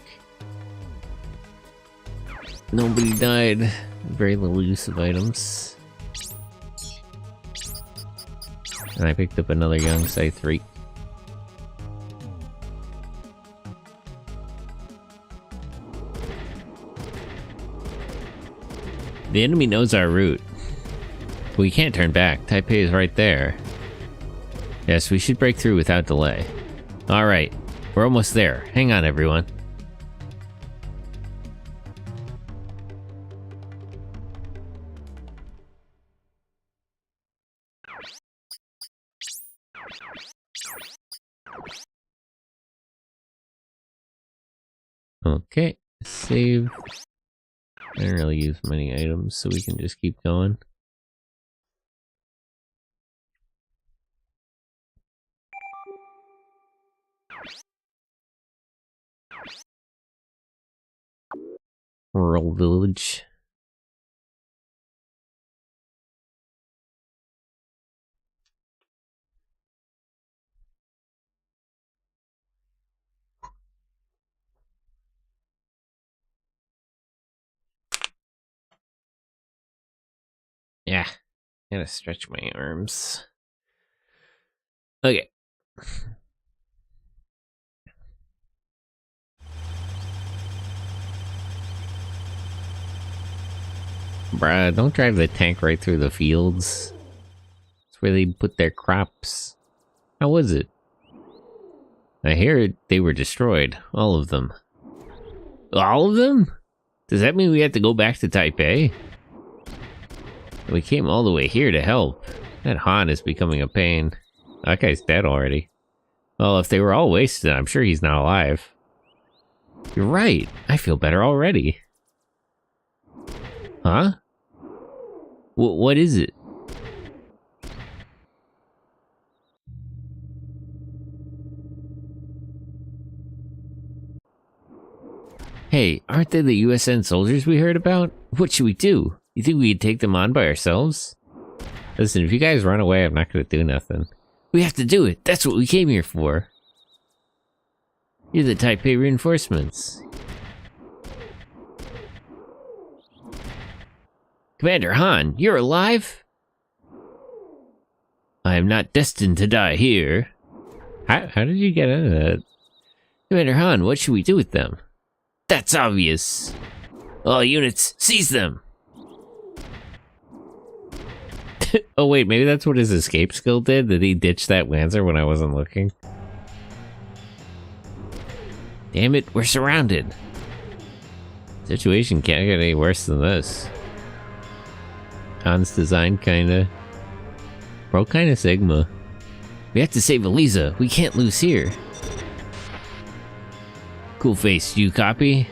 S1: Nobody died. Very little use of items. And I picked up another young Scythe 3. The enemy knows our route. We can't turn back. Taipei is right there. Yes, we should break through without delay. Alright, we're almost there. Hang on, everyone. Okay, save. I didn't really use many items, so we can just keep going. Rural village. Yeah, gotta stretch my arms. Okay. Bruh, don't drive the tank right through the fields. That's where they put their crops. How was it? I hear they were destroyed. All of them. All of them? Does that mean we have to go back to Taipei? We came all the way here to help. That Han is becoming a pain. That guy's dead already. Well, if they were all wasted, I'm sure he's not alive. You're right. I feel better already. Huh? What is it? Hey, aren't they the USN soldiers we heard about? What should we do? You think we could take them on by ourselves? Listen, if you guys run away, I'm not gonna do nothing. We have to do it. That's what we came here for. You're the Taipei reinforcements. Commander Han, you're alive? I am not destined to die here. How did you get out of that? Commander Han, what should we do with them? That's obvious. All units, seize them. Oh wait, maybe that's what his escape skill did? Did he ditch that Lancer when I wasn't looking? Damn it, we're surrounded. Situation can't get any worse than this. Han's design kinda... Bro, kinda Sigma. We have to save Eliza. We can't lose here. Cool face, you copy?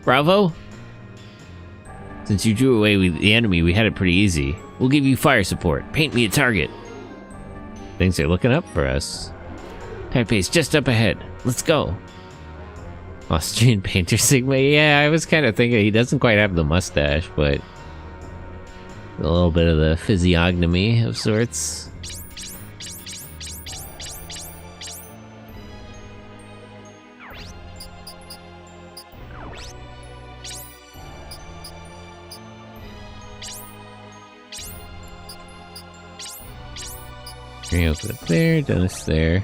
S1: Bravo? Since you drew away with the enemy, we had it pretty easy. We'll give you fire support. Paint me a target. Things are looking up for us. Taipei's just up ahead. Let's go. Austrian painter Sigma? Yeah, I was kind of thinking he doesn't quite have the mustache, but... a little bit of the physiognomy of sorts. Put it there, Dennis there.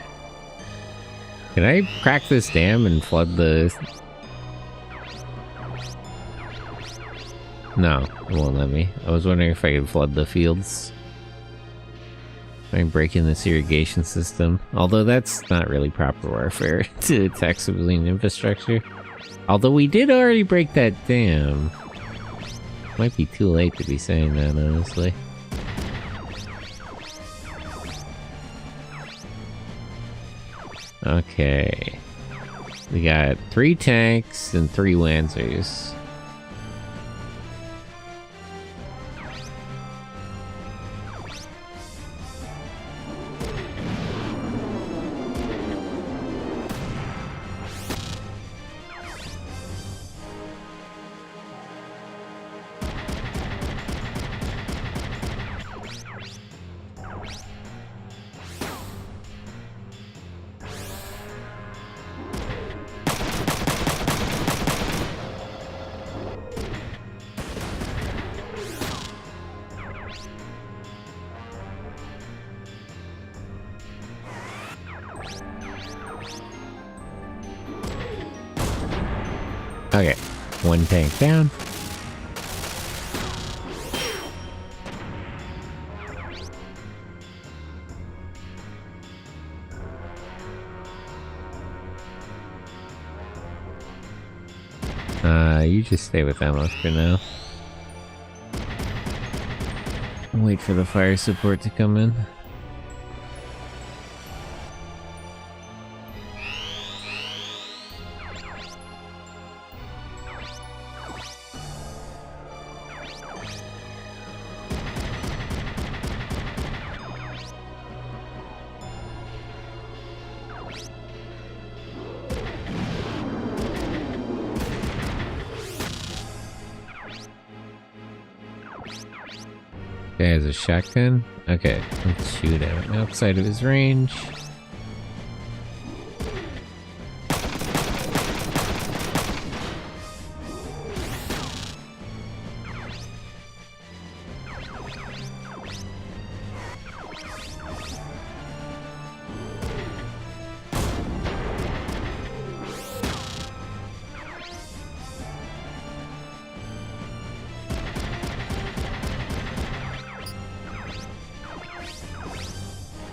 S1: Can I crack this dam and flood the... No, it won't let me. I was wondering if I could flood the fields. I can break in this irrigation system. Although that's not really proper warfare to attack civilian infrastructure. Although we did already break that dam. Might be too late to be saying that, honestly. Okay. We got 3 tanks and 3 Lancers. Okay, one tank down. You just stay with Emma for now. Wait for the fire support to come in. Guy has a shotgun. Okay, let's shoot at him outside of his range.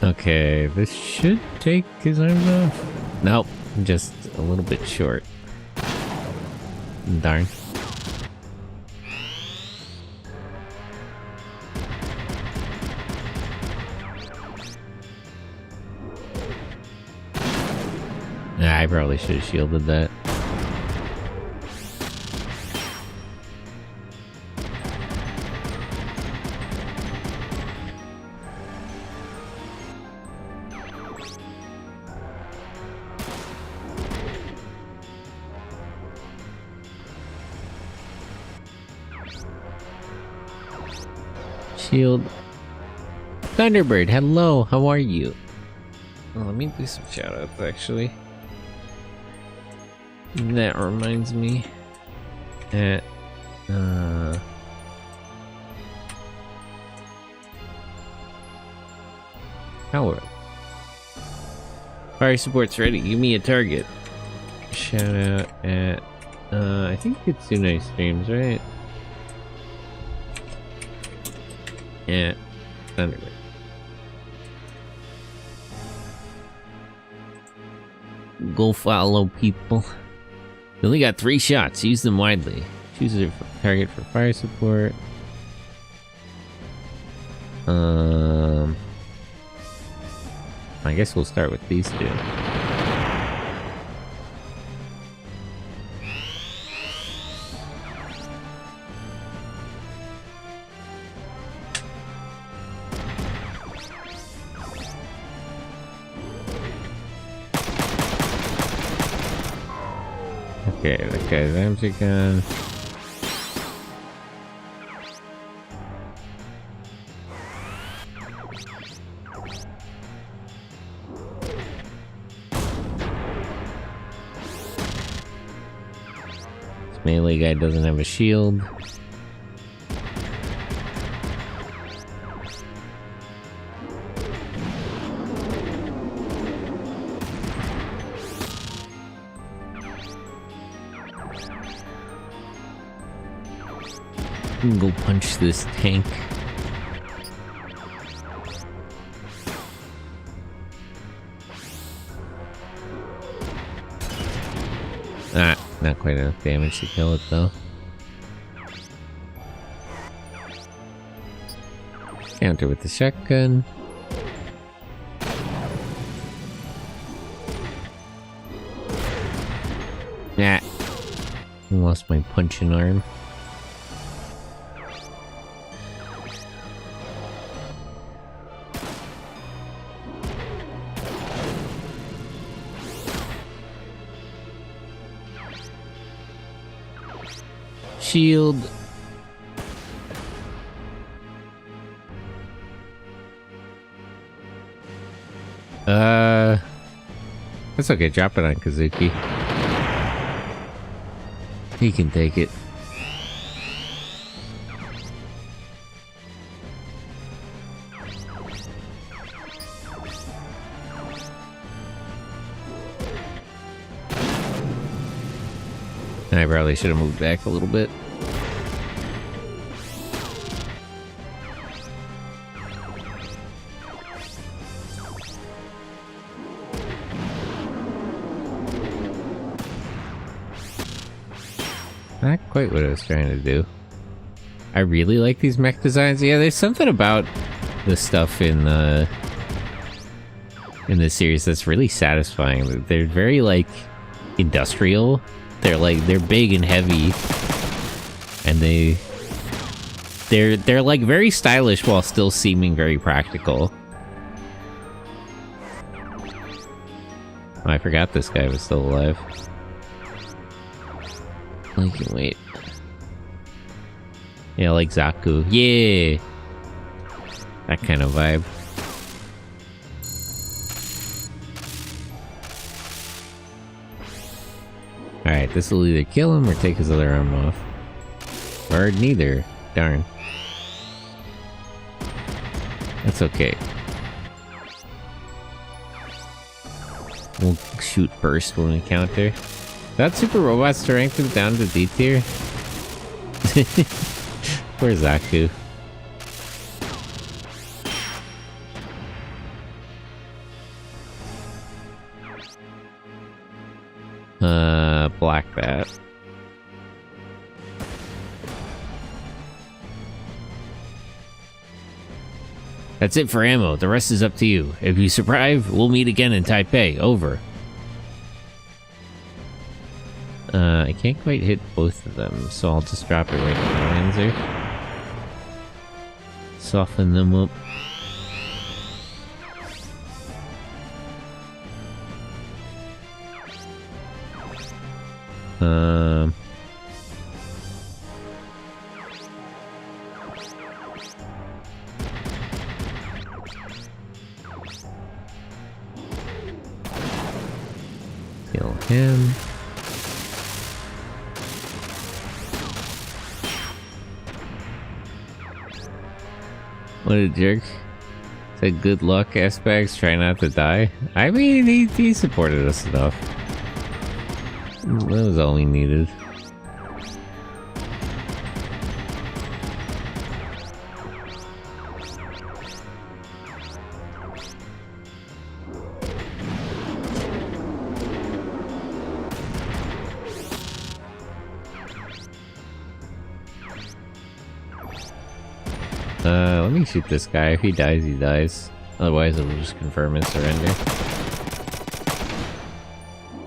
S1: Okay, this should take his arms off. Nope, just a little bit short. Darn. I probably should have shielded that. Shield. Thunderbird, hello, how are you? Oh, let me do some shoutouts actually. That reminds me. Power. Fire support's ready, give me a target. Shout out at I think it's Nice Streams, right? Yeah, Thunderbird. Go follow people. You only got 3 shots. Use them widely. Choose a target for fire support. I guess we'll start with these 2. Okay, that guy's empty gun. This melee guy doesn't have a shield. Go punch this tank. Ah, not quite enough damage to kill it though. Counter with the shotgun. Nah. Lost my punching arm. Shield. That's okay, drop it on Kazuki. He can take it. I probably should have moved back a little bit. Not quite what I was trying to do. I really like these mech designs. Yeah, there's something about the stuff in this series that's really satisfying. They're very like industrial. They're big and heavy, and they're like very stylish while still seeming very practical. Oh, I forgot this guy was still alive. I can wait. Yeah, like Zaku. Yeah! That kind of vibe. Alright, this will either kill him or take his other arm off. Or neither. Darn. That's okay. We'll shoot burst when we counter. That super robot strength him down to D tier. Poor Zaku. Black Bat. That's it for ammo. The rest is up to you. If you survive, we'll meet again in Taipei. Over. I can't quite hit both of them, so I'll just drop it right in the Lancer. Soften them up. Kill him. What a jerk. Said good luck aspects, try not to die. I mean, he supported us enough. That was all we needed. Let me shoot this guy. If he dies, he dies. Otherwise, it'll just confirm his surrender.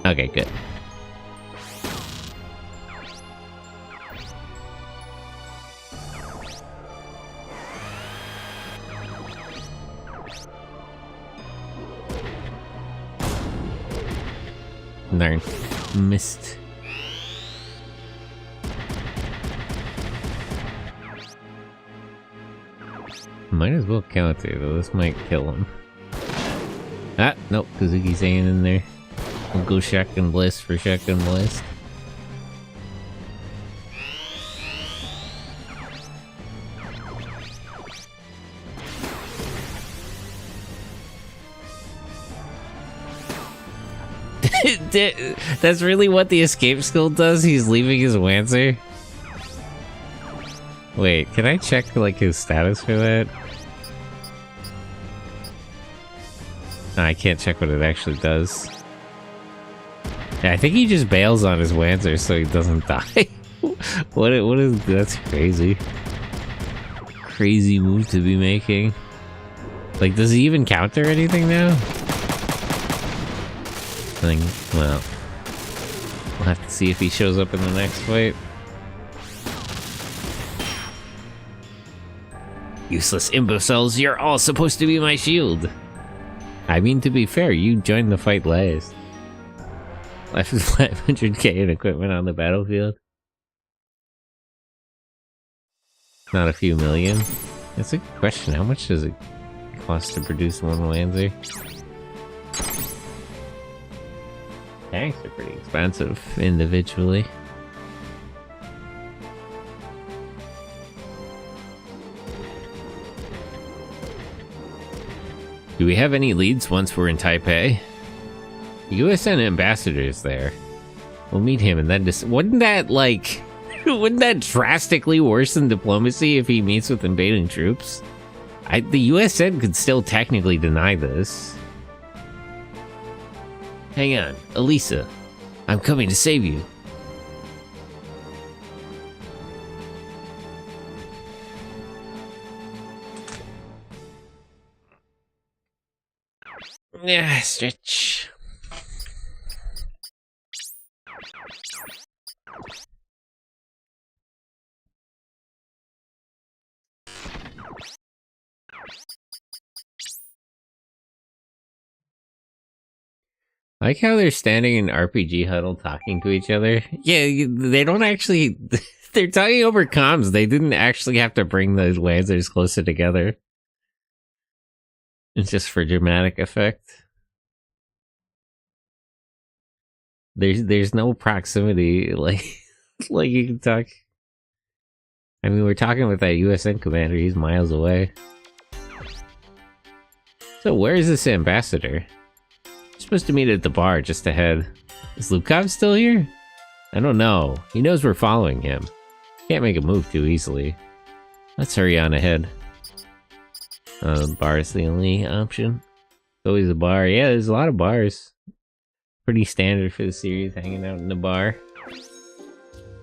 S1: Okay, good. Darn. Missed. Might as well counter, though. This might kill him. Ah, nope. Kazuki's hanging in there. We'll go Shotgun Blast for Shotgun Blast. That's really what the escape skill does? He's leaving his Lancer? Wait, can I check, like, his status for that? No, I can't check what it actually does. Yeah, I think he just bails on his Lancer so he doesn't die. What is... That's crazy. Crazy move to be making. Like, does he even counter anything now? Well... We'll have to see if he shows up in the next fight. Useless imbeciles, you're all supposed to be my shield. I mean, to be fair, you joined the fight last. Left with 500k in equipment on the battlefield. Not a few million. That's a good question. How much does it cost to produce one Lancer? Tanks are pretty expensive individually. Do we have any leads once we're in Taipei? The USN ambassador is there. We'll meet him and then wouldn't that, like... wouldn't that drastically worsen diplomacy if he meets with invading troops? The USN could still technically deny this. Hang on, Elisa. I'm coming to save you. Yeah, stretch. I like how they're standing in RPG huddle talking to each other. Yeah, they don't actually... They're talking over comms. They didn't actually have to bring those lasers closer together. It's just for dramatic effect. There's no proximity, like you can talk. I mean, we're talking with that USN commander. He's miles away. So where is this ambassador? We're supposed to meet at the bar just ahead. Is Lukov still here? I don't know. He knows we're following him. Can't make a move too easily. Let's hurry on ahead. Bar is the only option. Always a bar. Yeah, there's a lot of bars. Pretty standard for the series, hanging out in the bar.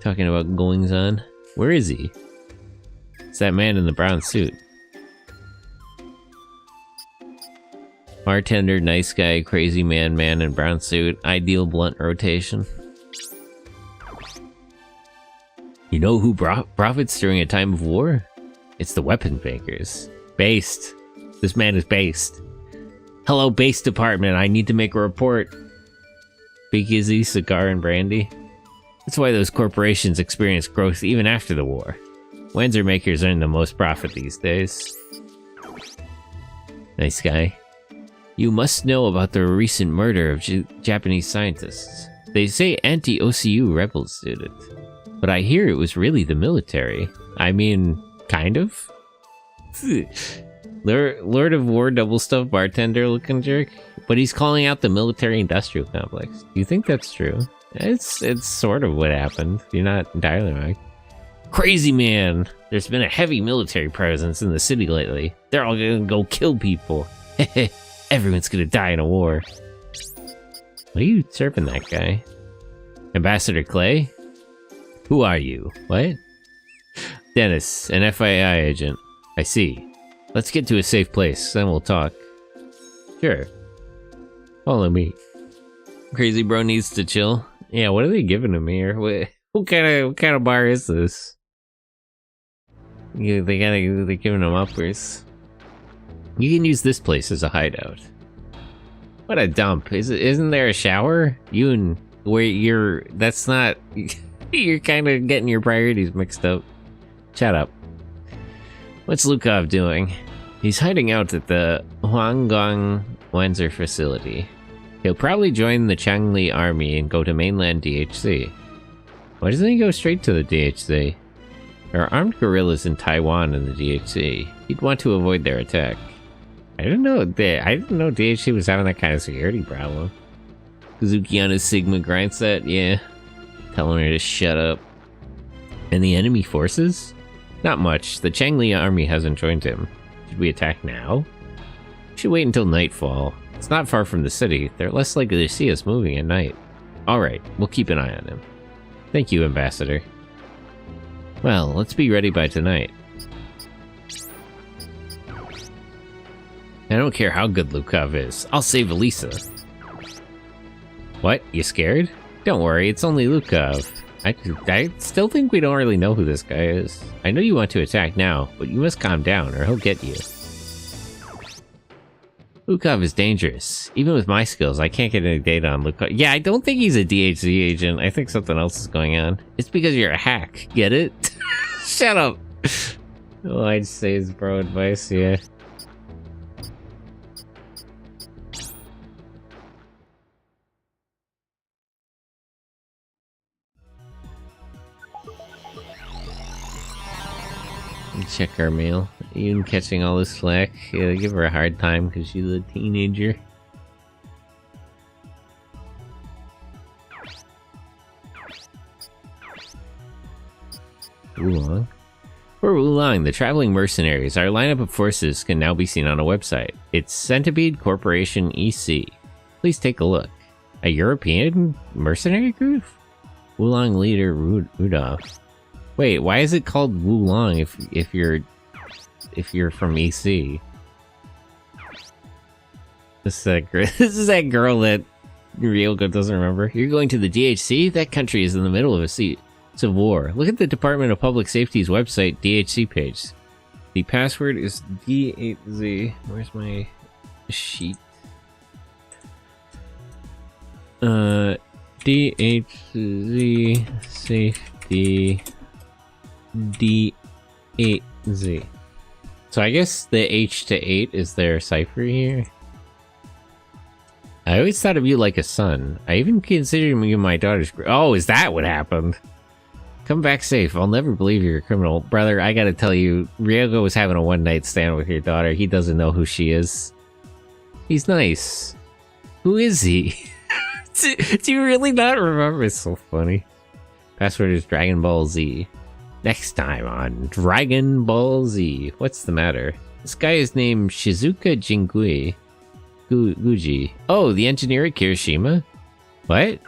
S1: Talking about goings on. Where is he? It's that man in the brown suit. Bartender, nice guy, crazy man in brown suit. Ideal blunt rotation. You know who profits during a time of war? It's the weapon makers. Based. This man is based. Hello, base department. I need to make a report. Big Izzy, cigar, and brandy. That's why those corporations experience growth even after the war. Wanzer makers earn the most profit these days. Nice guy. You must know about the recent murder of Japanese scientists. They say anti-OCU rebels did it. But I hear it was really the military. I mean, kind of? Lord of War double stuffed bartender looking jerk, but he's calling out the military industrial complex. Do you think that's true? It's sort of what happened. You're not entirely right. Crazy man! There's been a heavy military presence in the city lately. They're all gonna go kill people. Everyone's gonna die in a war. Why are you chirping that guy? Ambassador Clay? Who are you? What? Dennis, an FII agent. I see. Let's get to a safe place, then we'll talk. Sure. Follow me. Crazy bro needs to chill. Yeah, what are they giving him here? What kind of bar is this? Yeah, they're giving him uppers. You can use this place as a hideout. What a dump. Isn't there a shower? That's not... You're kind of getting your priorities mixed up. Shut up. What's Lukov doing? He's hiding out at the Huanggang Wanzer facility. He'll probably join the Changli army and go to mainland DHC. Why doesn't he go straight to the DHC? There are armed guerrillas in Taiwan and the DHC. He'd want to avoid their attack. I didn't know DHC was having that kind of security problem. Kazuki on his Sigma grind set, yeah. Telling her to shut up. And the enemy forces? Not much. The Changli army hasn't joined him. Should we attack now? We should wait until nightfall. It's not far from the city. They're less likely to see us moving at night. Alright, we'll keep an eye on him. Thank you, Ambassador. Well, let's be ready by tonight. I don't care how good Lukov is. I'll save Elisa. What? You scared? Don't worry, it's only Lukov. I still think we don't really know who this guy is. I know you want to attack now, but you must calm down or he'll get you. Lukov is dangerous. Even with my skills, I can't get any data on Lukov. Yeah, I don't think he's a DHZ agent. I think something else is going on. It's because you're a hack. Get it? Shut up. Oh, I'd say it's bro advice, yeah. Check our mail. Even catching all this slack. Yeah, give her a hard time because she's a teenager. Wulong. For Wulong, the traveling mercenaries, our lineup of forces can now be seen on a website. It's Centipede Corporation EC. Please take a look. A European mercenary group? Wulong leader Rudolph. Wait, why is it called Wulong if you're from EC? This is that girl that Ryoko doesn't remember. You're going to the DHC? That country is in the middle of a civil war. Look at the Department of Public Safety's website DHC page. The password is D8Z. Where's my sheet? DHZ safety D8Z. So I guess the H to 8 is their cipher here. I always thought of you like a son. I even considered you my daughter's... Oh, is that what happened? Come back safe. I'll never believe you're a criminal. Brother, I gotta tell you, Ryoko was having a one-night stand with your daughter. He doesn't know who she is. He's nice. Who is he? Do you really not remember? It's so funny. Password is Dragon Ball Z. Next time on Dragon Ball Z. What's the matter? This guy is named Shizuka Jingui. Guji. Oh, the engineer at Kirishima? What?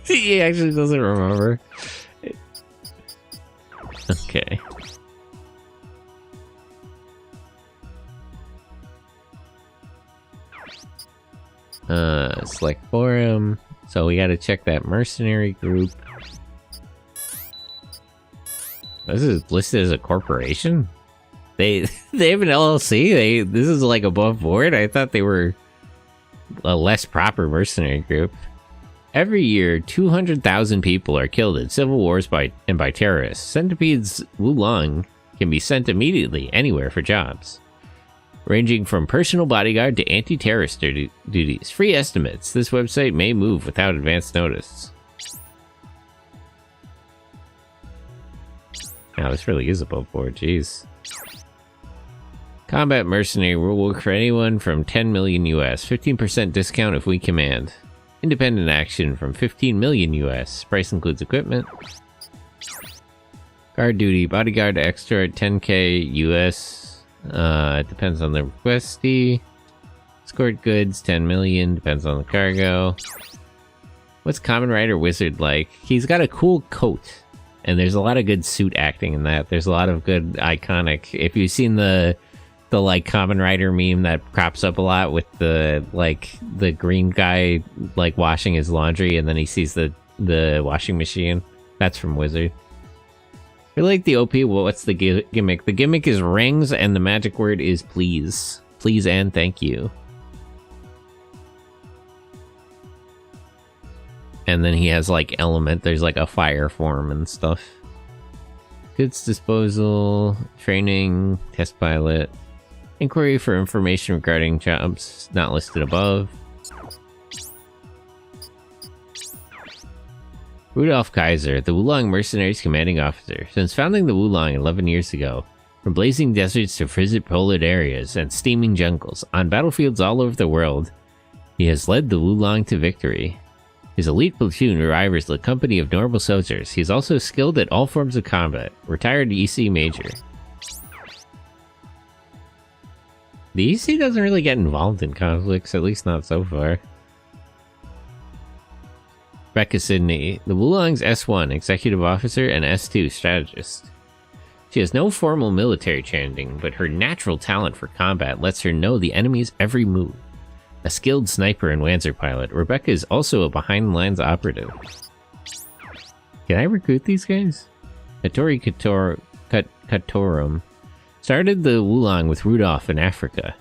S1: He actually doesn't remember. Okay. Select forum. So we gotta check that mercenary group. This is listed as a corporation? They have an LLC? This is like above board? I thought they were a less proper mercenary group. Every year, 200,000 people are killed in civil wars by terrorists. Centipede's Wulong can be sent immediately anywhere for jobs, ranging from personal bodyguard to anti-terrorist duties. Free estimates. This website may move without advance notice. Wow, this really is above board, jeez. Combat mercenary will work for anyone from 10 million US. 15% discount if we command. Independent action from 15 million US. Price includes equipment. Guard duty. Bodyguard extra at 10k US. It depends on the requestee. Escort goods 10 million. Depends on the cargo. What's Kamen Rider Wizard like? He's got a cool coat. And there's a lot of good suit acting in that. There's a lot of good iconic... If you've seen the like Kamen Rider meme that crops up a lot with the green guy like washing his laundry and then he sees the washing machine, that's from Wizard. I like the OP. Well, what's the gimmick? The gimmick is rings and the magic word is please. Please and thank you. And then he has like element, there's like a fire form and stuff. Goods disposal, training, test pilot. Inquiry for information regarding jobs not listed above. Rudolph Kaiser, the Wulong Mercenaries Commanding Officer. Since founding the Wulong 11 years ago, from blazing deserts to frigid polar areas and steaming jungles, on battlefields all over the world, he has led the Wulong to victory. His elite platoon rivals the company of normal soldiers. He's also skilled at all forms of combat. Retired EC Major. The EC doesn't really get involved in conflicts, at least not so far. Becca Sidney, the Wulong's S1 Executive Officer and S2 Strategist. She has no formal military training, but her natural talent for combat lets her know the enemy's every move. A skilled sniper and Wanzer pilot, Rebecca is also a behind-the-lines operative. Can I recruit these guys? Hattori Katorum started the Wulong with Rudolph in Africa.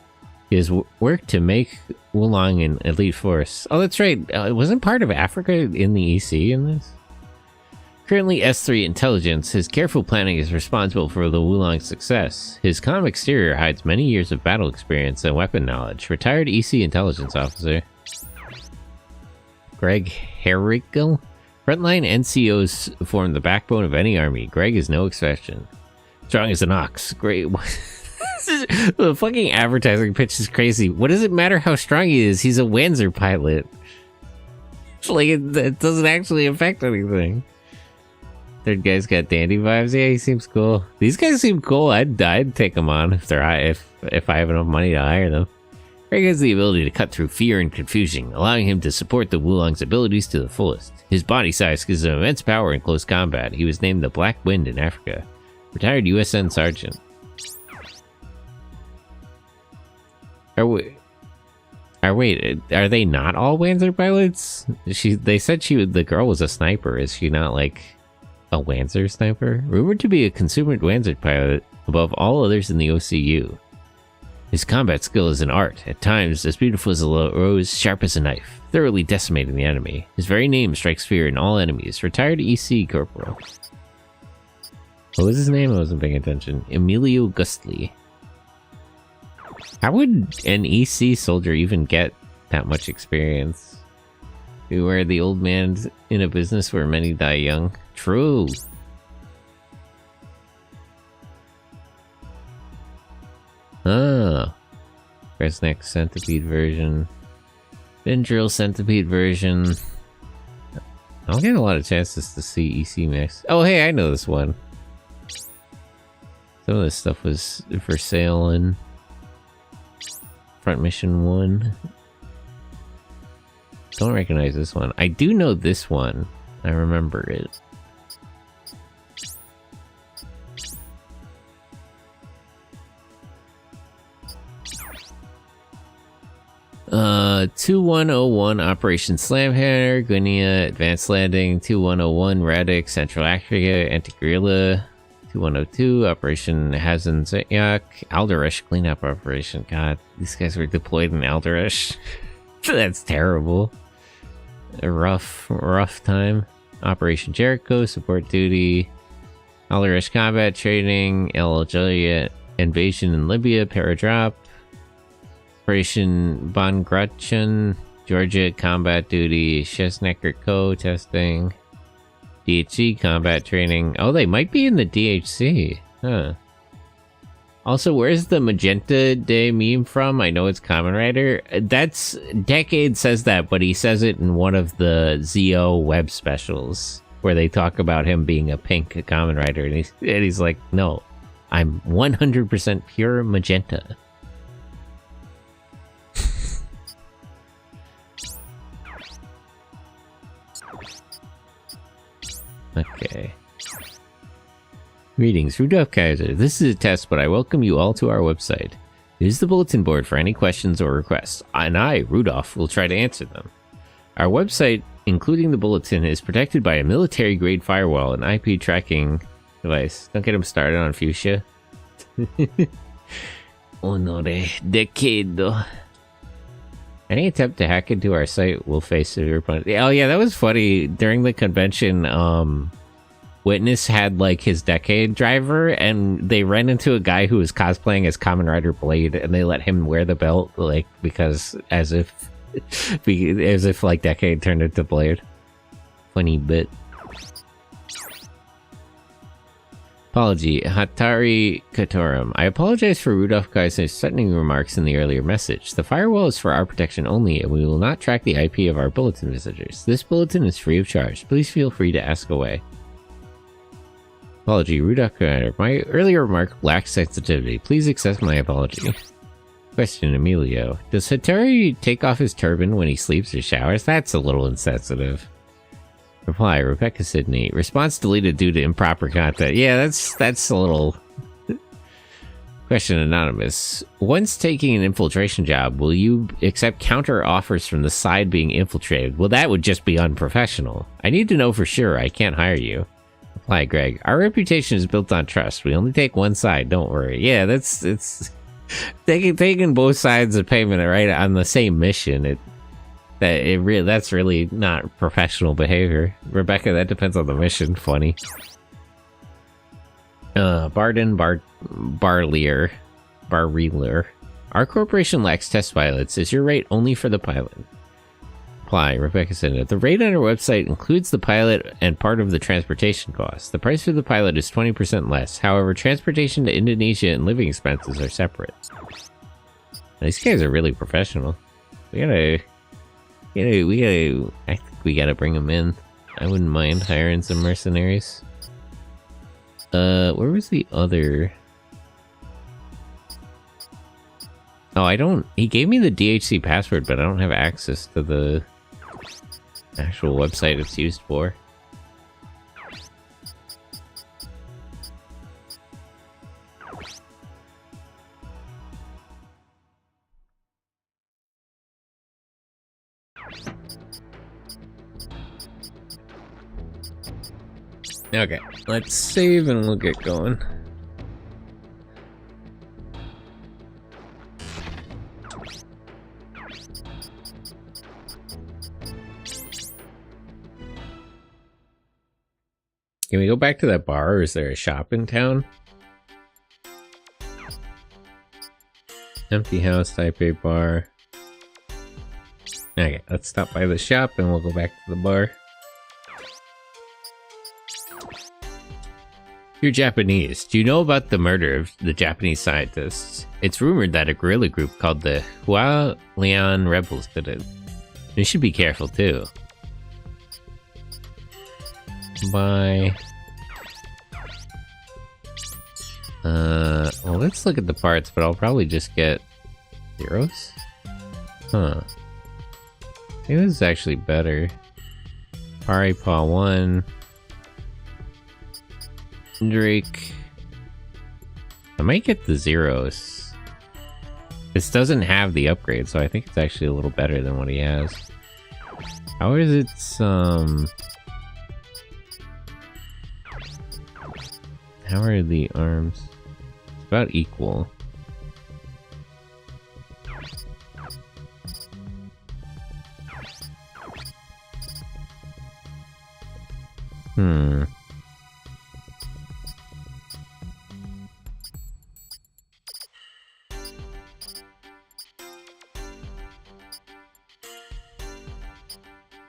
S1: He has worked to make Wulong an elite force. Oh, that's right. Wasn't part of Africa in the EC in this? Currently S3 Intelligence, his careful planning is responsible for the Wulong's success. His calm exterior hides many years of battle experience and weapon knowledge. Retired EC Intelligence Officer. Greg Herrickle? Frontline NCOs form the backbone of any army. Greg is no exception. Strong as an ox. Great. The fucking advertising pitch is crazy. What does it matter how strong he is? He's a Wanzer pilot. Like, it doesn't actually affect anything. Third guy's got dandy vibes. Yeah, he seems cool. These guys seem cool. I'd take them on if I have enough money to hire them. Greg has the ability to cut through fear and confusion, allowing him to support the Wulong's abilities to the fullest. His body size gives him immense power in close combat. He was named the Black Wind in Africa. Retired USN Sergeant. Are they not all Wanzer pilots? They said the girl was a sniper. Is she not like a Wanzer sniper? Rumored to be a consummate Wanzer pilot above all others in the OCU. His combat skill is an art, at times as beautiful as a rose, sharp as a knife, thoroughly decimating the enemy. His very name strikes fear in all enemies. Retired EC Corporal. What was his name? I wasn't paying attention. Emilio Gustli. How would an EC soldier even get that much experience? Beware the old man's in a business where many die young. True. Oh. Kresnik Centipede version. Vendrill Centipede version. I don't get a lot of chances to see EC mix. Oh, hey, I know this one. Some of this stuff was for sale in Front Mission 1. Don't recognize this one. I do know this one. I remember it. 2101 Operation Slamhammer, Guinea Advanced Landing, 2101 Radic, Central Africa, Anti-Guerrilla, 2102 Operation Hazen Zetyak, Alderash Cleanup Operation. God, these guys were deployed in Alderash. That's terrible. A rough time. Operation Jericho, Support Duty, Alderash Combat Training, El Algeria Invasion in Libya, Paradrop, Operation Bangratchen, Georgia Combat Duty, Shesnecker Co. Testing, DHC Combat Training. Oh, they might be in the DHC. Huh. Also, where's the Magenta Day meme from? I know it's Kamen Rider. That's... Decade says that, but he says it in one of the ZO web specials, where they talk about him being a pink Kamen Rider, and he's like, no, I'm 100% pure magenta. Okay. Greetings, Rudolph Kaiser. This is a test, but I welcome you all to our website. Use the bulletin board for any questions or requests, and I, Rudolph, will try to answer them. Our website, including the bulletin, is protected by a military-grade firewall and IP tracking device. Don't get him started on Fuchsia. Honore Decado. Any attempt to hack into our site will face severe punishment. Oh yeah, that was funny. During the convention, Witness had like his Decade driver, and they ran into a guy who was cosplaying as Kamen Rider Blade, and they let him wear the belt, like, because as if like Decade turned into Blade. Funny bit. Apology, Hatari Katorum. I apologize for Rudolph Kaiser's threatening remarks in the earlier message. The firewall is for our protection only, and we will not track the IP of our bulletin visitors. This bulletin is free of charge. Please feel free to ask away. Apology, Rudolph Kaiser. My earlier remark lacks sensitivity. Please accept my apology. Question, Emilio. Does Hatari take off his turban when he sleeps or showers? That's a little insensitive. Reply, Rebecca Sidney. Response deleted due to improper content. Yeah, that's a little... Question, Anonymous. Once taking an infiltration job, will you accept counter offers from the side being infiltrated? Well, that would just be unprofessional. I need to know for sure. I can't hire you. Reply, Greg. Our reputation is built on trust. We only take one side. Don't worry. Yeah, it's... taking both sides of payment right on the same mission. That's really not professional behavior. Rebecca, that depends on the mission. Funny. Barreler. Our corporation lacks test pilots. Is your rate only for the pilot? Reply, Rebecca said, the rate on our website includes the pilot and part of the transportation costs. The price for the pilot is 20% less. However, transportation to Indonesia and living expenses are separate. These guys are really professional. I think we gotta bring them in. I wouldn't mind hiring some mercenaries. Where was the other? Oh, I don't... He gave me the DHC password, but I don't have access to the actual website it's used for. Okay, let's save and we'll get going. Can we go back to that bar, or is there a shop in town? Empty house, type A bar. Okay, let's stop by the shop and we'll go back to the bar. You're Japanese. Do you know about the murder of the Japanese scientists? It's rumored that a guerrilla group called the Hualian Rebels did it. You should be careful too. Bye. Well, let's look at the parts, but I'll probably just get zeros? Huh. Maybe this is actually better. Paw 1. Drake. I might get the zeros. This doesn't have the upgrade, so I think it's actually a little better than what he has. How is it, how are the arms? It's about equal.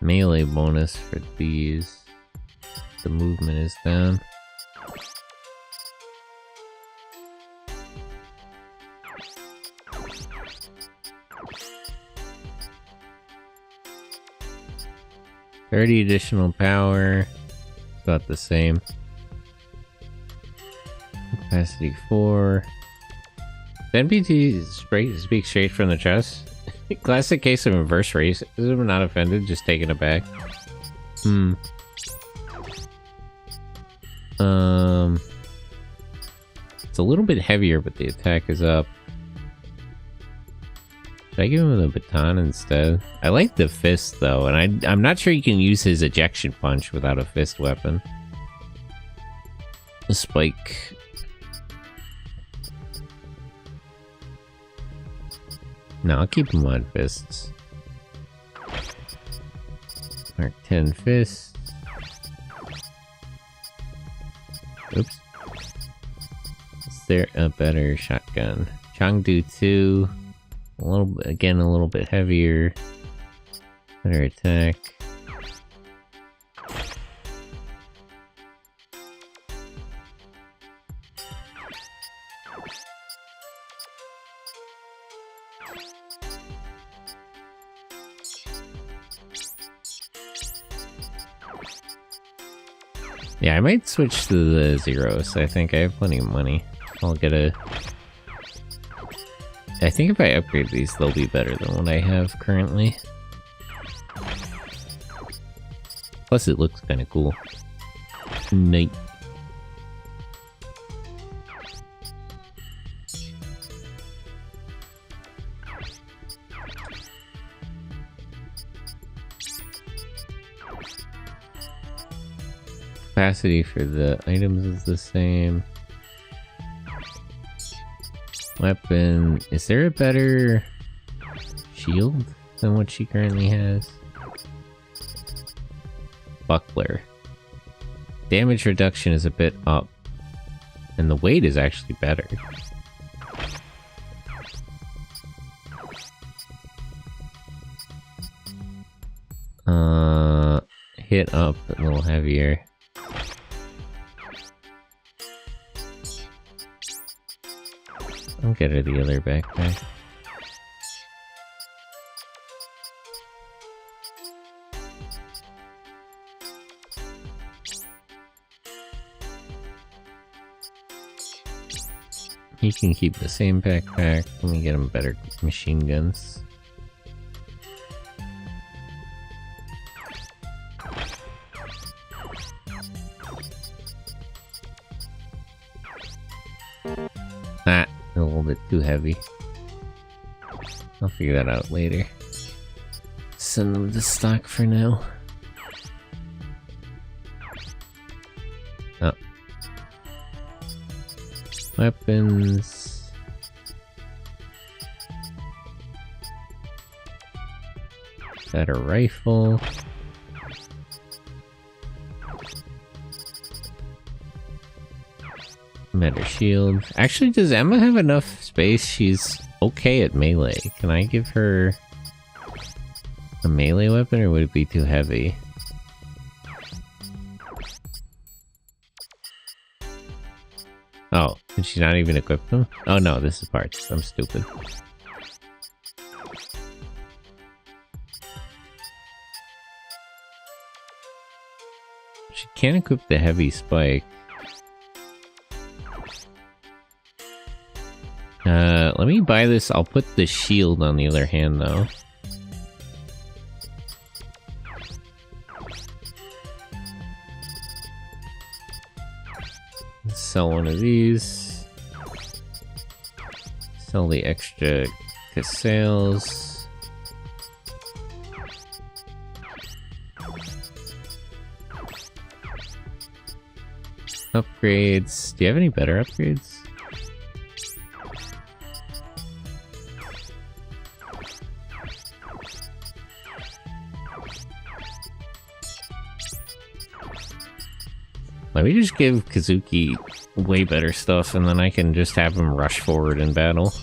S1: Melee bonus for these. The movement is down. $30 additional power. About the same. Capacity 4. NPT speaks straight from the chest. Classic case of reverse racism, not offended, just taken aback. It's a little bit heavier, but the attack is up. Should I give him the baton instead? I like the fist though, and I'm not sure you can use his ejection punch without a fist weapon. The spike. No, I'll keep him on fists. Mark 10 fists. Oops. Is there a better shotgun? Chengdu 2. A little bit heavier. Better attack. Yeah, I might switch to the zeros. I think I have plenty of money. I'll get a... I think if I upgrade these, they'll be better than what I have currently. Plus, it looks kind of cool. Neat. Capacity for the items is the same. Weapon. Is there a better shield than what she currently has? Buckler. Damage reduction is a bit up. And the weight is actually better. Hit up a little heavier. I'll get her the other backpack. He can keep the same backpack. Let me get him better machine guns. Ah, a little bit too heavy. I'll figure that out later. Send them to stock for now. Oh. Weapons. Better rifle. Better shield. Actually, does Emma have enough space? She's okay at melee. Can I give her a melee weapon, or would it be too heavy? Oh, did she not even equip them? Oh no, this is parts. I'm stupid. She can't equip the heavy spike. Let me buy this. I'll put the shield on the other hand, though. Let's sell one of these. Sell the extra cassales. Upgrades. Do you have any better upgrades? Let me just give Kazuki way better stuff, and then I can just have him rush forward in battle.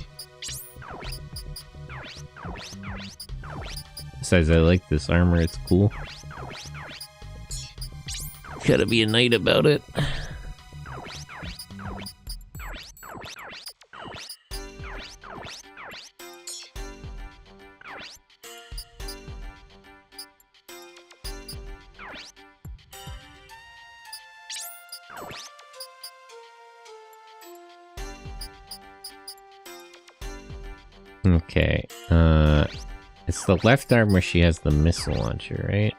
S1: Besides, I like this armor, it's cool. Gotta be a knight about it. Okay, it's the left arm where she has the missile launcher, right?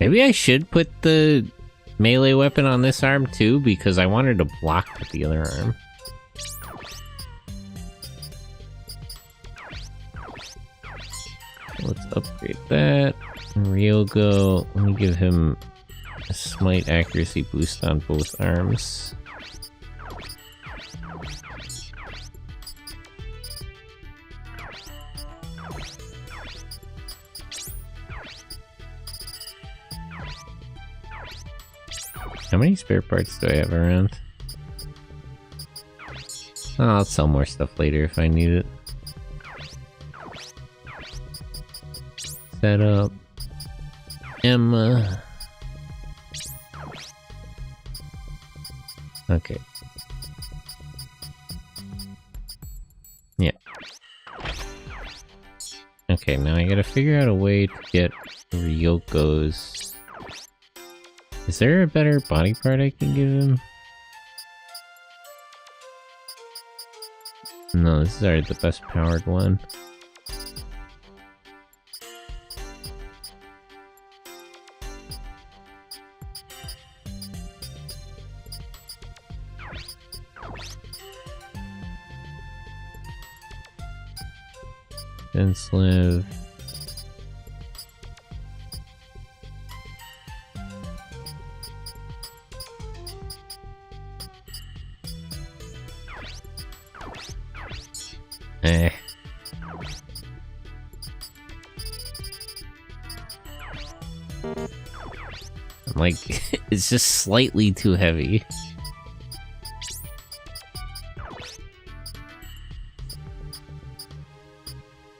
S1: Maybe I should put the melee weapon on this arm too, because I wanted to block with the other arm. Let's upgrade that. Ryogo, let me give him a smite accuracy boost on both arms. How many spare parts do I have around? Oh, I'll sell more stuff later if I need it. Set up. Emma. Okay. Yeah. Okay, now I gotta figure out a way to get Ryoko's. Is there a better body part I can give him? No, this is already the best powered one. Live. Eh. I'm like, it's just slightly too heavy.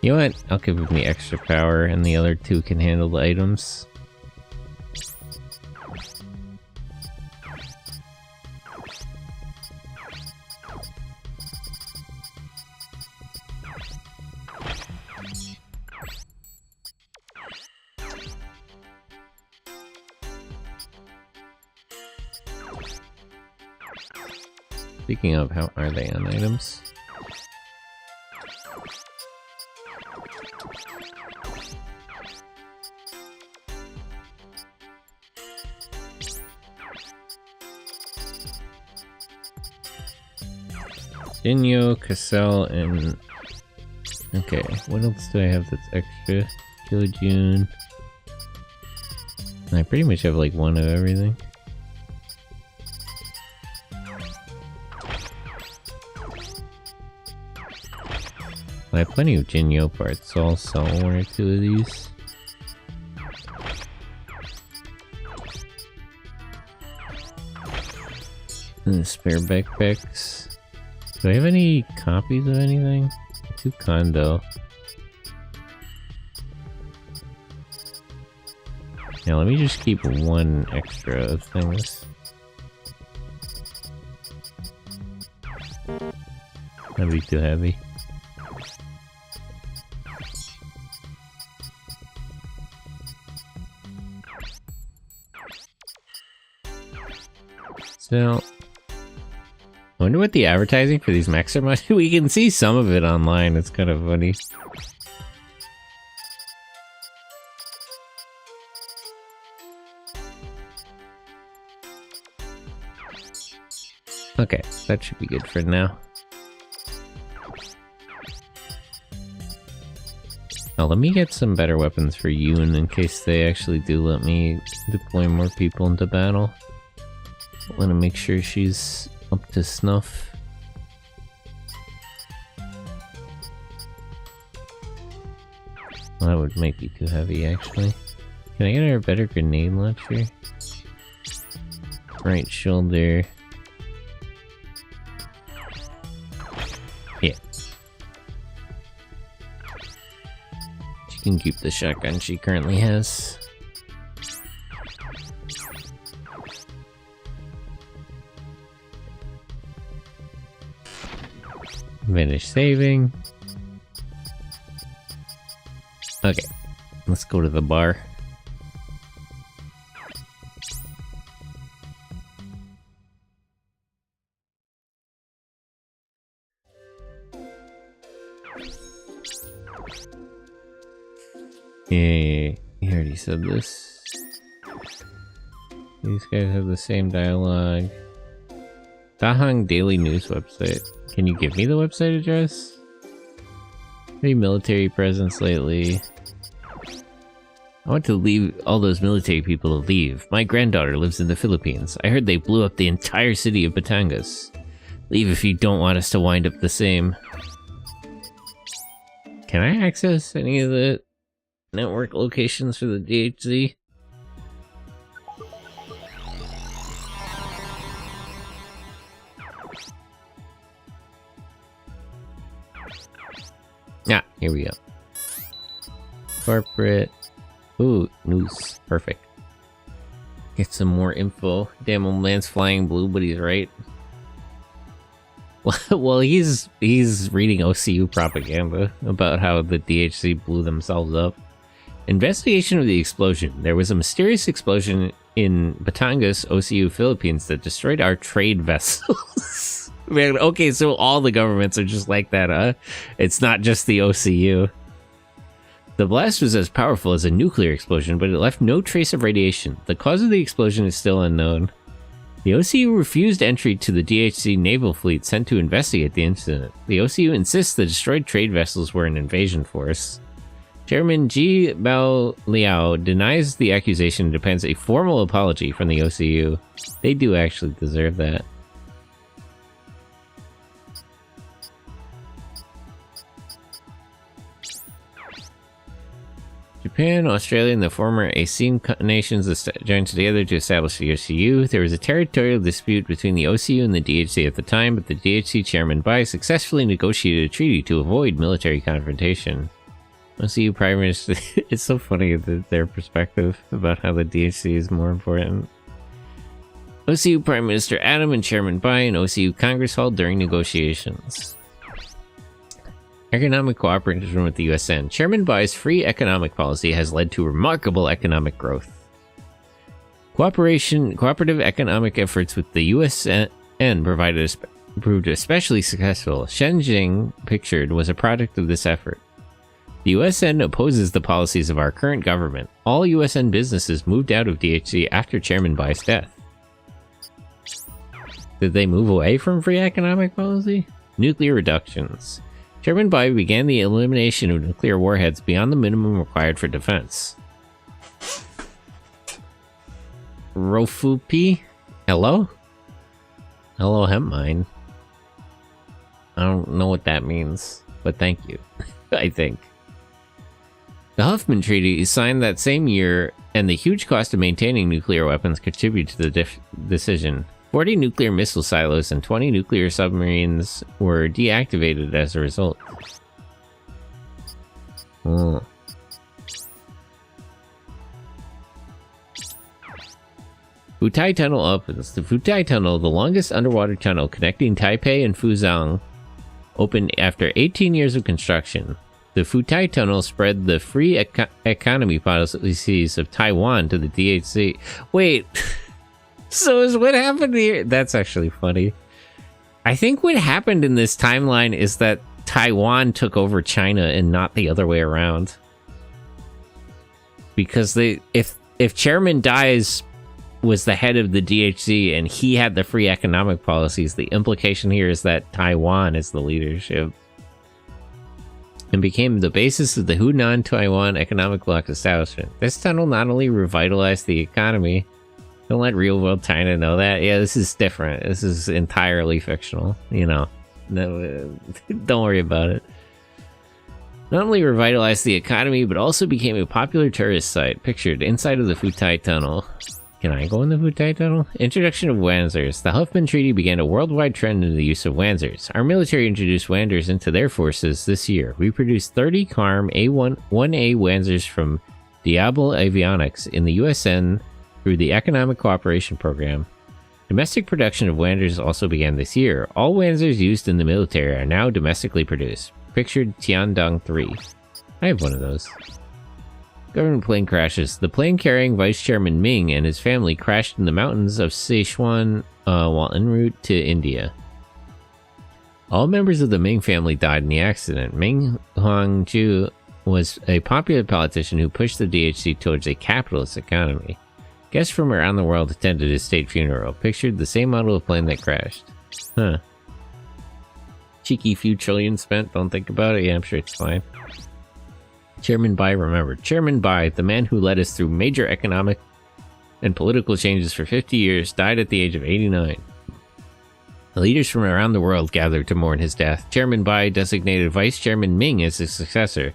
S1: You know what? I'll give him the extra power, and the other two can handle the items. Speaking of, how are they on items? Dinyo, Cassell, and... Okay, what else do I have that's extra? Kilojune. I pretty much have like one of everything. I have plenty of Jinyo parts, so I'll sell one or two of these. And the spare backpacks. Do I have any copies of anything? 2 condo. Now let me just keep one extra of things. That'd be too heavy. So, I wonder what the advertising for these mechs are much. We can see some of it online, it's kind of funny. Okay, that should be good for now. Now let me get some better weapons for Yoon in case they actually do let me deploy more people into battle. I want to make sure she's up to snuff. Well, that might be too heavy actually. Can I get her a better grenade launcher? Right shoulder. Yeah. She can keep the shotgun she currently has. Finish saving. Okay, let's go to the bar. Yeah, he already said this. These guys have the same dialogue. Dahang Daily News website. Can you give me the website address? Any military presence lately? I want to leave all those military people to leave. My granddaughter lives in the Philippines. I heard they blew up the entire city of Batangas. Leave if you don't want us to wind up the same. Can I access any of the network locations for the DHZ? Ah, here we go. Corporate. Ooh, news. Perfect. Get some more info. Damn, old man's flying blue, but he's right. Well, he's reading OCU propaganda about how the DHC blew themselves up. Investigation of the explosion. There was a mysterious explosion in Batangas, OCU, Philippines that destroyed our trade vessels. Man, okay, so all the governments are just like that, huh? It's not just the OCU. The blast was as powerful as a nuclear explosion, but it left no trace of radiation. The cause of the explosion is still unknown. The OCU refused entry to the DHC naval fleet sent to investigate the incident. The OCU insists the destroyed trade vessels were an invasion force. Chairman Ji Bao Liao denies the accusation and demands a formal apology from the OCU. They do actually deserve that. Japan, Australia, and the former ASEAN nations joined together to establish the OCU. There was a territorial dispute between the OCU and the DHC at the time, but the DHC chairman Bai successfully negotiated a treaty to avoid military confrontation. OCU Prime Minister... It's so funny their perspective about how the DHC is more important. OCU Prime Minister Adam and Chairman Bai in OCU Congress Hall during negotiations. Economic cooperation with the USN. Chairman Bai's free economic policy has led to remarkable economic growth. Cooperative economic efforts with the USN provided proved especially successful. Shenzhen Pictured was a product of this effort. The USN opposes the policies of our current government. All USN businesses moved out of DHC after Chairman Bai's death. Did they move away from free economic policy? Nuclear reductions. Chairman Bai began the elimination of nuclear warheads beyond the minimum required for defense. Rofupi? Hello? Hello, hemp mine. I don't know what that means, but thank you, I think. The Huffman Treaty is signed that same year, and the huge cost of maintaining nuclear weapons contribute to the decision. 40 nuclear missile silos and 20 nuclear submarines were deactivated as a result. Oh. Futai Tunnel opens. The Futai Tunnel, the longest underwater tunnel connecting Taipei and Fuzhou, opened after 18 years of construction. The Futai Tunnel spread the free economy policies of Taiwan to the DHC. Wait, so is what happened here? That's actually funny. I think what happened in this timeline is that Taiwan took over China and not the other way around. Because if Chairman Dai's was the head of the DHC and he had the free economic policies, the implication here is that Taiwan is the leadership. And became the basis of the Hunan-Taiwan economic bloc establishment. This tunnel not only revitalized the economy, don't let real-world China know that. Yeah, this is different. This is entirely fictional, you know. No, don't worry about it. Not only revitalized the economy, but also became a popular tourist site, pictured inside of the Futai Tunnel. Can I go in the Futai Tunnel? Introduction of Wanzers. The Huffman Treaty began a worldwide trend in the use of Wanzers. Our military introduced Wanzers into their forces this year. We produced 30 CARM A1A Wanzers from Diablo Avionics in the USN through the Economic Cooperation Program. Domestic production of Wanzers also began this year. All Wanzers used in the military are now domestically produced. Pictured Tiandong 3. I have one of those. Government plane crashes. The plane carrying Vice Chairman Ming and his family crashed in the mountains of Sichuan while en route to India. All members of the Ming family died in the accident. Ming Huangju was a popular politician who pushed the DHC towards a capitalist economy. Guests from around the world attended his state funeral, pictured the same model of plane that crashed. Huh. Cheeky few trillion spent, don't think about it. Yeah, I'm sure it's fine. Chairman Bai remembered. Chairman Bai, the man who led us through major economic and political changes for 50 years, died at the age of 89. The leaders from around the world gathered to mourn his death. Chairman Bai designated Vice Chairman Ming as his successor,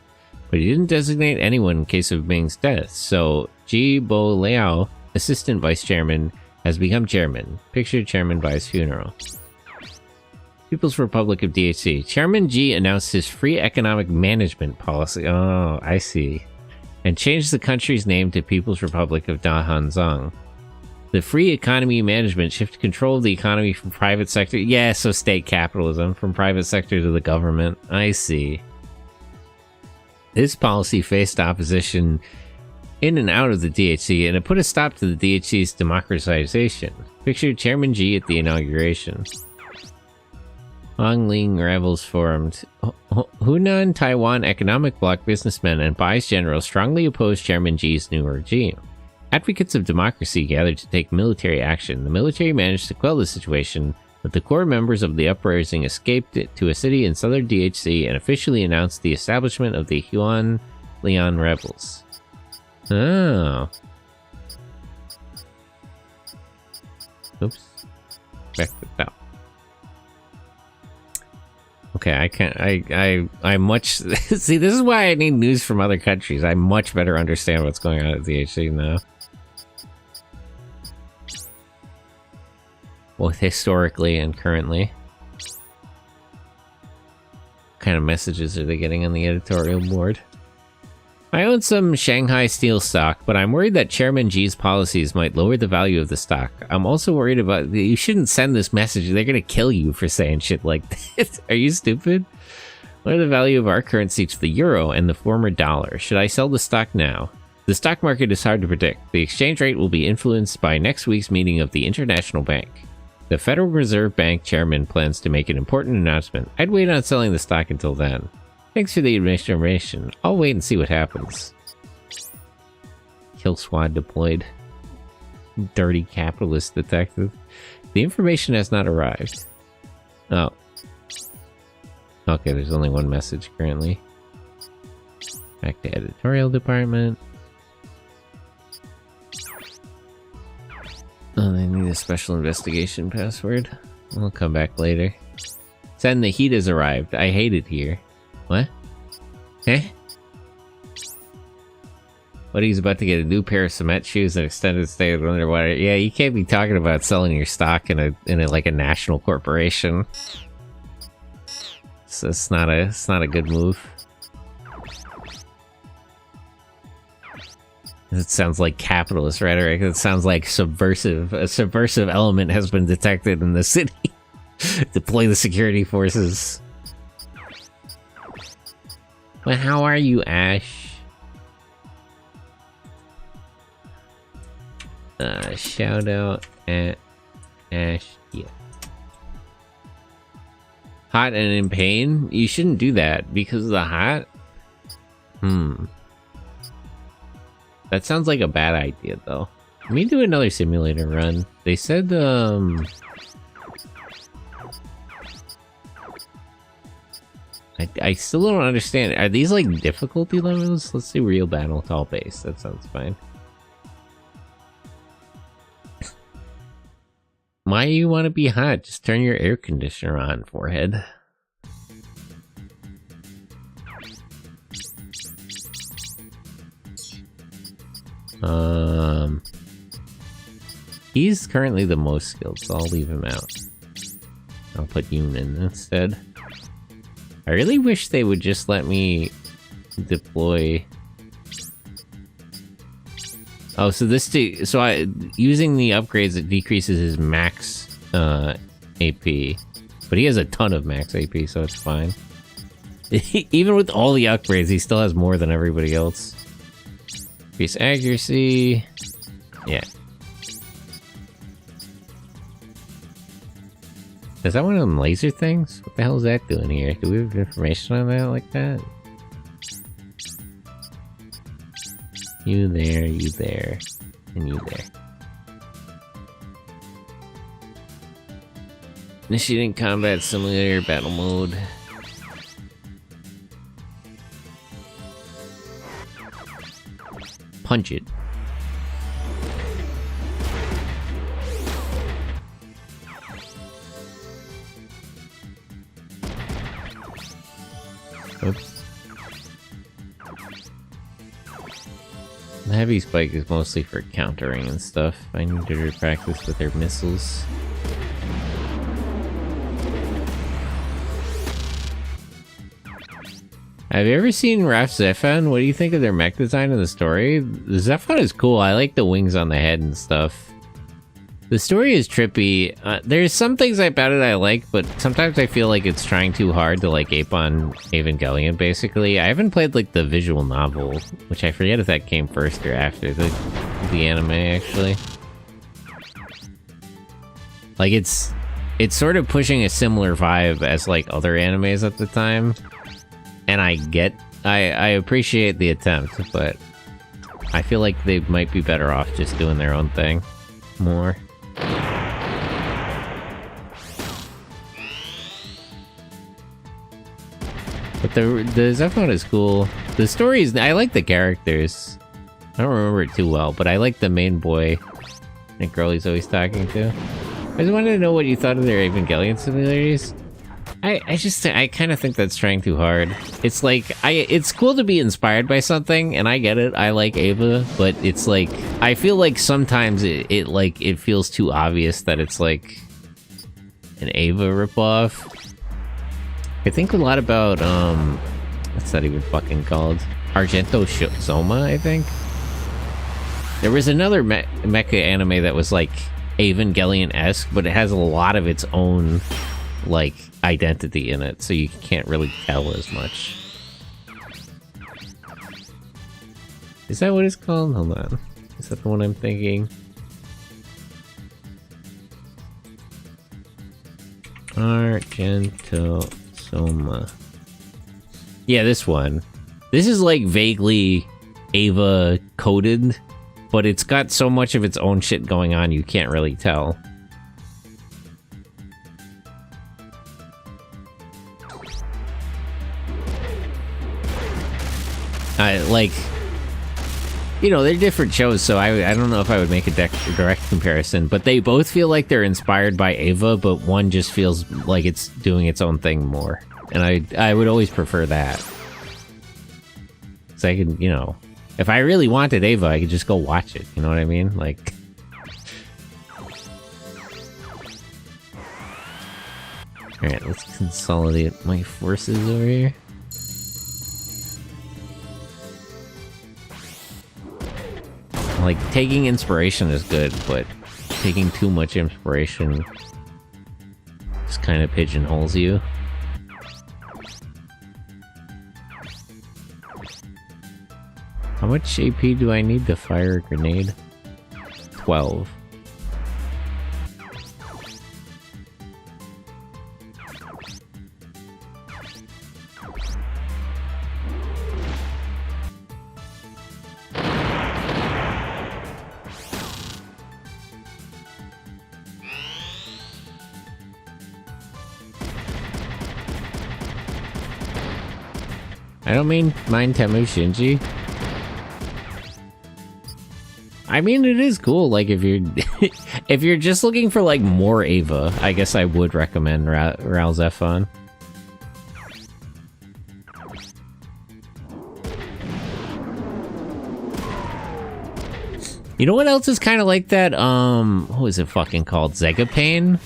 S1: but he didn't designate anyone in case of Ming's death, so Ji Bo Liao, Assistant Vice Chairman, has become Chairman. Picture Chairman Bai's funeral. People's Republic of DHC. Chairman Ji announced his free economic management policy. Oh, I see. And changed the country's name to People's Republic of Dahanzang. The free economy management shifted control of the economy from private sector. Yeah, so state capitalism from private sector to the government. I see. This policy faced opposition in and out of the DHC, and it put a stop to the DHC's democratization. Picture Chairman Ji at the inauguration. Hongling rebels formed. Hunan Taiwan economic bloc businessmen and Bai's generals strongly opposed Chairman Ji's new regime. Advocates of democracy gathered to take military action. The military managed to quell the situation, but the core members of the uprising escaped to a city in southern DHC and officially announced the establishment of the Huan Lian rebels. Oh. Oops. Back to the top. Okay, I much see, this is why I need news from other countries. I much better understand what's going on at DHC now. Both historically and currently. What kind of messages are they getting on the editorial board? I own some Shanghai steel stock, but I'm worried that Chairman Ji's policies might lower the value of the stock. I'm also worried about... You shouldn't send this message. They're gonna kill you for saying shit like this. Are you stupid? Lower the value of our currency to the euro and the former dollar. Should I sell the stock now? The stock market is hard to predict. The exchange rate will be influenced by next week's meeting of the International Bank. The Federal Reserve Bank chairman plans to make an important announcement. I'd wait on selling the stock until then. Thanks for the information. I'll wait and see what happens. Kill squad deployed. Dirty capitalist detective. The information has not arrived. Oh. Okay, there's only one message currently. Back to editorial department. Oh, they need a special investigation password. I'll come back later. Send the heat has arrived. I hate it here. What? Eh? What, he's about to get a new pair of cement shoes and extended stay underwater. Yeah, you can't be talking about selling your stock in a like a national corporation. So it's not a good move. It sounds like capitalist rhetoric. It sounds like subversive. A subversive element has been detected in the city. Deploy the security forces. Well, how are you, Ash? Shout out at Ash. Yeah. Hot and in pain? You shouldn't do that because of the hot. That sounds like a bad idea, though. Let me do another simulator run. They said, I still don't understand. Are these, like, difficulty levels? Let's do real battle tall base. That sounds fine. Why you want to be hot? Just turn your air conditioner on, forehead. He's currently the most skilled, so I'll leave him out. I'll put Yoon in instead. I really wish they would just let me deploy. Oh, so using the upgrades, it decreases his max AP, but he has a ton of max AP, so it's fine. Even with all the upgrades, he still has more than everybody else. Increase accuracy. Yeah. Is that one of them laser things? What the hell is that doing here? Do we have information on that like that? You there, and you there. Initiating combat simulator battle mode. Punch it. Oops. The heavy spike is mostly for countering and stuff. I need to practice with their missiles. Have you ever seen Raph Zephon? What do you think of their mech design in the story? The Zephon is cool. I like the wings on the head and stuff. The story is trippy. There's some things about it I like, but sometimes I feel like it's trying too hard to like ape on Evangelion, basically. I haven't played like the visual novel, which I forget if that came first or after the anime, actually. Like it's sort of pushing a similar vibe as like other animes at the time. And I appreciate the attempt, but I feel like they might be better off just doing their own thing more. But the Zephon is cool. The story is, I like the characters. I don't remember it too well, but I like the main boy, the girl he's always talking to. I just wanted to know what you thought of their Evangelion similarities. I kind of think that's trying too hard. It's like, it's cool to be inspired by something, and I get it. I like Eva, but it's like, I feel like sometimes it feels too obvious that it's like an Eva ripoff. I think a lot about, what's that even fucking called? Argento Soma, I think? There was another mecha anime that was like Evangelion-esque, but it has a lot of its own, like, identity in it, so you can't really tell as much. Is that what it's called? Hold on. Is that the one I'm thinking? Argentosoma. Yeah, this one. This is like vaguely Ava coded, but it's got so much of its own shit going on you can't really tell. Like, you know, they're different shows, so I don't know if I would make a direct comparison, but they both feel like they're inspired by Ava, but one just feels like it's doing its own thing more. And I would always prefer that. So I can, you know, if I really wanted Ava, I could just go watch it, you know what I mean? Like... Alright, let's consolidate my forces over here. Like, taking inspiration is good, but taking too much inspiration just kind of pigeonholes you. How much AP do I need to fire a grenade? 12. I don't mind Temu Shinji. I mean, it is cool, like, if you're if you're just looking for, like, more Ava, I guess I would recommend Raul Zephon. You know what else is kind of like that? What was it fucking called? Zegapane?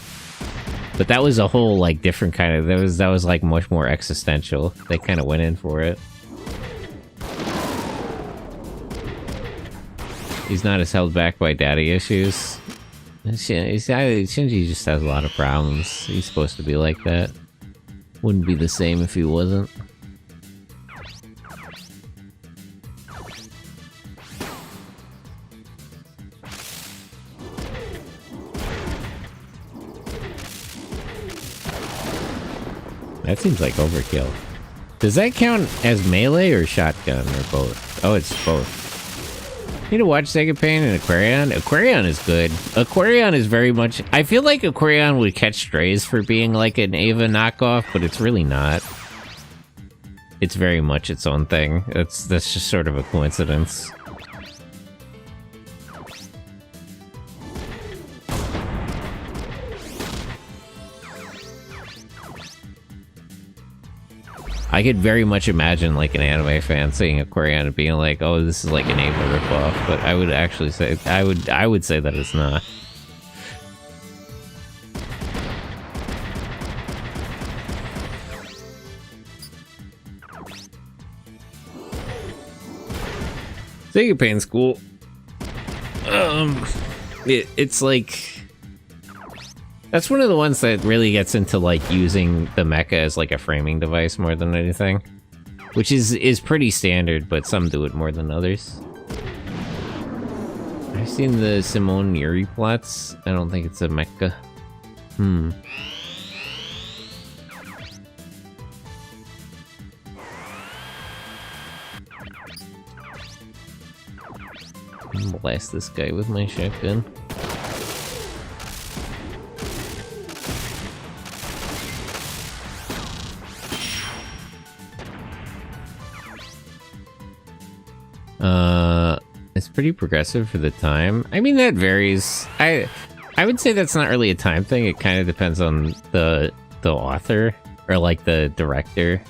S1: But that was a whole, like, different kind of... That was like, much more existential. They kind of went in for it. He's not as held back by daddy issues. Shinji just has a lot of problems. He's supposed to be like that. Wouldn't be the same if he wasn't. That seems like overkill. Does that count as melee or shotgun or both? Oh, it's both. Need to watch Zegapane and Aquarion. Aquarion is good. Aquarion is very much... I feel like Aquarion would catch strays for being like an Ava knockoff, but it's really not. It's very much its own thing. That's just sort of a coincidence. I could very much imagine, like, an anime fan seeing Aquarion and being like, "Oh, this is like an Ava ripoff," but I would actually say I would say that it's not. Zegapane's cool. It's like... That's one of the ones that really gets into, like, using the mecha as, like, a framing device more than anything. Which is pretty standard, but some do it more than others. I've seen the Simone Yuri plots. I don't think it's a mecha. I'm gonna blast this guy with my shotgun. It's pretty progressive for the time. I mean, that varies. I would say that's not really a time thing. It kind of depends on the author or like the director.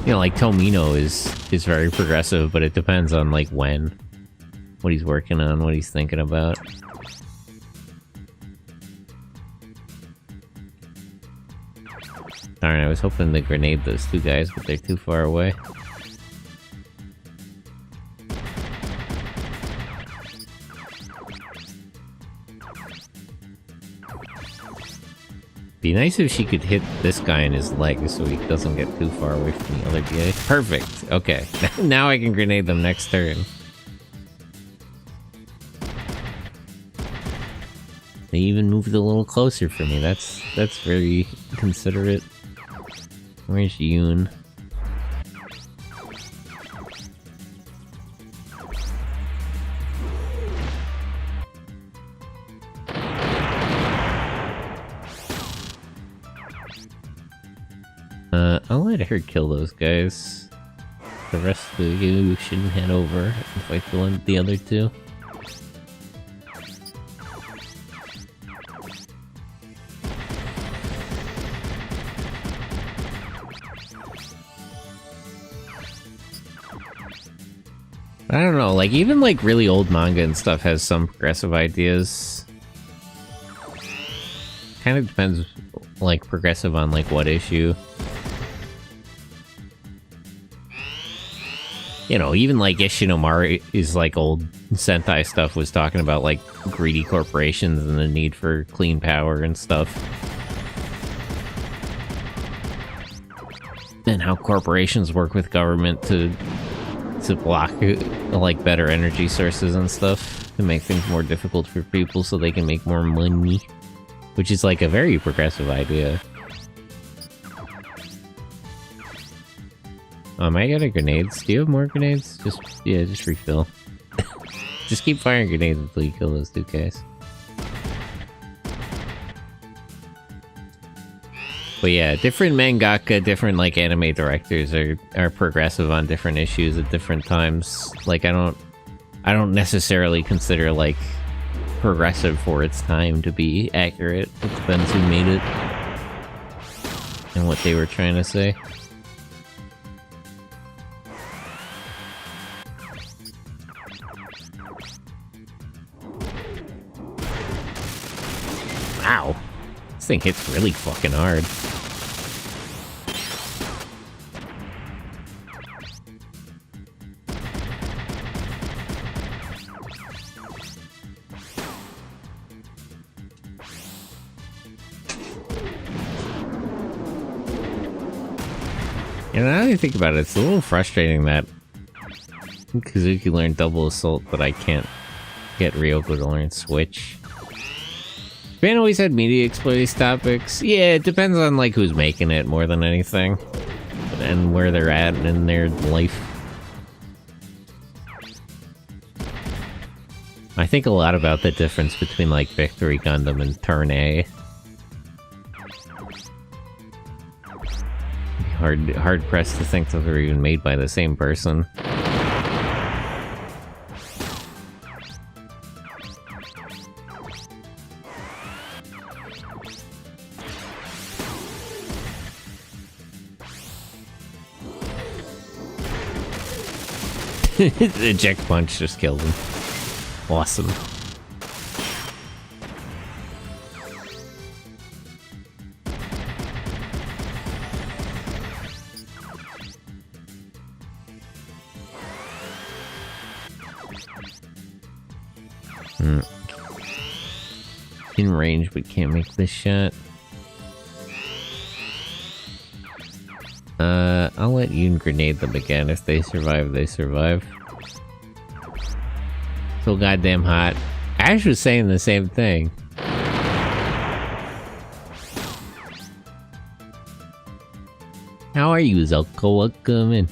S1: You know, like Tomino is very progressive, but it depends on like what he's working on, what he's thinking about. Darn, I was hoping to grenade those two guys, but they're too far away. Be nice if she could hit this guy in his leg so he doesn't get too far away from the other guy. Perfect. Okay. Now I can grenade them next turn. They even moved a little closer for me. That's very considerate. Where's Yoon? I'll let her kill those guys. The rest of you shouldn't head over and fight the other two. I don't know, like, even, like, really old manga and stuff has some progressive ideas. Kind of depends, like, progressive on, like, what issue. You know, even, like, Ishinomari is, like, old Sentai stuff was talking about, like, greedy corporations and the need for clean power and stuff. And how corporations work with government to block, like, better energy sources and stuff, to make things more difficult for people so they can make more money. Which is, like, a very progressive idea. Am I out of grenades? Do you have more grenades? Yeah, just refill. Just keep firing grenades until you kill those two guys. But yeah, different mangaka, different, like, anime directors are progressive on different issues at different times. Like, I don't necessarily consider, like, progressive for its time to be accurate. It depends who made it and what they were trying to say. Wow. This thing hits really fucking hard. You know, now that I think about it, it's a little frustrating that Kazuki learned double assault, but I can't get Ryoko to learn switch. Japan always had media explore these topics. Yeah, it depends on, like, who's making it more than anything. And where they're at in their life. I think a lot about the difference between, like, Victory Gundam and Turn A. Hard pressed to think that they're even made by the same person. The eject punch just killed him. Awesome. In range, but can't make this shot. I'll let Yoon grenade them again. If they survive, they survive. So goddamn hot. Ash was saying the same thing. How are you, Zelko? Welcome in.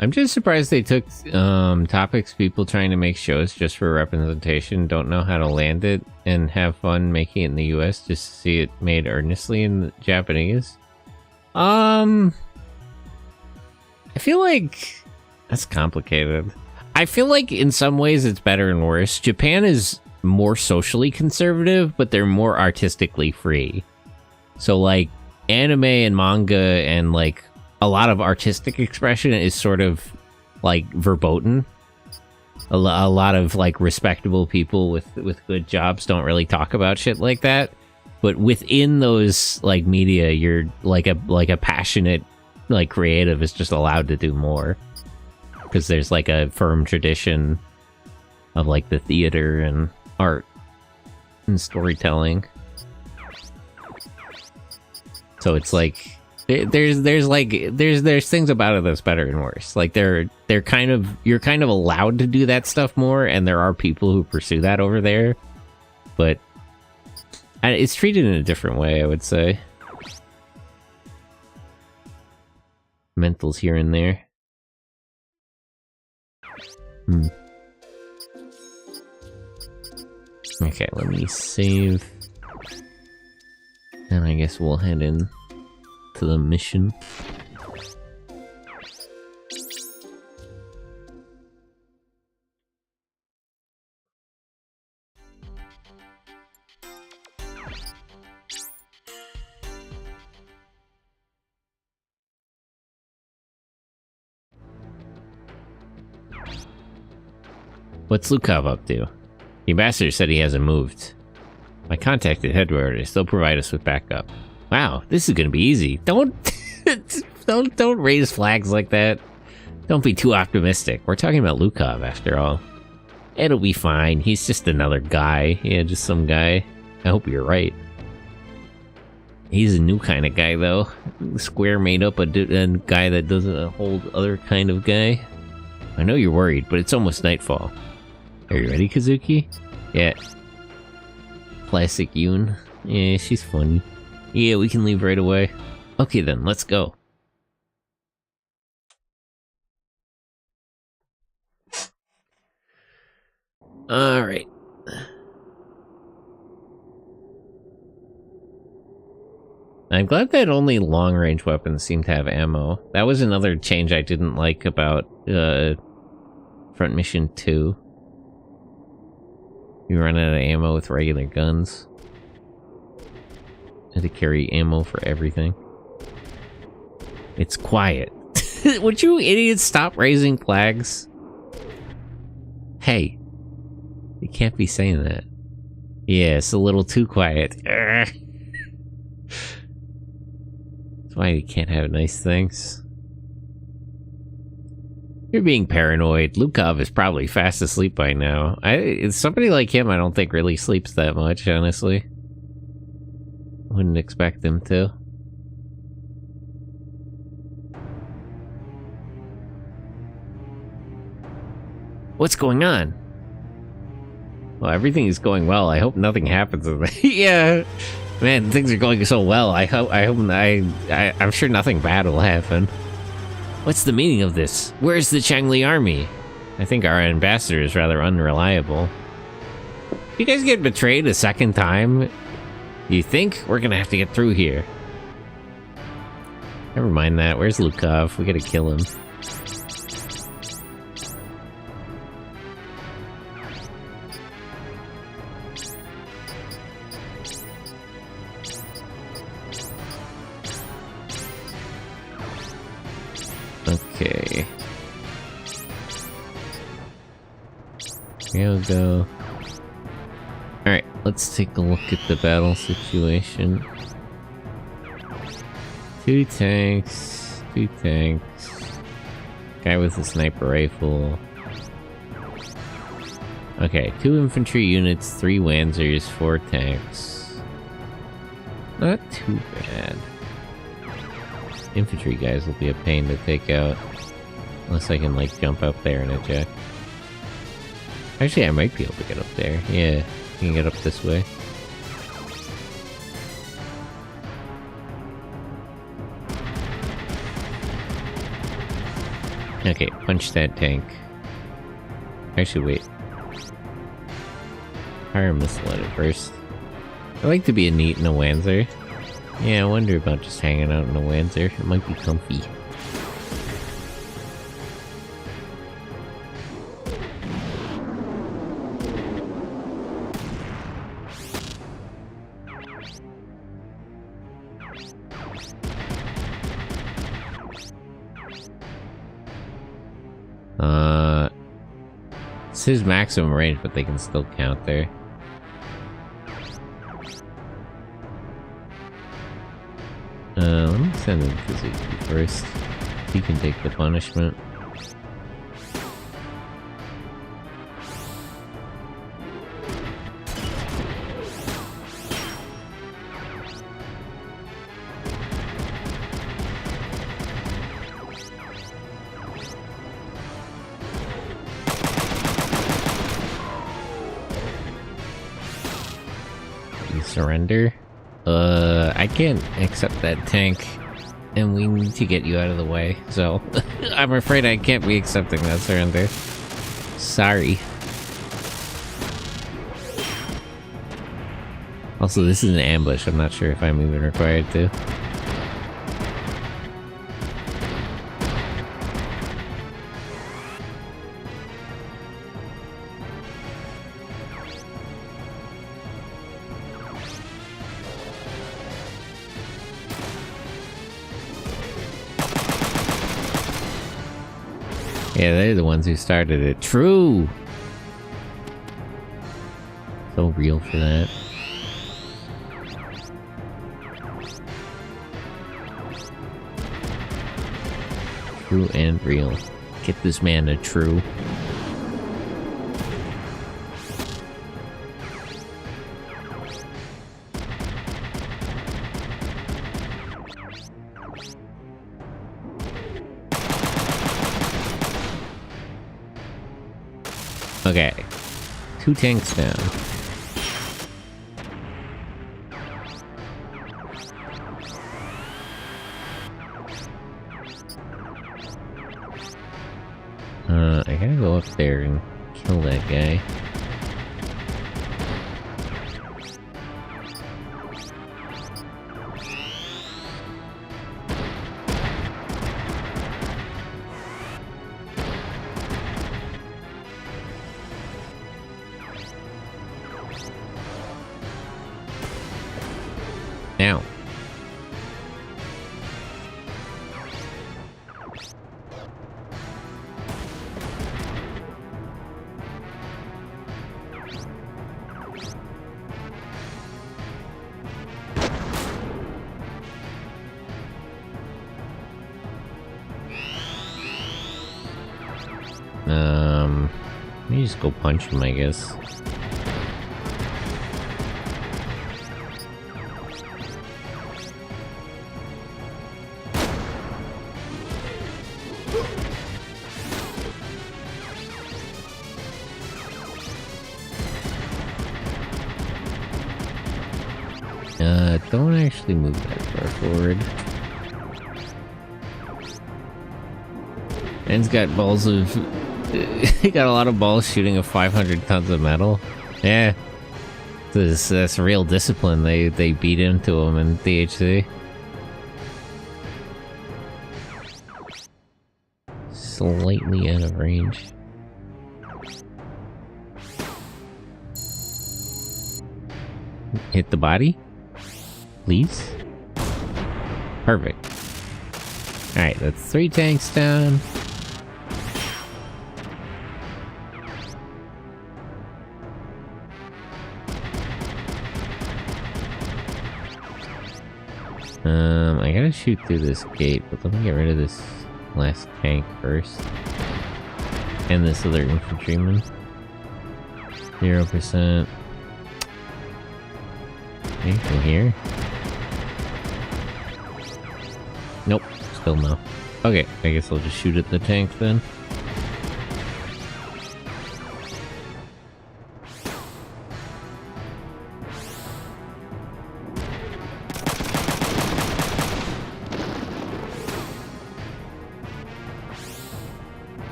S1: I'm just surprised they took topics people trying to make shows just for representation, don't know how to land it, and have fun making it in the US just to see it made earnestly in the Japanese. I feel like that's complicated. I feel like in some ways it's better and worse. Japan is more socially conservative, but they're more artistically free. So, like, anime and manga and, like, a lot of artistic expression is sort of, like, verboten. A lot of, like, respectable people with good jobs don't really talk about shit like that. But within those, like, media, you're like a passionate, like, creative is just allowed to do more. Because there's, like, a firm tradition of, like, the theater and art and storytelling. So it's like there's things about it that's better and worse. Like you're kind of allowed to do that stuff more, and there are people who pursue that over there, but it's treated in a different way, I would say. Mentals here and there. Okay, let me save. And I guess we'll head in to the mission. What's Lukov up to? The ambassador said he hasn't moved. My contacted headquarters. They'll provide us with backup. Wow, this is gonna be easy. Don't raise flags like that. Don't be too optimistic. We're talking about Lukov after all. It'll be fine. He's just another guy. Yeah, just some guy. I hope you're right. He's a new kind of guy, though. Square made up a guy that doesn't a whole other kind of guy. I know you're worried, but it's almost nightfall. Are you ready, Kazuki? Yeah. Classic Yoon. Yeah, she's funny. Yeah, we can leave right away. Okay then, let's go. Alright. I'm glad that only long-range weapons seem to have ammo. That was another change I didn't like about Front Mission 2. You run out of ammo with regular guns. Had to carry ammo for everything. It's quiet. Would you idiots stop raising flags? Hey. You can't be saying that. Yeah, it's a little too quiet. That's why you can't have nice things. You're being paranoid. Lukov is probably fast asleep by now. Somebody like him I don't think really sleeps that much, honestly. Wouldn't expect him to. What's going on? Well, everything is going well. I hope nothing happens to me. Yeah. Man, things are going so well. I'm sure nothing bad will happen. What's the meaning of this? Where's the Changli army? I think our ambassador is rather unreliable. You guys get betrayed a second time? You think? We're gonna have to get through here. Never mind that. Where's Lukov? We gotta kill him. Okay. Here we go. Alright, let's take a look at the battle situation. Two tanks. Guy with a sniper rifle. Okay, 2 infantry units, 3 Wanzers, 4 tanks. Not too bad. Infantry guys will be a pain to take out. Unless I can, like, jump up there and eject. Actually, I might be able to get up there. Yeah, you can get up this way. Okay, punch that tank. Actually, wait. Fire a missile at it first. I like to be a neat in a Wanzer. Yeah, I wonder about just hanging out in a Wanzer. It might be comfy. It's his maximum range, but they can still counter. Let me send him to Kazuki first. He can take the punishment. Surrender? I can't accept that tank. And we need to get you out of the way, so... I'm afraid I can't be accepting that surrender. Sorry. Also, this is an ambush. I'm not sure if I'm even required to. Yeah, they're the ones who started it. True! So real for that. True and real. Get this man a true. Okay. 2 tanks down. I gotta go up there and kill that guy. Now. Let me just go punch him, I guess. Don't actually move that far forward. Man's got balls of... he got a lot of balls shooting of 500 tons of metal. Yeah. That's real discipline. They beat into him in DHC. Slightly out of range. Hit the body? Please? Perfect. Alright, that's 3 tanks down. I gotta shoot through this gate, but let me get rid of this last tank first. And this other infantryman. 0%. Anything here? Nope, still no. Okay, I guess I'll just shoot at the tank then.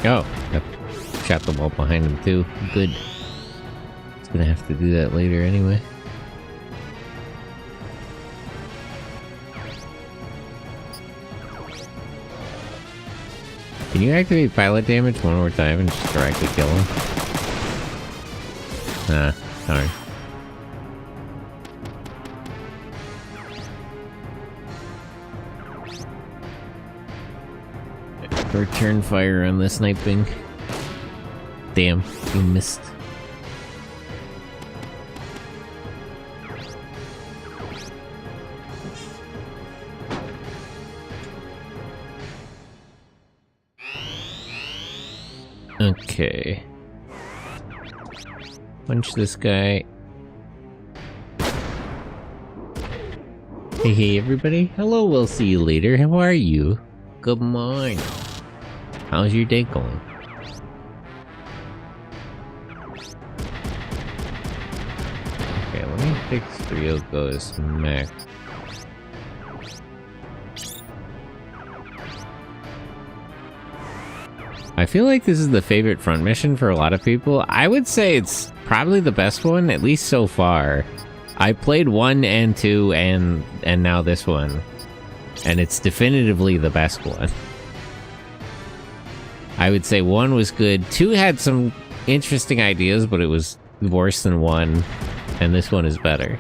S1: Oh, yep. Shot the wall behind him too. Good. He's gonna have to do that later anyway. Can you activate pilot damage one more time and just directly kill him? Nah, darn. Return fire on the sniping. Damn, you missed. Okay. Punch this guy. Hey everybody. Hello, we'll see you later. How are you? Good morning. How's your day going? Fix Ryoko is mech. I feel like this is the favorite front mission for a lot of people. I would say it's probably the best one, at least so far. I played 1 and 2 and now this one. And it's definitively the best one. I would say 1 was good. 2 had some interesting ideas, but it was worse than 1. And this one is better.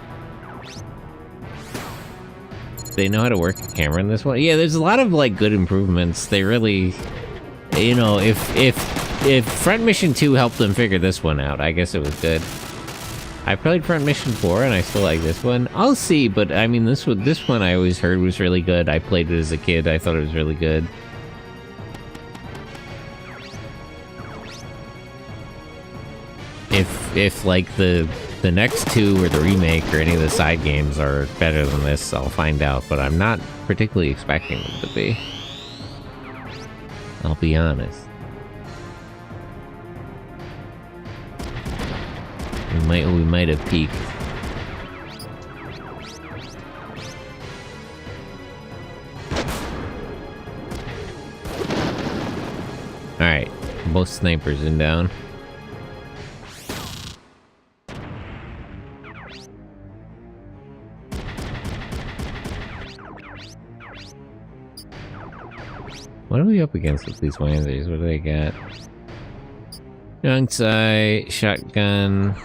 S1: They know how to work a camera in this one. Yeah, there's a lot of like good improvements. They really... You know, if Front Mission 2 helped them figure this one out, I guess it was good. I played Front Mission 4 and I still like this one. I'll see, but I mean, this one I always heard was really good. I played it as a kid. I thought it was really good. If like the next 2 or the remake or any of the side games are better than this, I'll find out, but I'm not particularly expecting them to be. I'll be honest. We might have peaked. Alright, both snipers in down. What are we up against with these Wanzers? What do they got? Youngsai, shotgun.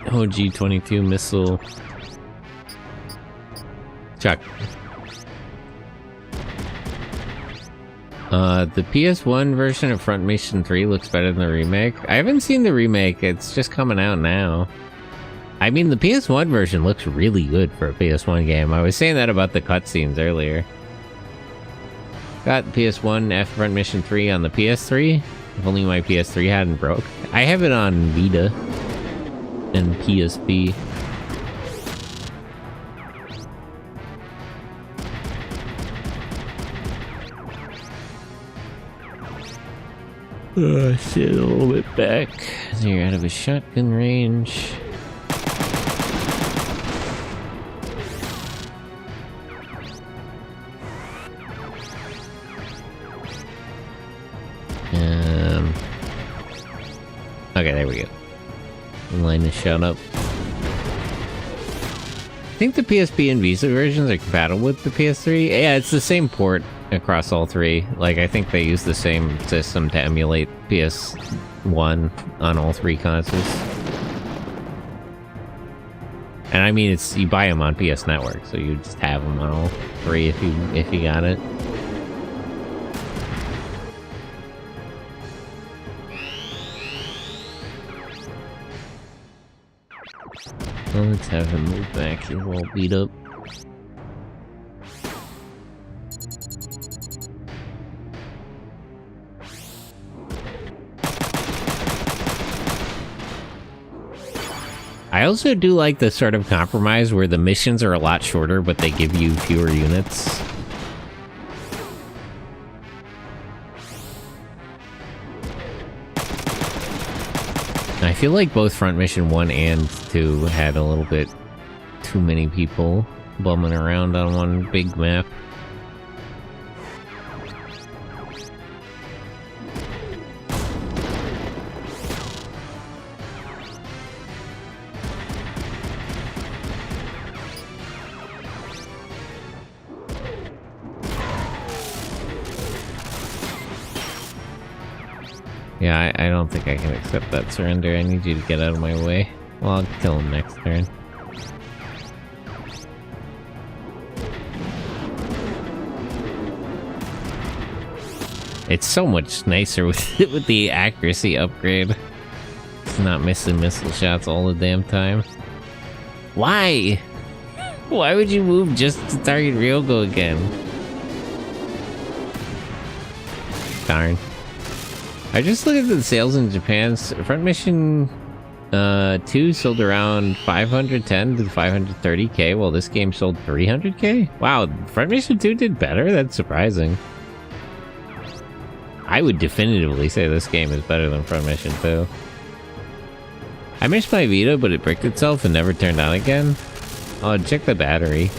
S1: OG-22 missile. Chuck. The PS1 version of Front Mission 3 looks better than the remake. I haven't seen the remake, it's just coming out now. I mean, the PS1 version looks really good for a PS1 game. I was saying that about the cutscenes earlier. Got PS1 F Front Mission 3 on the PS3. If only my PS3 hadn't broke. I have it on Vita and PSP. Sit a little bit back. So you're out of a shotgun range. Okay, there we go. Line is shut up. I think the PSP and Visa versions are compatible with the PS3. Yeah, it's the same port across all 3. Like, I think they use the same system to emulate PS1 on all 3 consoles. And I mean, it's you buy them on PS Network, so you just have them on all 3 if you got it. Well, let's have him move back. He's all beat up. I also do like the sort of compromise where the missions are a lot shorter, but they give you fewer units. I feel like both Front Mission 1 and 2 had a little bit too many people bumming around on one big map. Yeah, I don't think I can accept that surrender. I need you to get out of my way. Well, I'll kill him next turn. It's so much nicer with the accuracy upgrade. It's not missing missile shots all the damn time. Why? Why would you move just to target Ryoko again? Darn. I just looked at the sales in Japan. Front Mission 2 sold around 510 to 530k, while this game sold 300k? Wow, Front Mission 2 did better? That's surprising. I would definitively say this game is better than Front Mission 2. I missed my Vita, but it bricked itself and never turned on again. Oh, check the battery.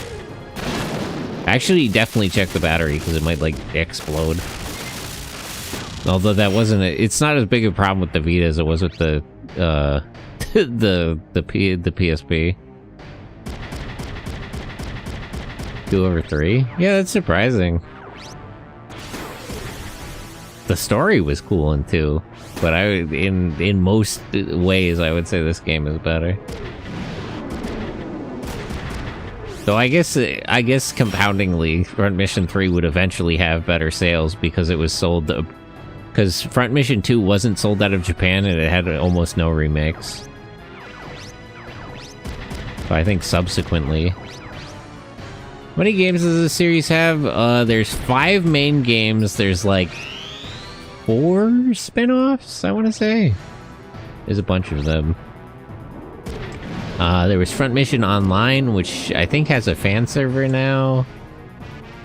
S1: Actually, definitely check the battery, because it might, like, explode. Although that wasn't... It's not as big a problem with the Vita as it was with the, the PSP. 2/3? Yeah, that's surprising. The story was cool in 2, but in most ways, I would say this game is better. So I guess compoundingly, Front Mission 3 would eventually have better sales because it was sold... Because Front Mission 2 wasn't sold out of Japan and it had almost no remakes. So I think subsequently... How many games does this series have? There's 5 main games. There's like 4 spin-offs, I want to say. There's a bunch of them. There was Front Mission Online, which I think has a fan server now.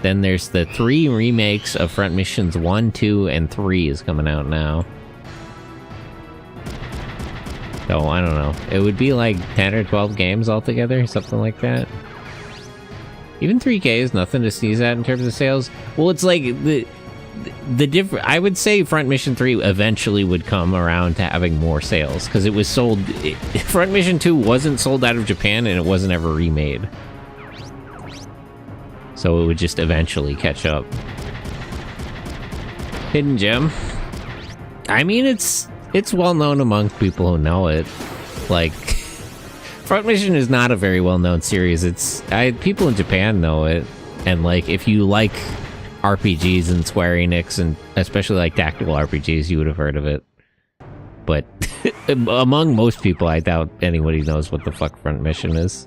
S1: Then there's the 3 remakes of Front Missions 1, 2, and 3 is coming out now. So, I don't know. It would be like 10 or 12 games altogether, something like that. Even 3K is nothing to sneeze at in terms of sales. Well, it's like the different. I would say Front Mission 3 eventually would come around to having more sales because it was sold. Front Mission 2 wasn't sold out of Japan and it wasn't ever remade, so it would just eventually catch up. Hidden Gem. I mean, it's well known among people who know it. Like. Front Mission is not a very well-known series. People in Japan know it, and like if you like RPGs and Square Enix, and especially like tactical RPGs, you would have heard of it. But among most people, I doubt anybody knows what the fuck Front Mission is.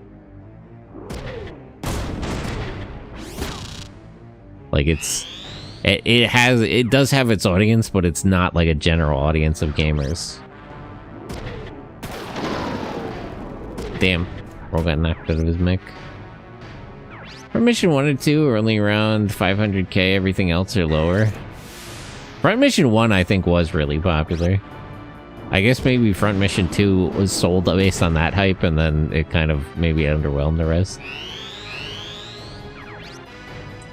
S1: Like it does have its audience, but it's not like a general audience of gamers. Damn, Roll got knocked out of his mech. Front Mission 1 and 2 are only around 500k, everything else are lower. Front Mission 1, I think, was really popular. I guess maybe Front Mission 2 was sold based on that hype, and then it kind of maybe underwhelmed the rest.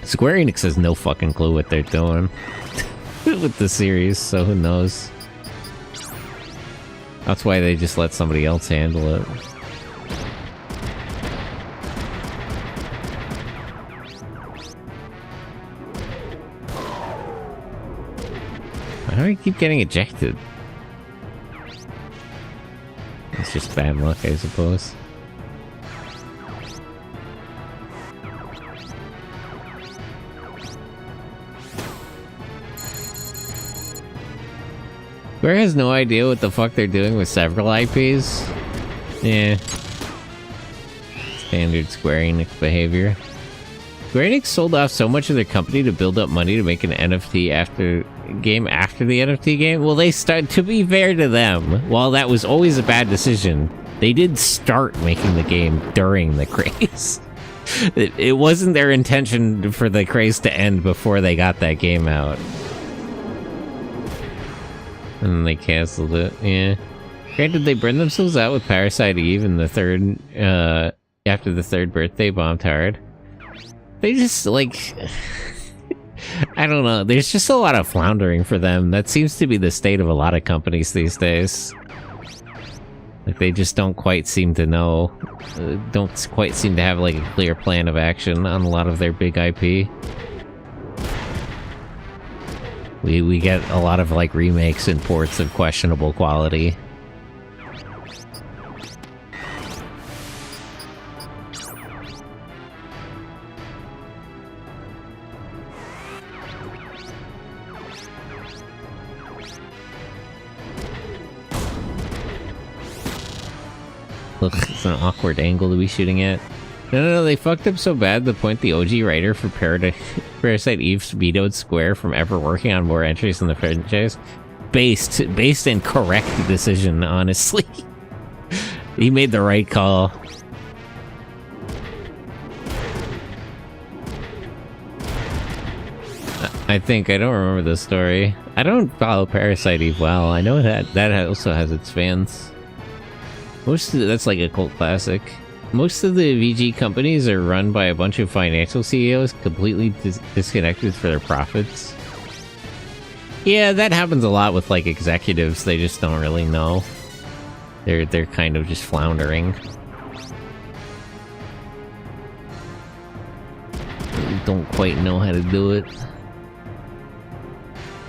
S1: Square Enix has no fucking clue what they're doing with the series, so who knows? That's why they just let somebody else handle it. How do I keep getting ejected? It's just bad luck, I suppose. Square has no idea what the fuck they're doing with several IPs. Yeah. Standard Square Enix behavior. Square Enix sold off so much of their company to build up money to make an NFT after the NFT game. Well, to be fair to them, while that was always a bad decision, they did start making the game during the craze. It wasn't their intention for the craze to end before they got that game out. And then they canceled it, yeah. Granted, they burned themselves out with Parasite Eve in the after the 3rd birthday bombed hard. They just, like... I don't know, there's just a lot of floundering for them. That seems to be the state of a lot of companies these days. Like, they just don't quite seem to know... don't quite seem to have, like, a clear plan of action on a lot of their big IP. We get a lot of, like, remakes and ports of questionable quality. Look, it's an awkward angle to be shooting at. No, they fucked up so bad the point the OG writer for Parasite Eve vetoed Square from ever working on more entries in the franchise. Based and correct decision, honestly. He made the right call. I think. I don't remember the story. I don't follow Parasite Eve well. I know that also has its fans. That's like a cult classic. Most of the VG companies are run by a bunch of financial CEOs completely disconnected for their profits. Yeah, that happens a lot with like executives. They just don't really know. They're kind of just floundering. They don't quite know how to do it.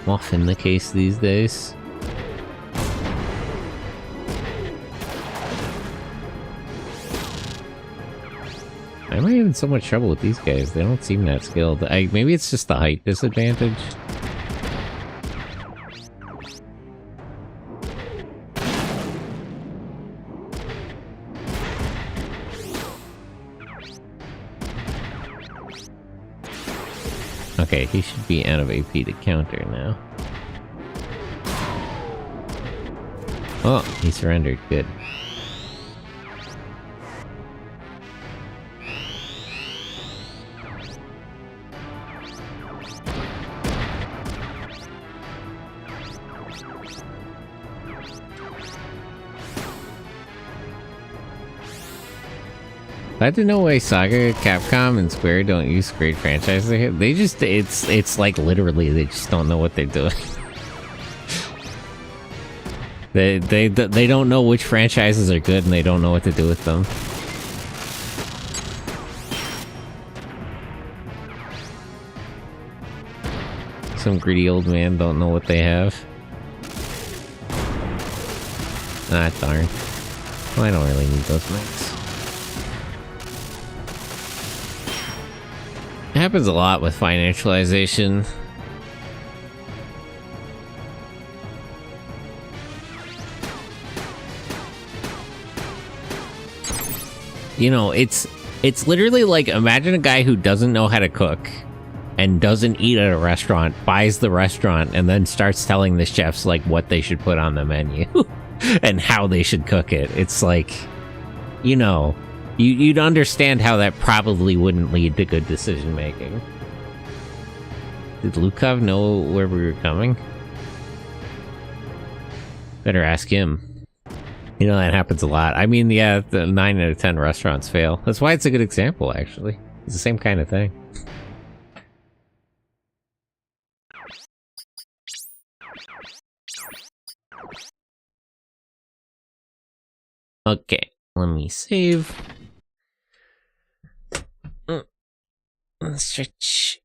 S1: Often the case these days. Why am I having so much trouble with these guys? They don't seem that skilled. Maybe it's just the height disadvantage. Okay, he should be out of AP to counter now. Oh, he surrendered. Good. I didn't know why Saga, Capcom, and Square don't use great franchises. They just, it's like literally they just don't know what they're doing. They don't know which franchises are good and they don't know what to do with them. Some greedy old man don't know what they have. Ah, darn. Well, I don't really need those mics. It happens a lot with financialization. You know, it's literally like, imagine a guy who doesn't know how to cook and doesn't eat at a restaurant, buys the restaurant, and then starts telling the chefs like what they should put on the menu and how they should cook it. It's like, you know, you'd understand how that probably wouldn't lead to good decision making. Did Lukov know where we were coming? Better ask him. You know, that happens a lot. I mean, yeah, the 9 out of 10 restaurants fail. That's why it's a good example, actually. It's the same kind of thing. Okay, let me save. Switch.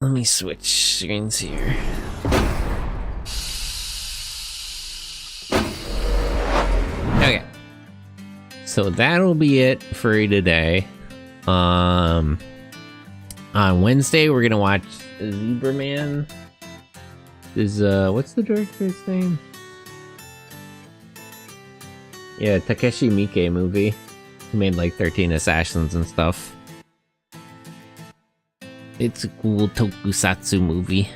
S1: Let me switch screens here. Okay. So that'll be it for today. On Wednesday we're gonna watch Zebraman. What's the director's name? Yeah, Takeshi Miike movie. He made like 13 Assassins and stuff. It's a cool tokusatsu movie.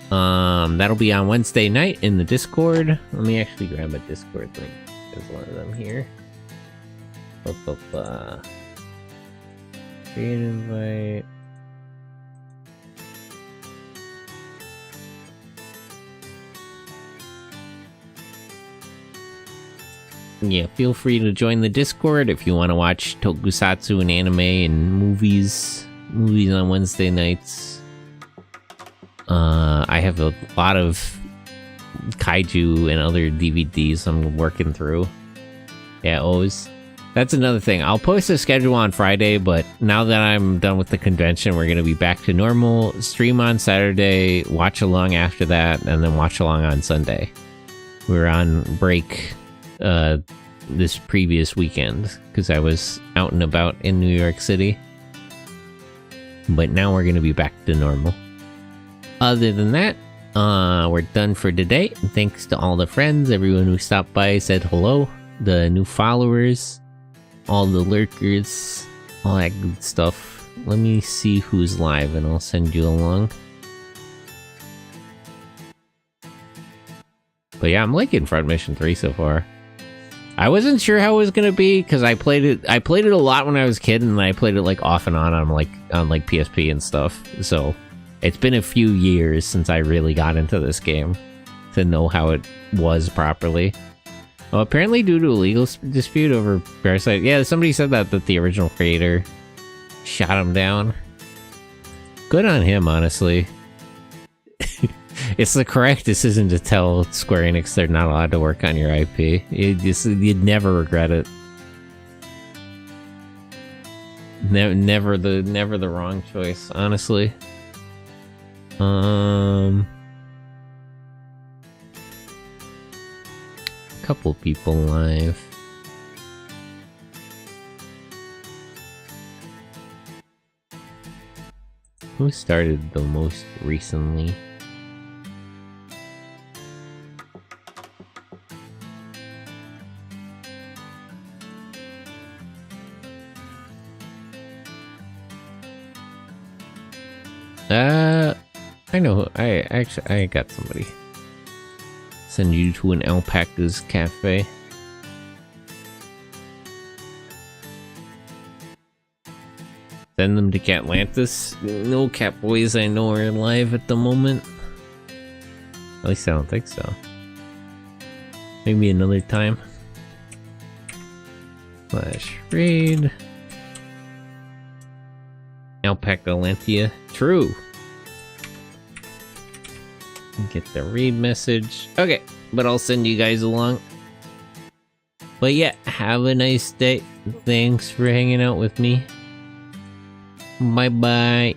S1: That'll be on Wednesday night in the Discord. Let me actually grab a Discord link. There's one of them here. Create invite. Yeah, feel free to join the Discord if you want to watch tokusatsu and anime and movies on Wednesday nights. I have a lot of kaiju and other DVDs I'm working through. Yeah, always. That's another thing. I'll post a schedule on Friday, but now that I'm done with the convention, we're going to be back to normal. Stream on Saturday, watch along after that, and then watch along on Sunday. We were on break this previous weekend because I was out and about in New York City. But now we're going to be back to normal. Other than that, we're done for today. Thanks to all the friends, everyone who stopped by, said hello, the new followers, all the lurkers, all that good stuff. Let me see who's live and I'll send you along. But yeah, I'm liking Front Mission 3 so far. I wasn't sure how it was gonna be because I played it a lot when I was a kid, and I played it like off and on like PSP and stuff. So It's been a few years since I really got into this game to know how it was properly. Well, apparently due to a legal dispute over Parasite. Yeah, somebody said that the original creator shot him down. Good on him, honestly. It's the correct decision to tell Square Enix they're not allowed to work on your IP. You'd never regret it. Never the wrong choice, honestly. Couple people live. Who started the most recently? I know. I got somebody. Send you to an alpaca's cafe. Send them to Catlantis. No cat boys I know are alive at the moment. At least I don't think so. Maybe another time. Slash raid. Alpaca Lantia. True. Get the raid message. Okay, but I'll send you guys along. But yeah, have a nice day. Thanks for hanging out with me. Bye bye.